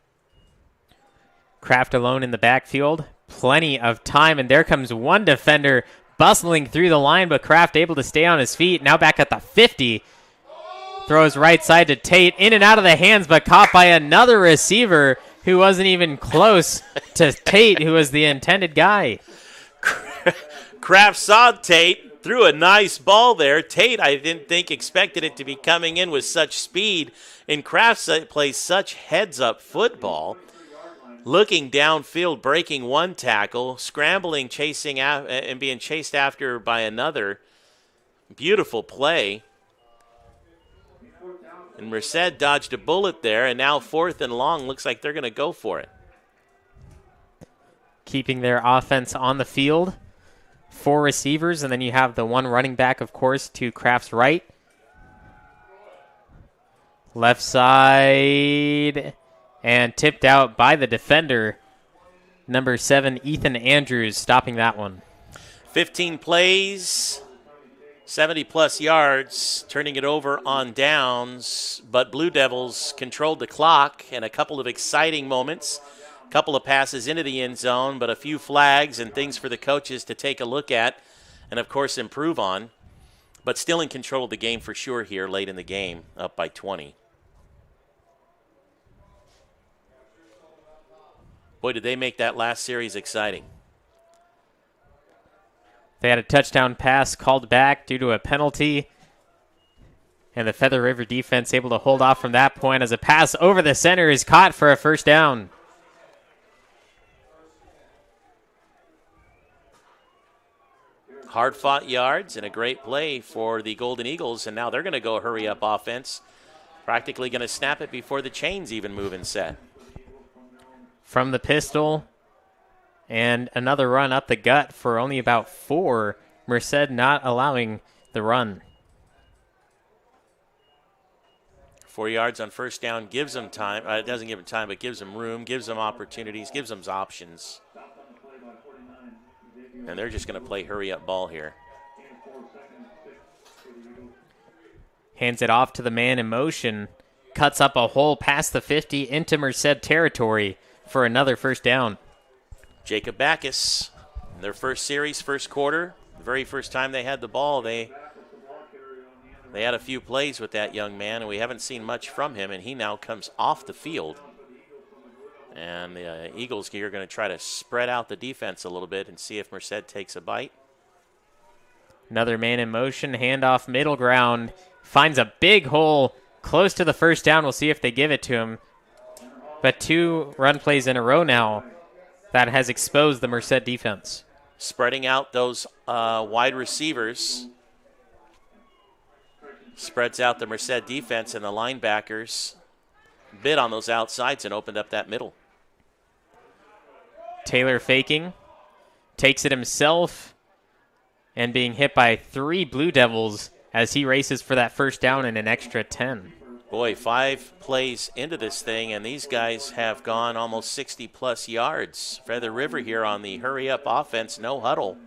Kraft alone in the backfield. Plenty of time, and there comes one defender bustling through the line, but Kraft able to stay on his feet. Now back at the 50. Throws right side to Tate. In and out of the hands, but caught by another receiver who wasn't even close to Tate, who was the intended guy. Kraft saw Tate, threw a nice ball there. Tate, I didn't think, expected it to be coming in with such speed. And Kraft plays such heads-up football. Looking downfield, breaking one tackle, scrambling, chasing and being chased after by another. Beautiful play. And Merced dodged a bullet there, and now 4th and long. Looks like they're going to go for it. Keeping their offense on the field. 4 receivers, and then you have the one running back, of course, to Kraft's right. Left side, and tipped out by the defender. Number 7, Ethan Andrews, stopping that one. 15 plays, 70-plus yards, turning it over on downs. But Blue Devils controlled the clock, and a couple of exciting moments. A couple of passes into the end zone, but a few flags and things for the coaches to take a look at and, of course, improve on. But still in control of the game for sure here late in the game, up by 20. Boy, did they make that last series exciting. They had a touchdown pass called back due to a penalty. And the Feather River defense able to hold off from that point as a pass over the center is caught for a first down. Hard-fought yards and a great play for the Golden Eagles, and now they're going to go hurry-up offense. Practically going to snap it before the chains even move and set. From the pistol, and another run up the gut for only about 4. Merced not allowing the run. 4 yards on first down gives them time. It doesn't give them time, but gives them room, gives them opportunities, gives them options. And they're just going to play hurry-up ball here. Hands it off to the man in motion. Cuts up a hole past the 50 into Merced territory for another first down. Jacob Backus, their first series, first quarter, the very first time they had the ball, they had a few plays with that young man, and we haven't seen much from him, and he now comes off the field. And the Eagles here are going to try to spread out the defense a little bit and see if Merced takes a bite. Another man in motion, handoff middle ground, finds a big hole close to the first down. We'll see if they give it to him. But 2 run plays in a row now that has exposed the Merced defense. Spreading out those wide receivers. Spreads out the Merced defense, and the linebackers bid on those outsides and opened up that middle. Taylor faking, takes it himself, and being hit by 3 Blue Devils as he races for that first down and an extra 10. Boy, 5 plays into this thing, and these guys have gone almost 60-plus yards. Feather River here on the hurry-up offense, no huddle.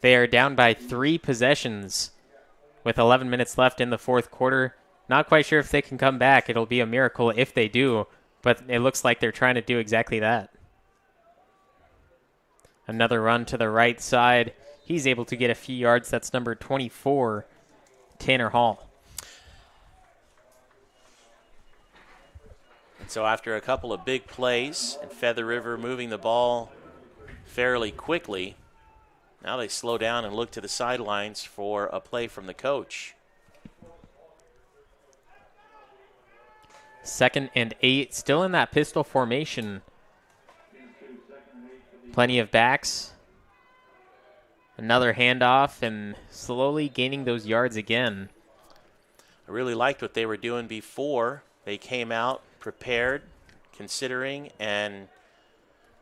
They are down by 3 possessions with 11 minutes left in the fourth quarter. Not quite sure if they can come back. It'll be a miracle if they do, but it looks like they're trying to do exactly that. Another run to the right side. He's able to get a few yards. That's number 24, Tanner Hall. And so after a couple of big plays and Feather River moving the ball fairly quickly, Now they slow down and look to the sidelines for a play from the coach. 2nd and 8, still in that pistol formation. Plenty of backs. Another handoff and slowly gaining those yards again. I really liked what they were doing before. They came out prepared, considering, and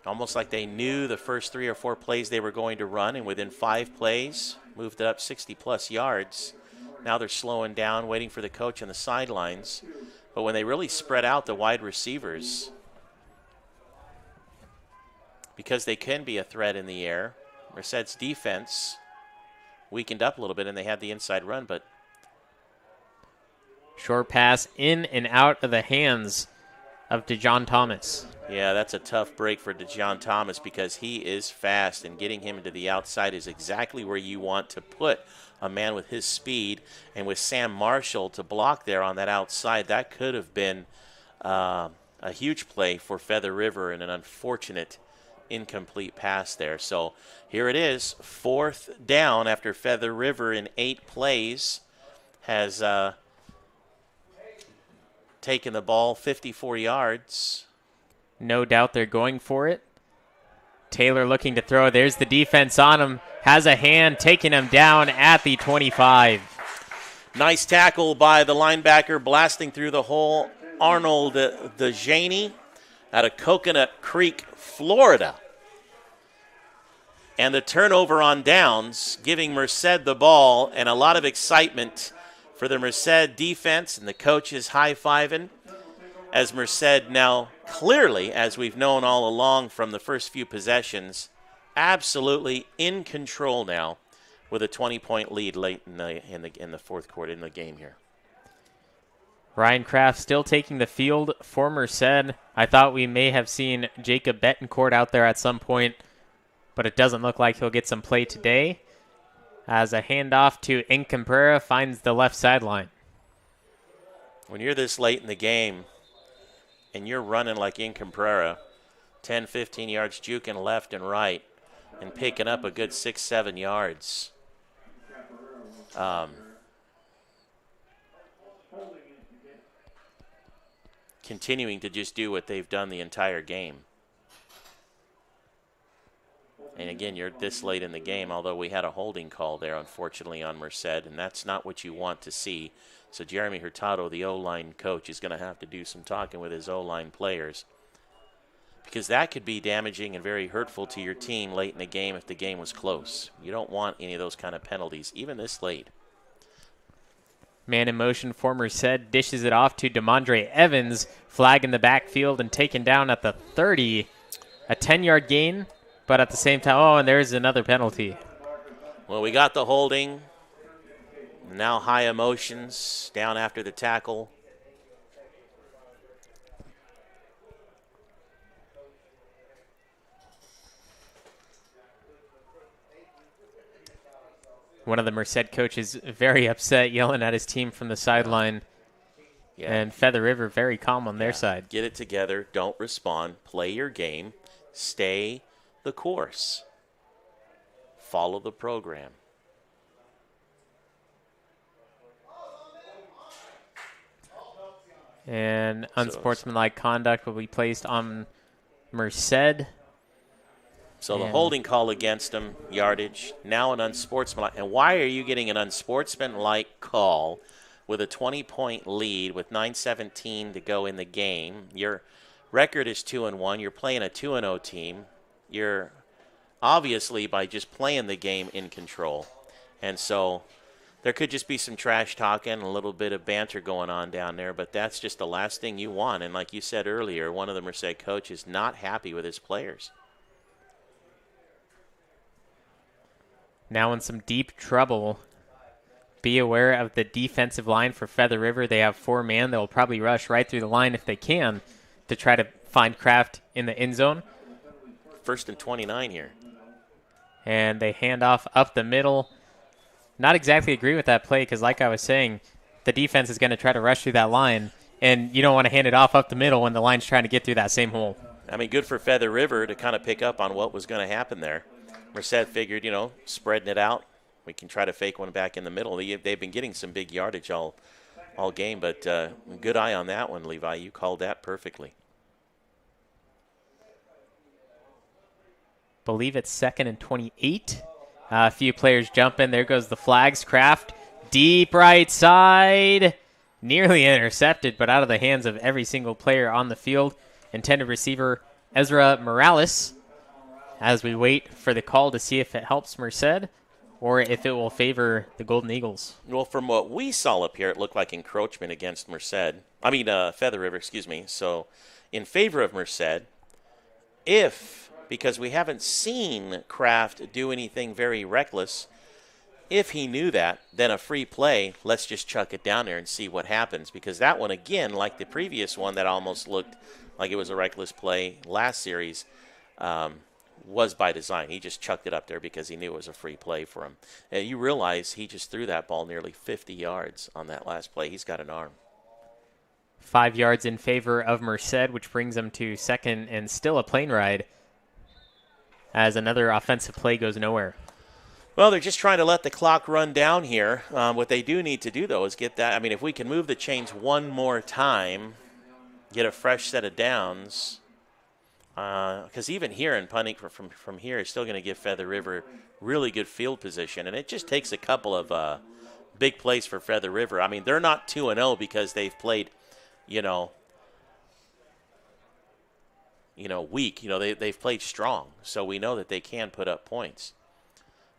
almost like they knew the first 3 or 4 plays they were going to run, and within 5 plays, moved it up 60-plus yards. Now they're slowing down, waiting for the coach on the sidelines. But when they really spread out the wide receivers, because they can be a threat in the air, Merced's defense weakened up a little bit, and they had the inside run, but short pass in and out of the hands of DeJohn Thomas. Yeah, that's a tough break for DeJohn Thomas because he is fast, and getting him to the outside is exactly where you want to put a man with his speed. And with Sam Marshall to block there on that outside, that could have been a huge play for Feather River, and an unfortunate incomplete pass there. So here it is, 4th down after Feather River in 8 plays has taken the ball 54 yards. No doubt they're going for it. Taylor looking to throw. There's the defense on him. Has a hand, taking him down at the 25. Nice tackle by the linebacker, blasting through the hole. Arnold DeJaney out of Coconut Creek, Florida. And the turnover on downs, giving Merced the ball, and a lot of excitement for the Merced defense, and the coach is high-fiving as Merced now clearly, as we've known all along from the first few possessions, absolutely in control now with a 20-point lead late in the fourth quarter in the game here. Ryan Kraft still taking the field for Merced. I thought we may have seen Jacob Betancourt out there at some point, but it doesn't look like he'll get some play today. As a handoff to Incomprera finds the left sideline. When you're this late in the game and you're running like Incomprera, 10, 15 yards juking left and right and picking up a good 6, 7 yards, continuing to just do what they've done the entire game. And again, you're this late in the game, although we had a holding call there, unfortunately, on Merced, and that's not what you want to see. So Jeremy Hurtado, the O-line coach, is going to have to do some talking with his O-line players, because that could be damaging and very hurtful to your team late in the game if the game was close. You don't want any of those kind of penalties, even this late. Man in motion for Merced, dishes it off to DeMondre Evans, flag in the backfield and taken down at the 30. A 10-yard gain, but at the same time, oh, and there's another penalty. Well, we got the holding. Now high emotions down after the tackle. One of the Merced coaches very upset, yelling at his team from the sideline. Yeah. And Feather River very calm on their side. Get it together. Don't respond. Play your game. Stay the course. Follow the program. And unsportsmanlike conduct will be placed on Merced. So the holding call against him, yardage, now an unsportsmanlike. And why are you getting an unsportsmanlike call with a 20-point lead with 9:17 to go in the game? Your record is 2-1. You're playing a 2-0 team. You're obviously, by just playing the game, in control. And so there could just be some trash talking and a little bit of banter going on down there, but that's just the last thing you want. And like you said earlier, one of the Merced coaches not happy with his players. Now in some deep trouble. Be aware of the defensive line for Feather River. They have 4-man. They'll probably rush right through the line if they can to try to find Kraft in the end zone. 1st and 29 here. And they hand off up the middle. Not exactly agree with that play because, like I was saying, the defense is going to try to rush through that line, and you don't want to hand it off up the middle when the line's trying to get through that same hole. I mean, good for Feather River to kind of pick up on what was going to happen there. Merced figured, spreading it out, we can try to fake one back in the middle. They've been getting some big yardage all game, but good eye on that one, Levi. You called that perfectly. Believe it's 2nd and 28. A few players jumping. There goes the flags. Kraft, deep right side. Nearly intercepted, but out of the hands of every single player on the field. Intended receiver Ezra Morales, as we wait for the call to see if it helps Merced or if it will favor the Golden Eagles. Well, from what we saw up here, it looked like encroachment against Feather River, excuse me. So in favor of Merced, because we haven't seen Kraft do anything very reckless, if he knew that, then a free play, let's just chuck it down there and see what happens. Because that one, again, like the previous one that almost looked like it was a reckless play last series, was by design. He just chucked it up there because he knew it was a free play for him. And you realize he just threw that ball nearly 50 yards on that last play. He's got an arm. 5 yards in favor of Merced, which brings them to 2nd and still a plane ride as another offensive play goes nowhere. Well, they're just trying to let the clock run down here. What they do need to do, though, is get that. If we can move the chains one more time, get a fresh set of downs, because even here in punting from here is still going to give Feather River really good field position, and it just takes a couple of big plays for Feather River. They're not 2-0 because they've played, weak. They've played strong, so we know that they can put up points.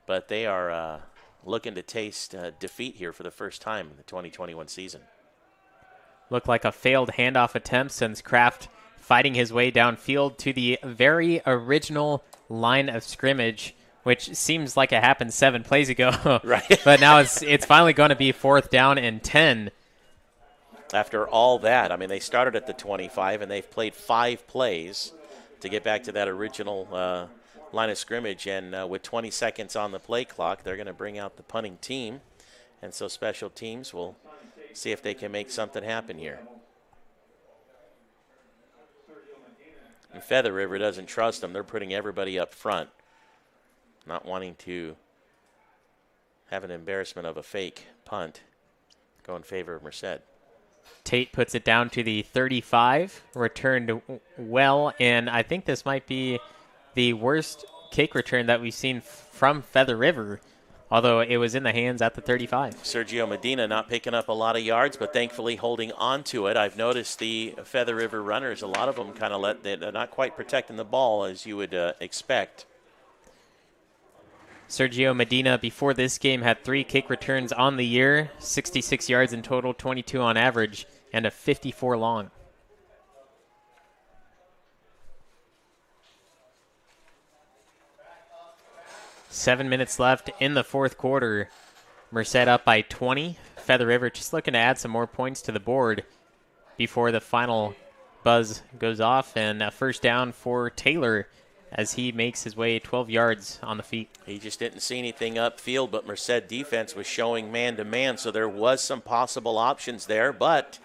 But they are looking to taste defeat here for the first time in the 2021 season. Looked like a failed handoff attempt since Kraft fighting his way downfield to the very original line of scrimmage, which seems like it happened 7 plays ago. Right. But now it's finally going to be 4th down and 10. After all that, they started at the 25, and they've played 5 plays to get back to that original line of scrimmage. And with 20 seconds on the play clock, they're going to bring out the punting team. And so special teams will see if they can make something happen here. And Feather River doesn't trust them. They're putting everybody up front, not wanting to have an embarrassment of a fake punt go in favor of Merced. Tate puts it down to the 35, returned well, and I think this might be the worst kick return that we've seen from Feather River, although it was in the hands at the 35. Sergio Medina not picking up a lot of yards, but thankfully holding on to it. I've noticed the Feather River runners, a lot of them they're not quite protecting the ball as you would expect. Sergio Medina, before this game, had 3 kick returns on the year, 66 yards in total, 22 on average, and a 54 long. Seven minutes left in the 4th quarter. Merced up by 20. Feather River just looking to add some more points to the board before the final buzz goes off, and a first down for Taylor as he makes his way 12 yards on the feet. He just didn't see anything upfield, but Merced defense was showing man-to-man, so there was some possible options there. But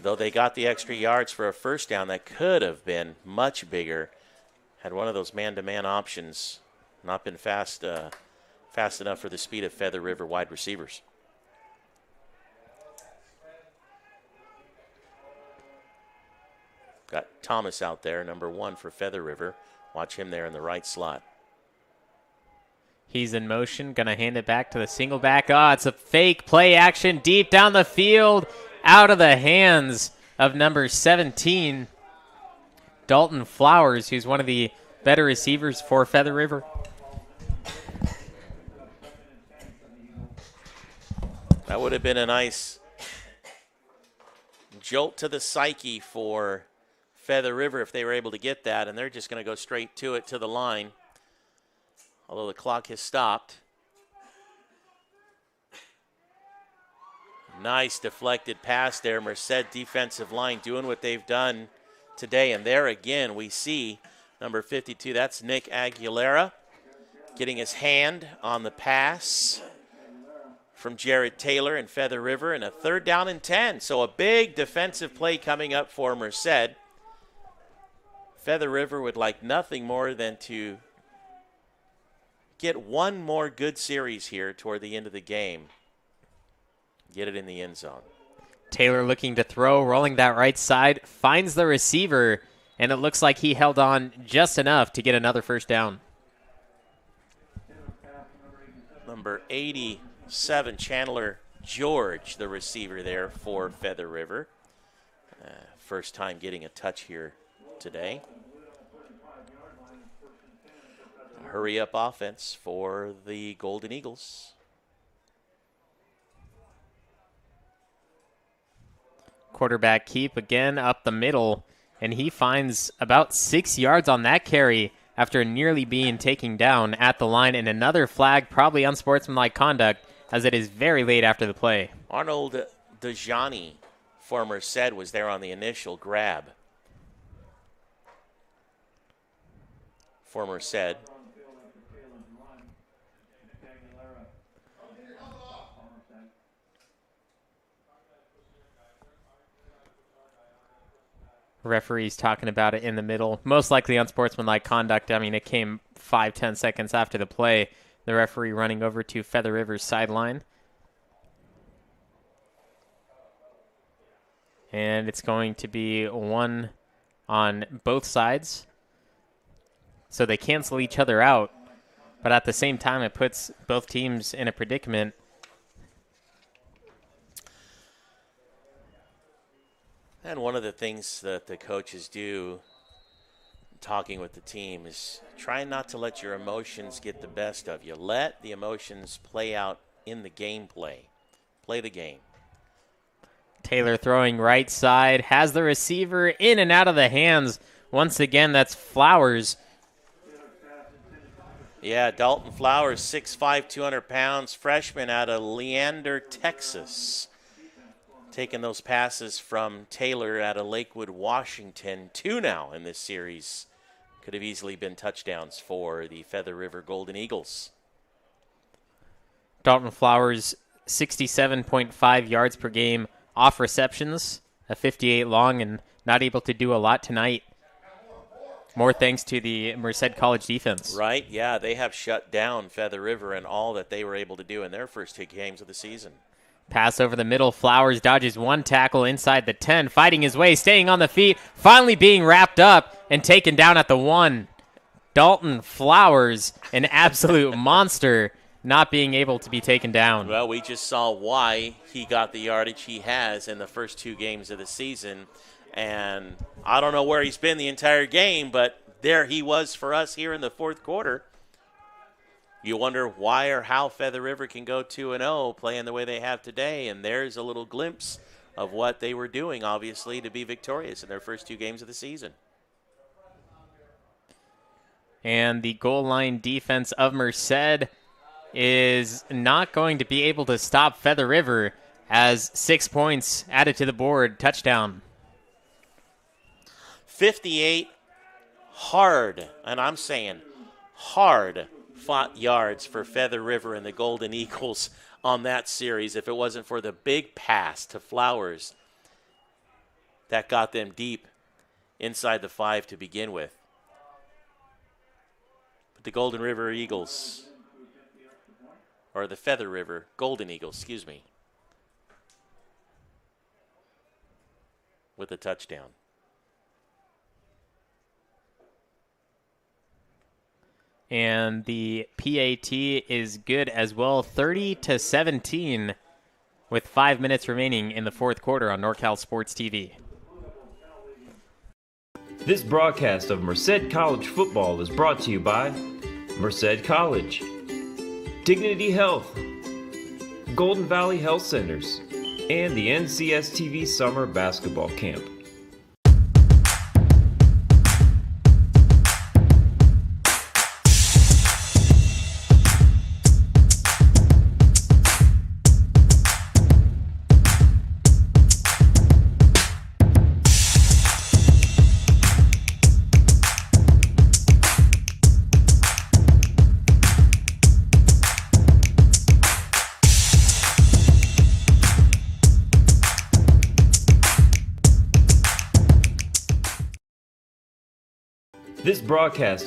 though they got the extra yards for a first down, that could have been much bigger had one of those man-to-man options not been fast enough for the speed of Feather River wide receivers. Got Thomas out there, number 1 for Feather River. Watch him there in the right slot. He's in motion, going to hand it back to the single back. It's a fake play action deep down the field, out of the hands of number 17, Dalton Flowers, who's one of the better receivers for Feather River. That would have been a nice jolt to the psyche for Feather River if they were able to get that, and they're just going to go straight to it to the line, although the clock has stopped. Nice deflected pass there. Merced defensive line doing what they've done today, and there again we see number 52, that's Nick Aguilera, getting his hand on the pass from Jared Taylor and Feather River, and a 3rd down and 10. So a big defensive play coming up for Merced. Feather River would like nothing more than to get one more good series here toward the end of the game. Get it in the end zone. Taylor looking to throw, rolling that right side, finds the receiver, and it looks like he held on just enough to get another first down. Number 87, Chandler George, the receiver there for Feather River. First time getting a touch here today. Hurry-up offense for the Golden Eagles. Quarterback keep again up the middle, and he finds about 6 yards on that carry after nearly being taken down at the line, and another flag, probably unsportsmanlike conduct, as it is very late after the play. Arnold Dejani, for Merced, was there on the initial grab for Merced. Referee's talking about it in the middle. Most likely unsportsmanlike conduct. I mean, it came 5-10 seconds after the play. The referee running over to Feather River's sideline. And it's going to be one on both sides. So they cancel each other out. But at the same time, it puts both teams in a predicament. And one of the things that the coaches do, talking with the team, is try not to let your emotions get the best of you. Let the emotions play out in the gameplay. Play the game. Taylor throwing right side, has the receiver in and out of the hands. Once again, that's Flowers. Yeah, Dalton Flowers, 6'5", 200 pounds, freshman out of Leander, Texas. Taking those passes from Taylor out of Lakewood, Washington. 2 now in this series. Could have easily been touchdowns for the Feather River Golden Eagles. Dalton Flowers, 67.5 yards per game off receptions, a 58 long, and not able to do a lot tonight. More thanks to the Merced College defense. Right, yeah, they have shut down Feather River and all that they were able to do in their first 2 games of the season. Pass over the middle. Flowers dodges one tackle inside the 10, fighting his way, staying on the feet, finally being wrapped up and taken down at the 1. Dalton Flowers, an absolute monster, not being able to be taken down. Well, we just saw why he got the yardage he has in the first 2 games of the season. And I don't know where he's been the entire game, but there he was for us here in the 4th quarter. You wonder why or how Feather River can go 2-0 playing the way they have today, and there's a little glimpse of what they were doing, obviously, to be victorious in their first 2 games of the season. And the goal line defense of Merced is not going to be able to stop Feather River, as 6 points added to the board. Touchdown. 58 hard, and I'm saying hard, fought yards for Feather River and the Golden Eagles on that series. If it wasn't for the big pass to Flowers that got them deep inside the 5 to begin with. But the Golden River Eagles, or the Feather River Golden Eagles, excuse me, with a touchdown. And the PAT is good as well, 30-17, with 5 minutes remaining in the 4th quarter on NorCal Sports TV. This broadcast of Merced College football is brought to you by Merced College, Dignity Health, Golden Valley Health Centers, and the NCS-TV Summer Basketball Camp. This broadcast.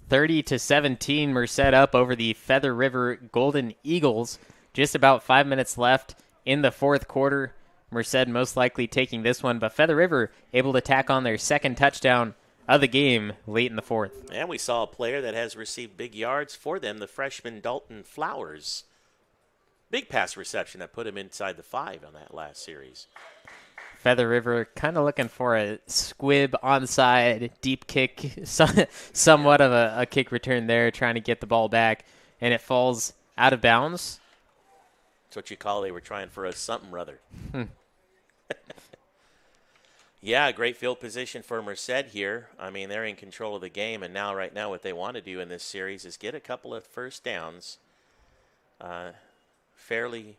30-17, Merced up over the Feather River Golden Eagles. Just about 5 minutes left in the fourth quarter. Merced most likely taking this one, but Feather River able to tack on their second touchdown of the game late in the fourth. And we saw a player that has received big yards for them, the freshman Dalton Flowers. Big pass reception that put him inside the 5 on that last series. Feather River kind of looking for a squib onside deep kick, somewhat of a kick return there, trying to get the ball back, and it falls out of bounds. That's what you call they were trying for a something or other. Yeah, great field position for Merced here. I mean, they're in control of the game, and now right now what they want to do in this series is get a couple of first downs fairly,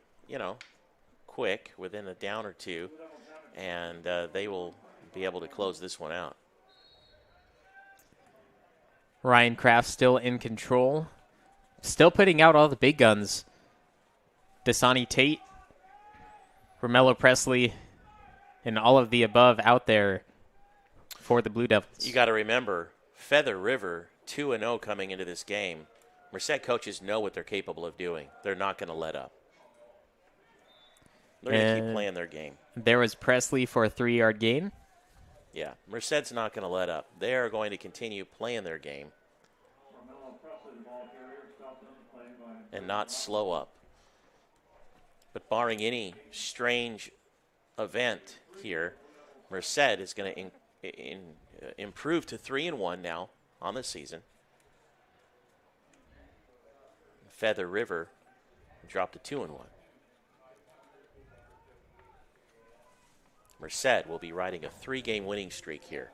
quick, within a down or two, and they will be able to close this one out. Ryan Kraft still in control, still putting out all the big guns. Dasani Tate, Romello Presley, and all of the above out there for the Blue Devils. You got to remember, Feather River 2-0 coming into this game. Merced coaches know what they're capable of doing. They're not going to let up. They're going to keep playing their game. There was Presley for a 3-yard gain. Yeah, Merced's not going to let up. They are going to continue playing their game and not slow up. But barring any strange event here, Merced is going to improve to 3-1 now on the season. Feather River dropped to 2-1. Merced will be riding a 3-game winning streak here.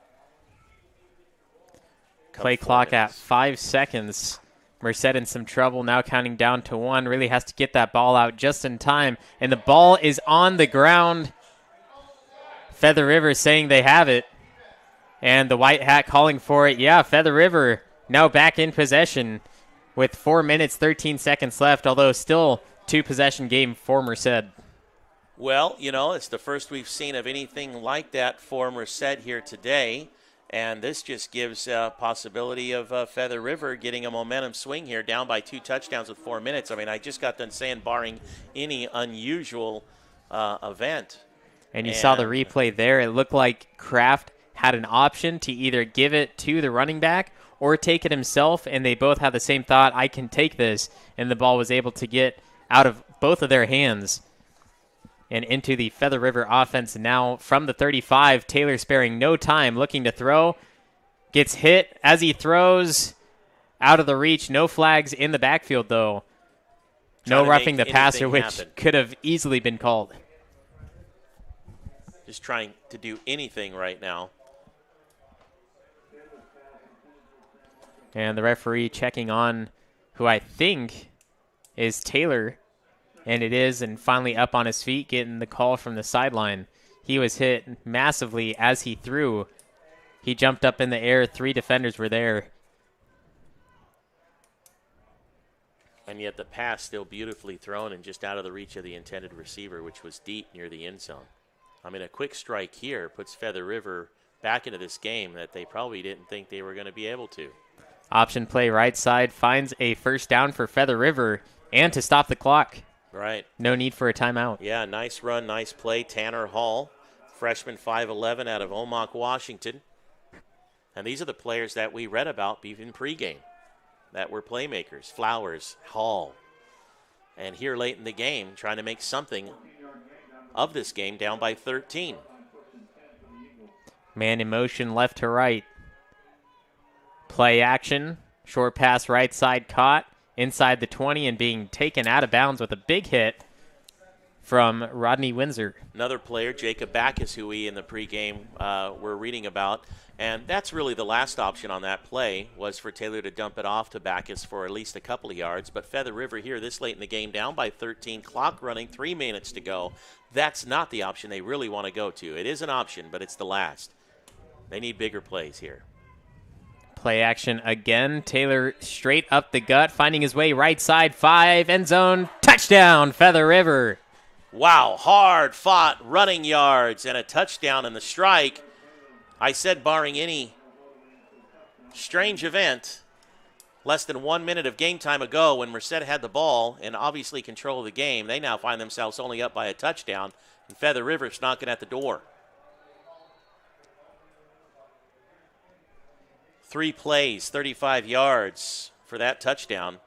Play clock at 5 seconds. Merced in some trouble, now counting down to 1. Really has to get that ball out just in time. And the ball is on the ground. Feather River saying they have it. And the white hat calling for it. Yeah, Feather River now back in possession with 4 minutes, 13 seconds left, although still 2-possession game for Merced. Well, it's the first we've seen of anything like that for Merced here today. And this just gives a possibility of Feather River getting a momentum swing here, down by 2 touchdowns with 4 minutes. I mean, I just got done saying barring any unusual event. And you saw the replay there. It looked like Kraft had an option to either give it to the running back or take it himself, and they both had the same thought, I can take this. And the ball was able to get out of both of their hands and into the Feather River offense. Now from the 35, Taylor sparing no time, looking to throw. Gets hit as he throws, out of the reach. No flags in the backfield, though. No roughing the passer, which could have easily been called. Just trying to do anything right now. And the referee checking on who I think is Taylor. And it is, and finally up on his feet, getting the call from the sideline. He was hit massively as he threw. He jumped up in the air. 3 defenders were there. And yet the pass still beautifully thrown and just out of the reach of the intended receiver, which was deep near the end zone. I mean, a quick strike here puts Feather River back into this game that they probably didn't think they were going to be able to. Option play right side finds a first down for Feather River and to stop the clock. Right. No need for a timeout. Yeah, nice run, nice play. Tanner Hall, freshman 5'11" out of Omak, Washington. And these are the players that we read about even pregame that were playmakers. Flowers, Hall. And here late in the game, trying to make something of this game, down by 13. Man in motion left to right. Play action. Short pass right side caught. Inside the 20 and being taken out of bounds with a big hit from Rodney Windsor. Another player, Jacob Backus, who we in the pregame were reading about. And that's really the last option on that play, was for Taylor to dump it off to Backus for at least a couple of yards. But Feather River here this late in the game, down by 13, clock running, 3 minutes to go. That's not the option they really want to go to. It is an option, but it's the last. They need bigger plays here. Play action again. Taylor straight up the gut, finding his way right side, 5, end zone, touchdown, Feather River. Wow, hard fought running yards and a touchdown in the strike. I said barring any strange event, less than 1 minute of game time ago when Merced had the ball and obviously control of the game. They now find themselves only up by a touchdown, and Feather River's knocking at the door. 3 plays, 35 yards for that touchdown.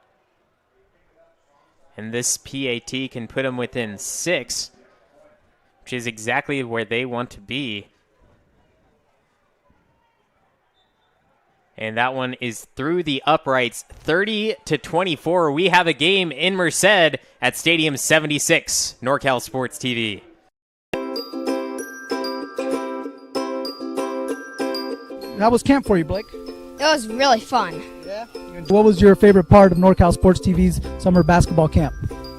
And this PAT can put them within 6, which is exactly where they want to be. And that one is through the uprights, 30-24. We have a game in Merced at Stadium 76, NorCal Sports TV. How was camp for you, Blake? It was really fun. Yeah. What was your favorite part of NorCal Sports TV's summer basketball camp?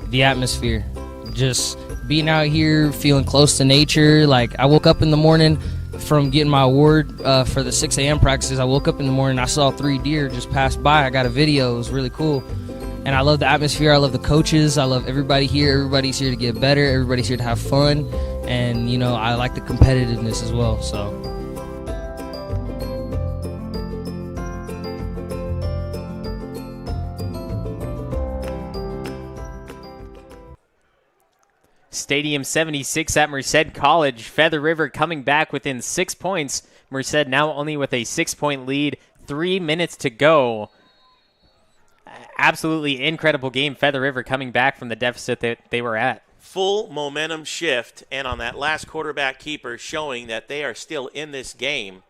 The atmosphere. Just being out here, feeling close to nature. Like, I woke up in the morning from getting my award for the 6 a.m. practices. I woke up in the morning, I saw 3 deer just pass by. I got a video. It was really cool. And I love the atmosphere. I love the coaches. I love everybody here. Everybody's here to get better. Everybody's here to have fun. And, you know, I like the competitiveness as well. So. Stadium 76 at Merced College. Feather River coming back within 6 points. Merced now only with a 6-point lead. 3 minutes to go. Absolutely incredible game. Feather River coming back from the deficit that they were at. Full momentum shift, and on that last quarterback keeper showing that they are still in this game.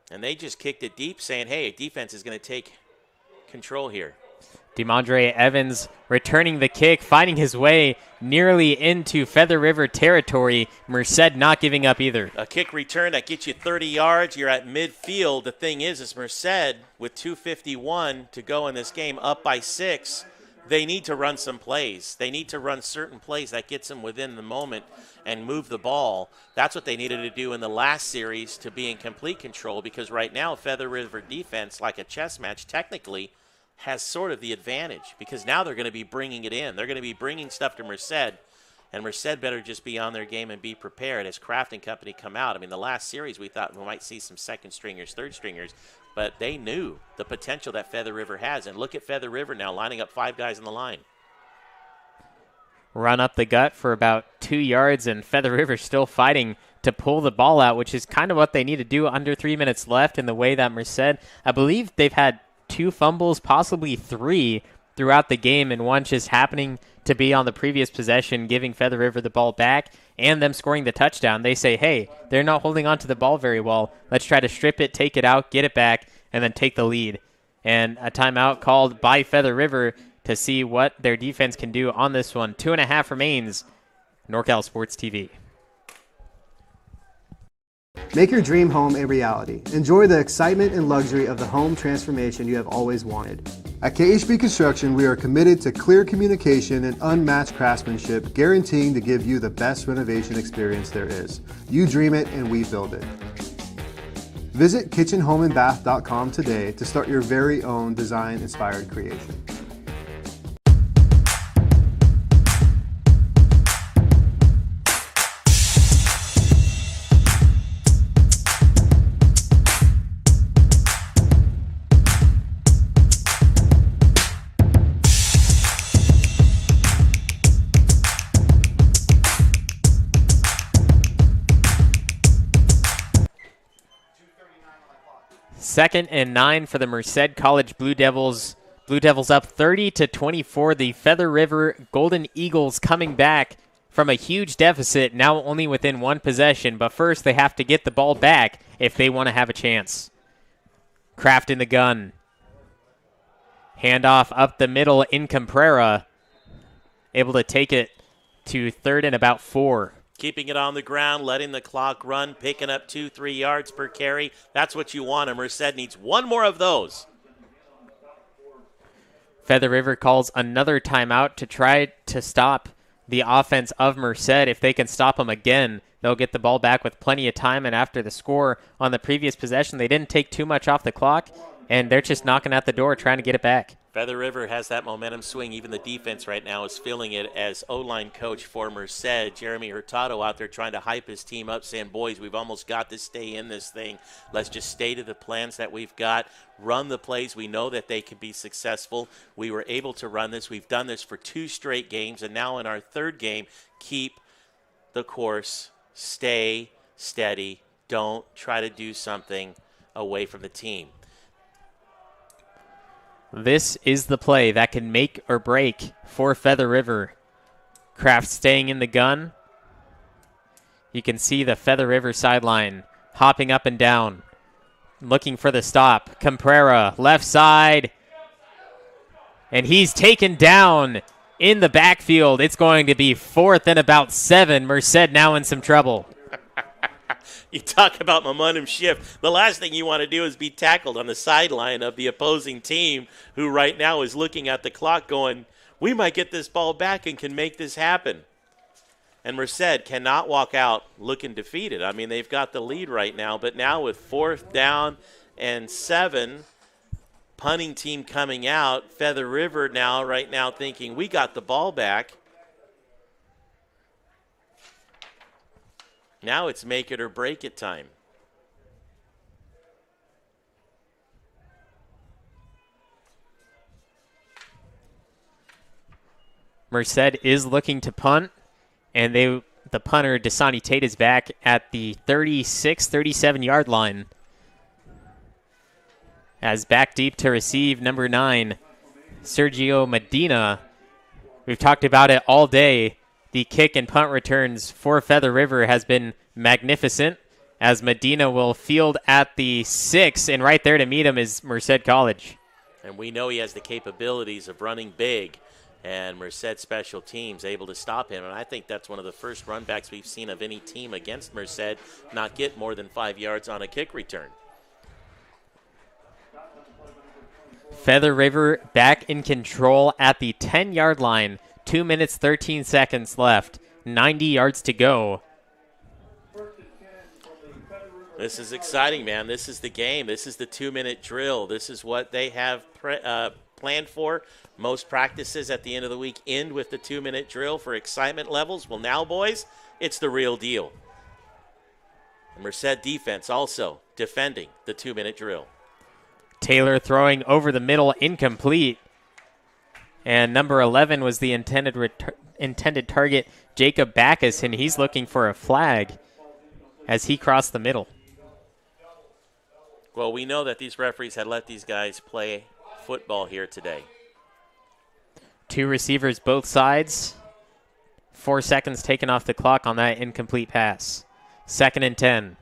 And they just kicked it deep, saying, hey, defense is going to take control here. DeMondre Evans returning the kick, finding his way nearly into Feather River territory. Merced not giving up either. A kick return that gets you 30 yards. You're at midfield. The thing is Merced, with 2:51 to go in this game, up by 6, they need to run some plays. They need to run certain plays that gets them within the moment and move the ball. That's what they needed to do in the last series to be in complete control, because right now Feather River defense, like a chess match technically, has sort of the advantage, because now they're going to be bringing it in. They're going to be bringing stuff to Merced, and Merced better just be on their game and be prepared as Kraft and company come out. I mean, the last series we thought we might see some second stringers, third stringers, but they knew the potential that Feather River has. And look at Feather River now lining up 5 guys in the line. Run up the gut for about 2 yards, and Feather River still fighting to pull the ball out, which is kind of what they need to do under 3 minutes left. In the way that Merced, I believe they've had 2 fumbles, possibly 3 throughout the game, and one just happening to be on the previous possession, giving Feather River the ball back and them scoring the touchdown. They say, hey, they're not holding on to the ball very well. Let's try to strip it, take it out, get it back, and then take the lead. And a timeout called by Feather River to see what their defense can do on this one. 2.5 remains. NorCal Sports TV. Make your dream home a reality. Enjoy the excitement and luxury of the home transformation you have always wanted. At KHB Construction, we are committed to clear communication and unmatched craftsmanship, guaranteeing to give you the best renovation experience there is. You dream it and we build it. Visit kitchenhomeandbath.com today to start your very own design-inspired creation. Second and 9 for the Merced College Blue Devils. Blue Devils up 30-24. The Feather River Golden Eagles coming back from a huge deficit, now only within 1 possession. But first, they have to get the ball back if they want to have a chance. Kraft in the gun. Handoff up the middle in Comprera. Able to take it to 3rd and about 4. Keeping it on the ground, letting the clock run, picking up 2-3 yards per carry. That's what you want, and Merced needs one more of those. Feather River calls another timeout to try to stop the offense of Merced. If they can stop them again, they'll get the ball back with plenty of time. And after the score on the previous possession, they didn't take too much off the clock, and they're just knocking at the door trying to get it back. Feather River has that momentum swing. Even the defense right now is feeling it as O-line coach for Merced, Jeremy Hurtado, out there trying to hype his team up, saying, boys, we've almost got to stay in this thing. Let's just stay to the plans that we've got, run the plays. We know that they can be successful. We were able to run this. We've done this for 2 straight games, and now in our 3rd game, keep the course, stay steady. Don't try to do something away from the team. This is the play that can make or break for Feather River. Kraft staying in the gun. You can see the Feather River sideline hopping up and down, looking for the stop. Caprera, left side. And he's taken down in the backfield. It's going to be 4th and about 7. Merced now in some trouble. You talk about momentum shift. The last thing you want to do is be tackled on the sideline of the opposing team, who right now is looking at the clock going, we might get this ball back and can make this happen. And Merced cannot walk out looking defeated. I mean, they've got the lead right now, but now with 4th down and 7, punting team coming out, Feather River now right now thinking, we got the ball back. Now it's make it or break it time. Merced is looking to punt, and the punter, Dasani Tate, is back at the 36, 37-yard line. As back deep to receive, number 9, Sergio Medina. We've talked about it all day. The kick and punt returns for Feather River has been magnificent, as Medina will field at the 6, and right there to meet him is Merced College. And we know he has the capabilities of running big, and Merced special teams able to stop him. And I think that's one of the first run backs we've seen of any team against Merced not get more than 5 yards on a kick return. Feather River back in control at the 10-yard line. 2 minutes, 13 seconds left. 90 yards to go. This is exciting, man. This is the game. This is the 2-minute drill. This is what they have planned for. Most practices at the end of the week end with the 2-minute drill for excitement levels. Well, now, boys, it's the real deal. The Merced defense also defending the 2-minute drill. Taylor throwing over the middle, incomplete. And number 11 was the intended target, Jacob Backus, and he's looking for a flag as he crossed the middle. Well, we know that these referees had let these guys play football here today. 2 receivers both sides. 4 seconds taken off the clock on that incomplete pass. 2nd and 10.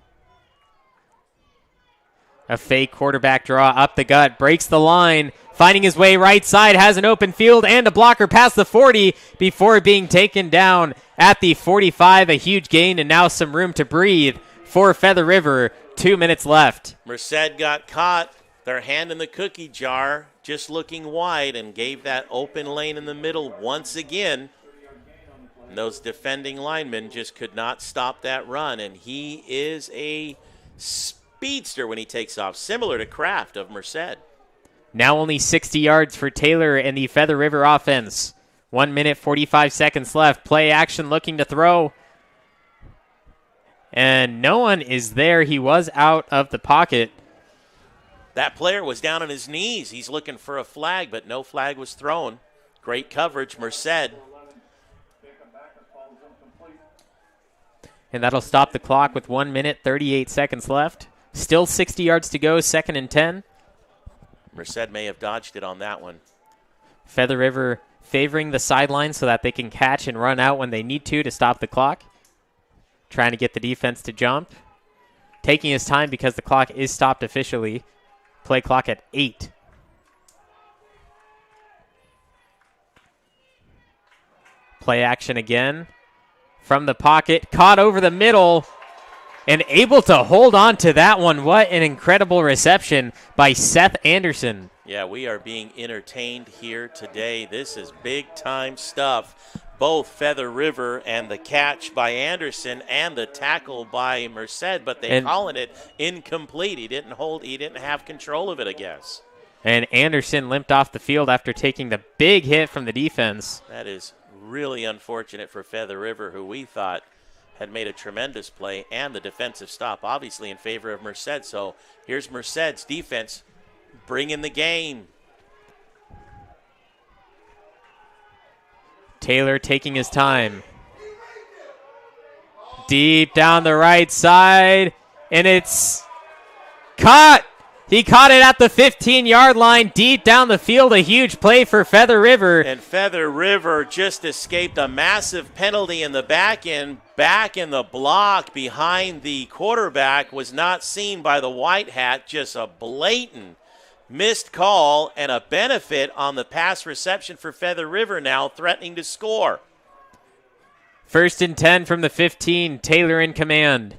A fake quarterback draw up the gut, breaks the line, finding his way right side, has an open field and a blocker past the 40 before being taken down at the 45. A huge gain and now some room to breathe for Feather River. 2 minutes left. Merced got caught, their hand in the cookie jar, just looking wide, and gave that open lane in the middle once again. And those defending linemen just could not stop that run, and he is a speedster when he takes off, similar to Kraft of Merced. Now only 60 yards for Taylor and the Feather River offense. 1 minute, 45 seconds left. Play action looking to throw. And no one is there. He was out of the pocket. That player was down on his knees. He's looking for a flag, but no flag was thrown. Great coverage, Merced. And that'll stop the clock with 1 minute, 38 seconds left. Still 60 yards to go, 2nd and 10. Merced may have dodged it on that one. Feather River favoring the sideline so that they can catch and run out when they need to stop the clock. Trying to get the defense to jump. Taking his time because the clock is stopped officially. Play clock at 8. Play action again. From the pocket, caught over the middle. And able to hold on to that one. What an incredible reception by Seth Anderson. Yeah, we are being entertained here today. This is big-time stuff. Both Feather River and the catch by Anderson and the tackle by Merced, but they're calling it incomplete. He didn't have control of it, I guess. And Anderson limped off the field after taking the big hit from the defense. That is really unfortunate for Feather River, who we thought had made a tremendous play, and the defensive stop, obviously in favor of Merced. So here's Merced's defense bringing the game. Taylor taking his time. Deep down the right side, and it's caught. He caught it at the 15-yard line, deep down the field. A huge play for Feather River. And Feather River just escaped a massive penalty in the back end. Back in the block behind the quarterback was not seen by the white hat. Just a blatant missed call and a benefit on the pass reception for Feather River, now threatening to score. 1st and 10 from the 15. Taylor in command.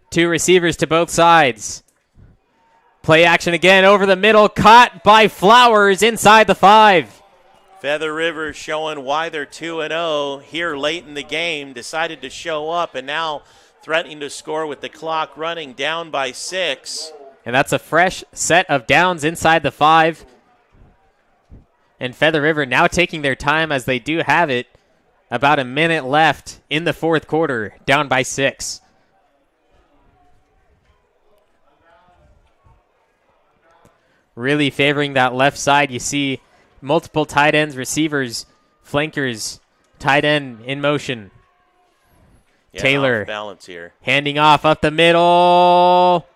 2 receivers to both sides. Play action again over the middle, caught by Flowers inside the 5. Feather River showing why they're 2-0 here late in the game, decided to show up, and now threatening to score with the clock running, down by 6. And that's a fresh set of downs inside the 5. And Feather River now taking their time as they do have it. About a minute left in the 4th quarter, down by 6. Really favoring that left side. You see multiple tight ends, receivers, flankers, tight end in motion. Yeah, Taylor off balance here. handing off up the middle.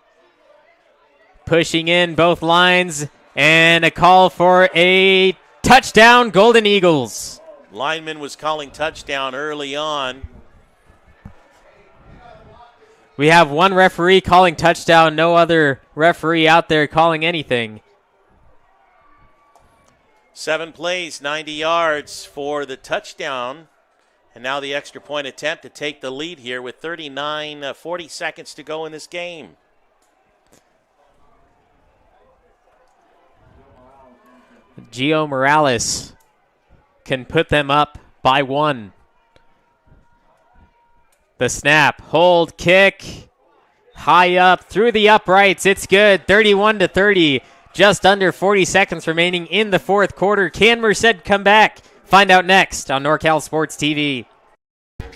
Pushing in both lines. And a call for a touchdown, Golden Eagles. Lineman was calling touchdown early on. We have one referee calling touchdown, no other referee out there calling anything. 7 plays, 90 yards for the touchdown. And now the extra point attempt to take the lead here with 40 seconds to go in this game. Gio Morales can put them up by 1. The snap, hold, kick, high up through the uprights. It's good, 31-30. Just under 40 seconds remaining in the 4th quarter. Can Merced come back? Find out next on NorCal Sports TV.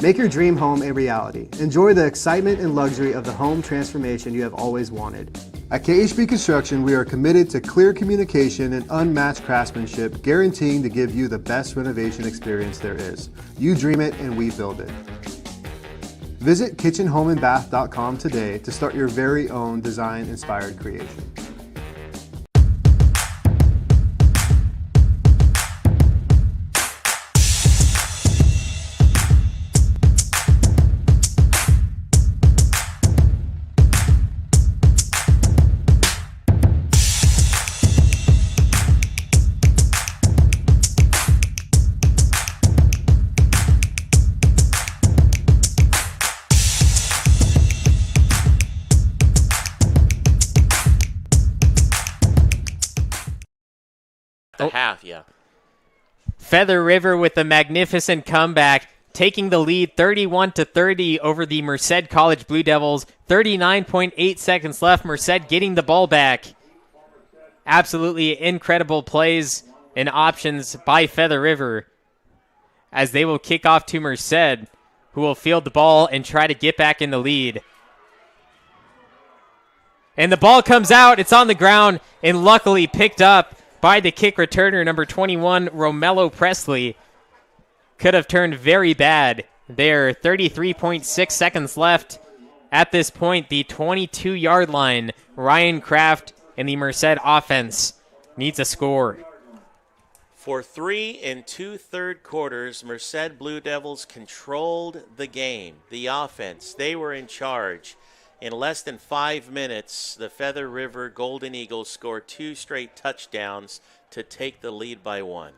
Make your dream home a reality. Enjoy the excitement and luxury of the home transformation you have always wanted. At KHB Construction, we are committed to clear communication and unmatched craftsmanship, guaranteeing to give you the best renovation experience there is. You dream it and we build it. Visit kitchenhomeandbath.com today to start your very own design-inspired creation. Feather River with a magnificent comeback, taking the lead 31-30 over the Merced College Blue Devils. 39.8 seconds left. Merced getting the ball back. Absolutely incredible plays and options by Feather River as they will kick off to Merced, who will field the ball and try to get back in the lead. And the ball comes out. It's on the ground and luckily picked up by the kick returner, number 21, Romello Presley. Could have turned very bad there. 33.6 seconds left at this point. The 22-yard line. Ryan Kraft and the Merced offense needs a score. For 3 2/3 quarters, Merced Blue Devils controlled the game, the offense. They were in charge. In less than 5 minutes, the Feather River Golden Eagles scored 2 straight touchdowns to take the lead by 1.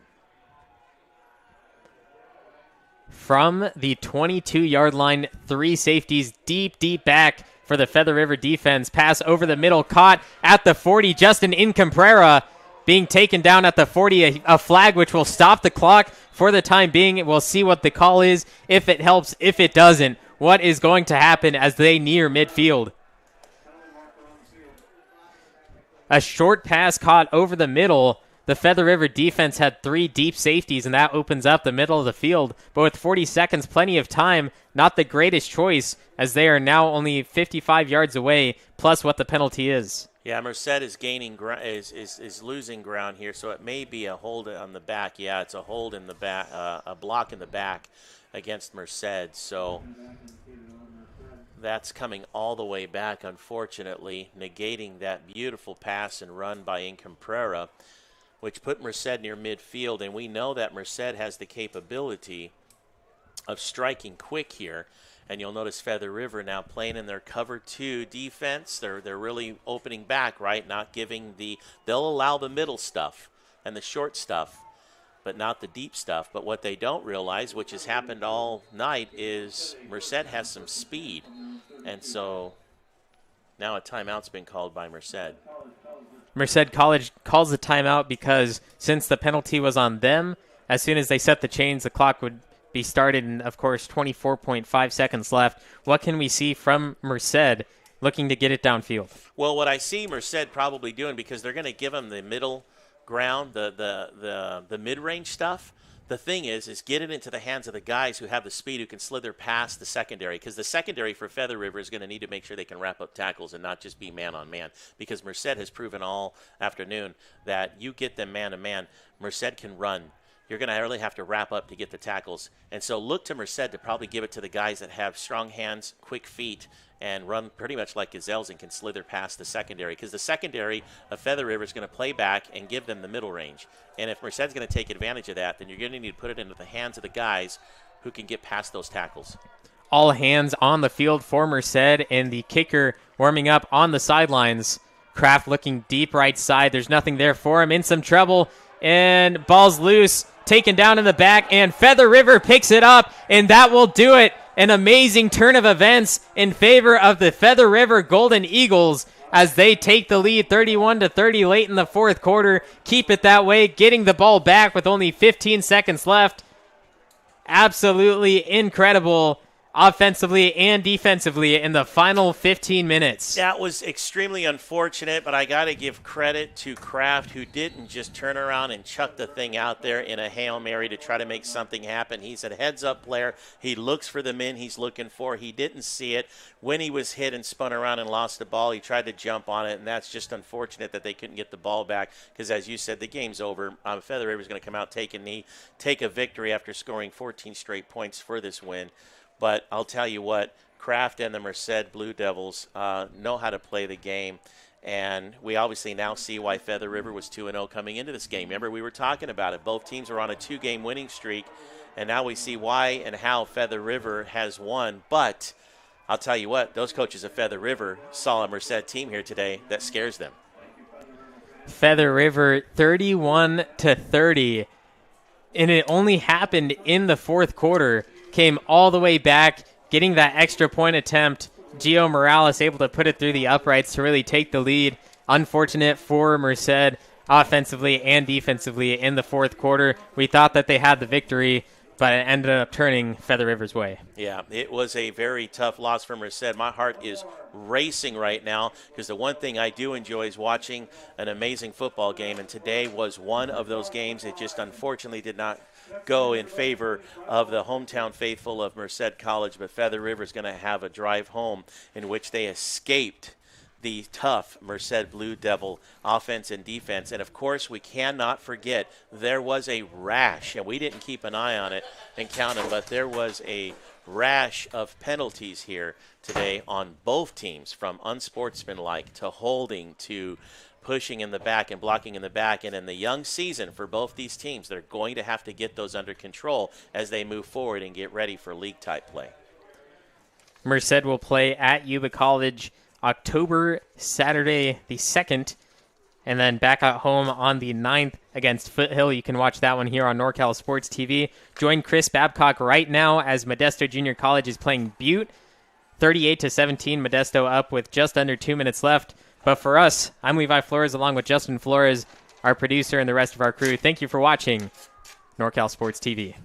From the 22-yard line, 3 safeties deep back for the Feather River defense. Pass over the middle, caught at the 40. Justin Incomprera being taken down at the 40. A flag which will stop the clock for the time being. We'll see what the call is, if it helps, if it doesn't. What is going to happen as they near midfield? A short pass caught over the middle. The Feather River defense had 3 deep safeties, and that opens up the middle of the field. But with 40 seconds, plenty of time, not the greatest choice, as they are now only 55 yards away, plus what the penalty is. Yeah, Merced is gaining is losing ground here, so it may be a hold on the back. Yeah, it's a hold in the back, a block in the back against Merced. So that's coming all the way back, unfortunately, negating that beautiful pass and run by Incomprera, which put Merced near midfield. And we know that Merced has the capability of striking quick here. And you'll notice Feather River now playing in their cover 2 defense. They're really opening back, right? Not giving they'll allow the middle stuff and the short stuff, but not the deep stuff. But what they don't realize, which has happened all night, is Merced has some speed. And so now a timeout's been called by Merced. Merced College calls the timeout because since the penalty was on them, as soon as they set the chains, the clock would be started, and of course 24.5 seconds left. What can we see from Merced looking to get it downfield? Well, what I see Merced probably doing, because they're going to give them the middle ground, the mid-range stuff. The thing is get it into the hands of the guys who have the speed, who can slither past the secondary, because the secondary for Feather River is going to need to make sure they can wrap up tackles and not just be man-on-man, because Merced has proven all afternoon that you get them man-to-man, Merced can run. You're going to really have to wrap up to get the tackles. And so look to Merced to probably give it to the guys that have strong hands, quick feet, and run pretty much like gazelles and can slither past the secondary. Because the secondary of Feather River is going to play back and give them the middle range. And if Merced's going to take advantage of that, then you're going to need to put it into the hands of the guys who can get past those tackles. All hands on the field for Merced, and the kicker warming up on the sidelines. Kraft looking deep right side. There's nothing there for him. In some trouble, and ball's loose. Taken down in the back, and Feather River picks it up, and that will do it. An amazing turn of events in favor of the Feather River Golden Eagles as they take the lead 31-30 late in the fourth quarter. Keep it that way, getting the ball back with only 15 seconds left. Absolutely incredible offensively and defensively in the final 15 minutes. That was extremely unfortunate, but I got to give credit to Kraft, who didn't just turn around and chuck the thing out there in a Hail Mary to try to make something happen. He's a heads-up player. He looks for the men he's looking for. He didn't see it. When he was hit and spun around and lost the ball, he tried to jump on it, and that's just unfortunate that they couldn't get the ball back because, as you said, the game's over. Feather River's going to come out, take a knee, take a victory after scoring 14 straight points for this win. But I'll tell you what, Kraft and the Merced Blue Devils know how to play the game. And we obviously now see why Feather River was 2-0 coming into this game. Remember, we were talking about it. Both teams are on a 2-game winning streak. And now we see why and how Feather River has won. But I'll tell you what, those coaches of Feather River saw a Merced team here today that scares them. Feather River 31-30. And it only happened in the fourth quarter. Came all the way back, getting that extra point attempt. Gio Morales able to put it through the uprights to really take the lead. Unfortunate for Merced offensively and defensively in the fourth quarter. We thought that they had the victory, but it ended up turning Feather River's way. Yeah, it was a very tough loss for Merced. My heart is racing right now because the one thing I do enjoy is watching an amazing football game, and today was one of those games. It just unfortunately did not go in favor of the hometown faithful of Merced College, but Feather River is going to have a drive home in which they escaped the tough Merced Blue Devil offense and defense. And, of course, we cannot forget there was a rash, and we didn't keep an eye on it and count them, but there was a rash of penalties here today on both teams, from unsportsmanlike to holding to pushing in the back and blocking in the back. And in the young season for both these teams, they're going to have to get those under control as they move forward and get ready for league-type play. Merced will play at Yuba College Saturday the 2nd, and then back at home on the 9th against Foothill. You can watch that one here on NorCal Sports TV. Join Chris Babcock right now as Modesto Junior College is playing Butte. 38-17, Modesto up with just under 2 minutes left. But for us, I'm Levi Flores along with Justin Flores, our producer, and the rest of our crew. Thank you for watching NorCal Sports TV.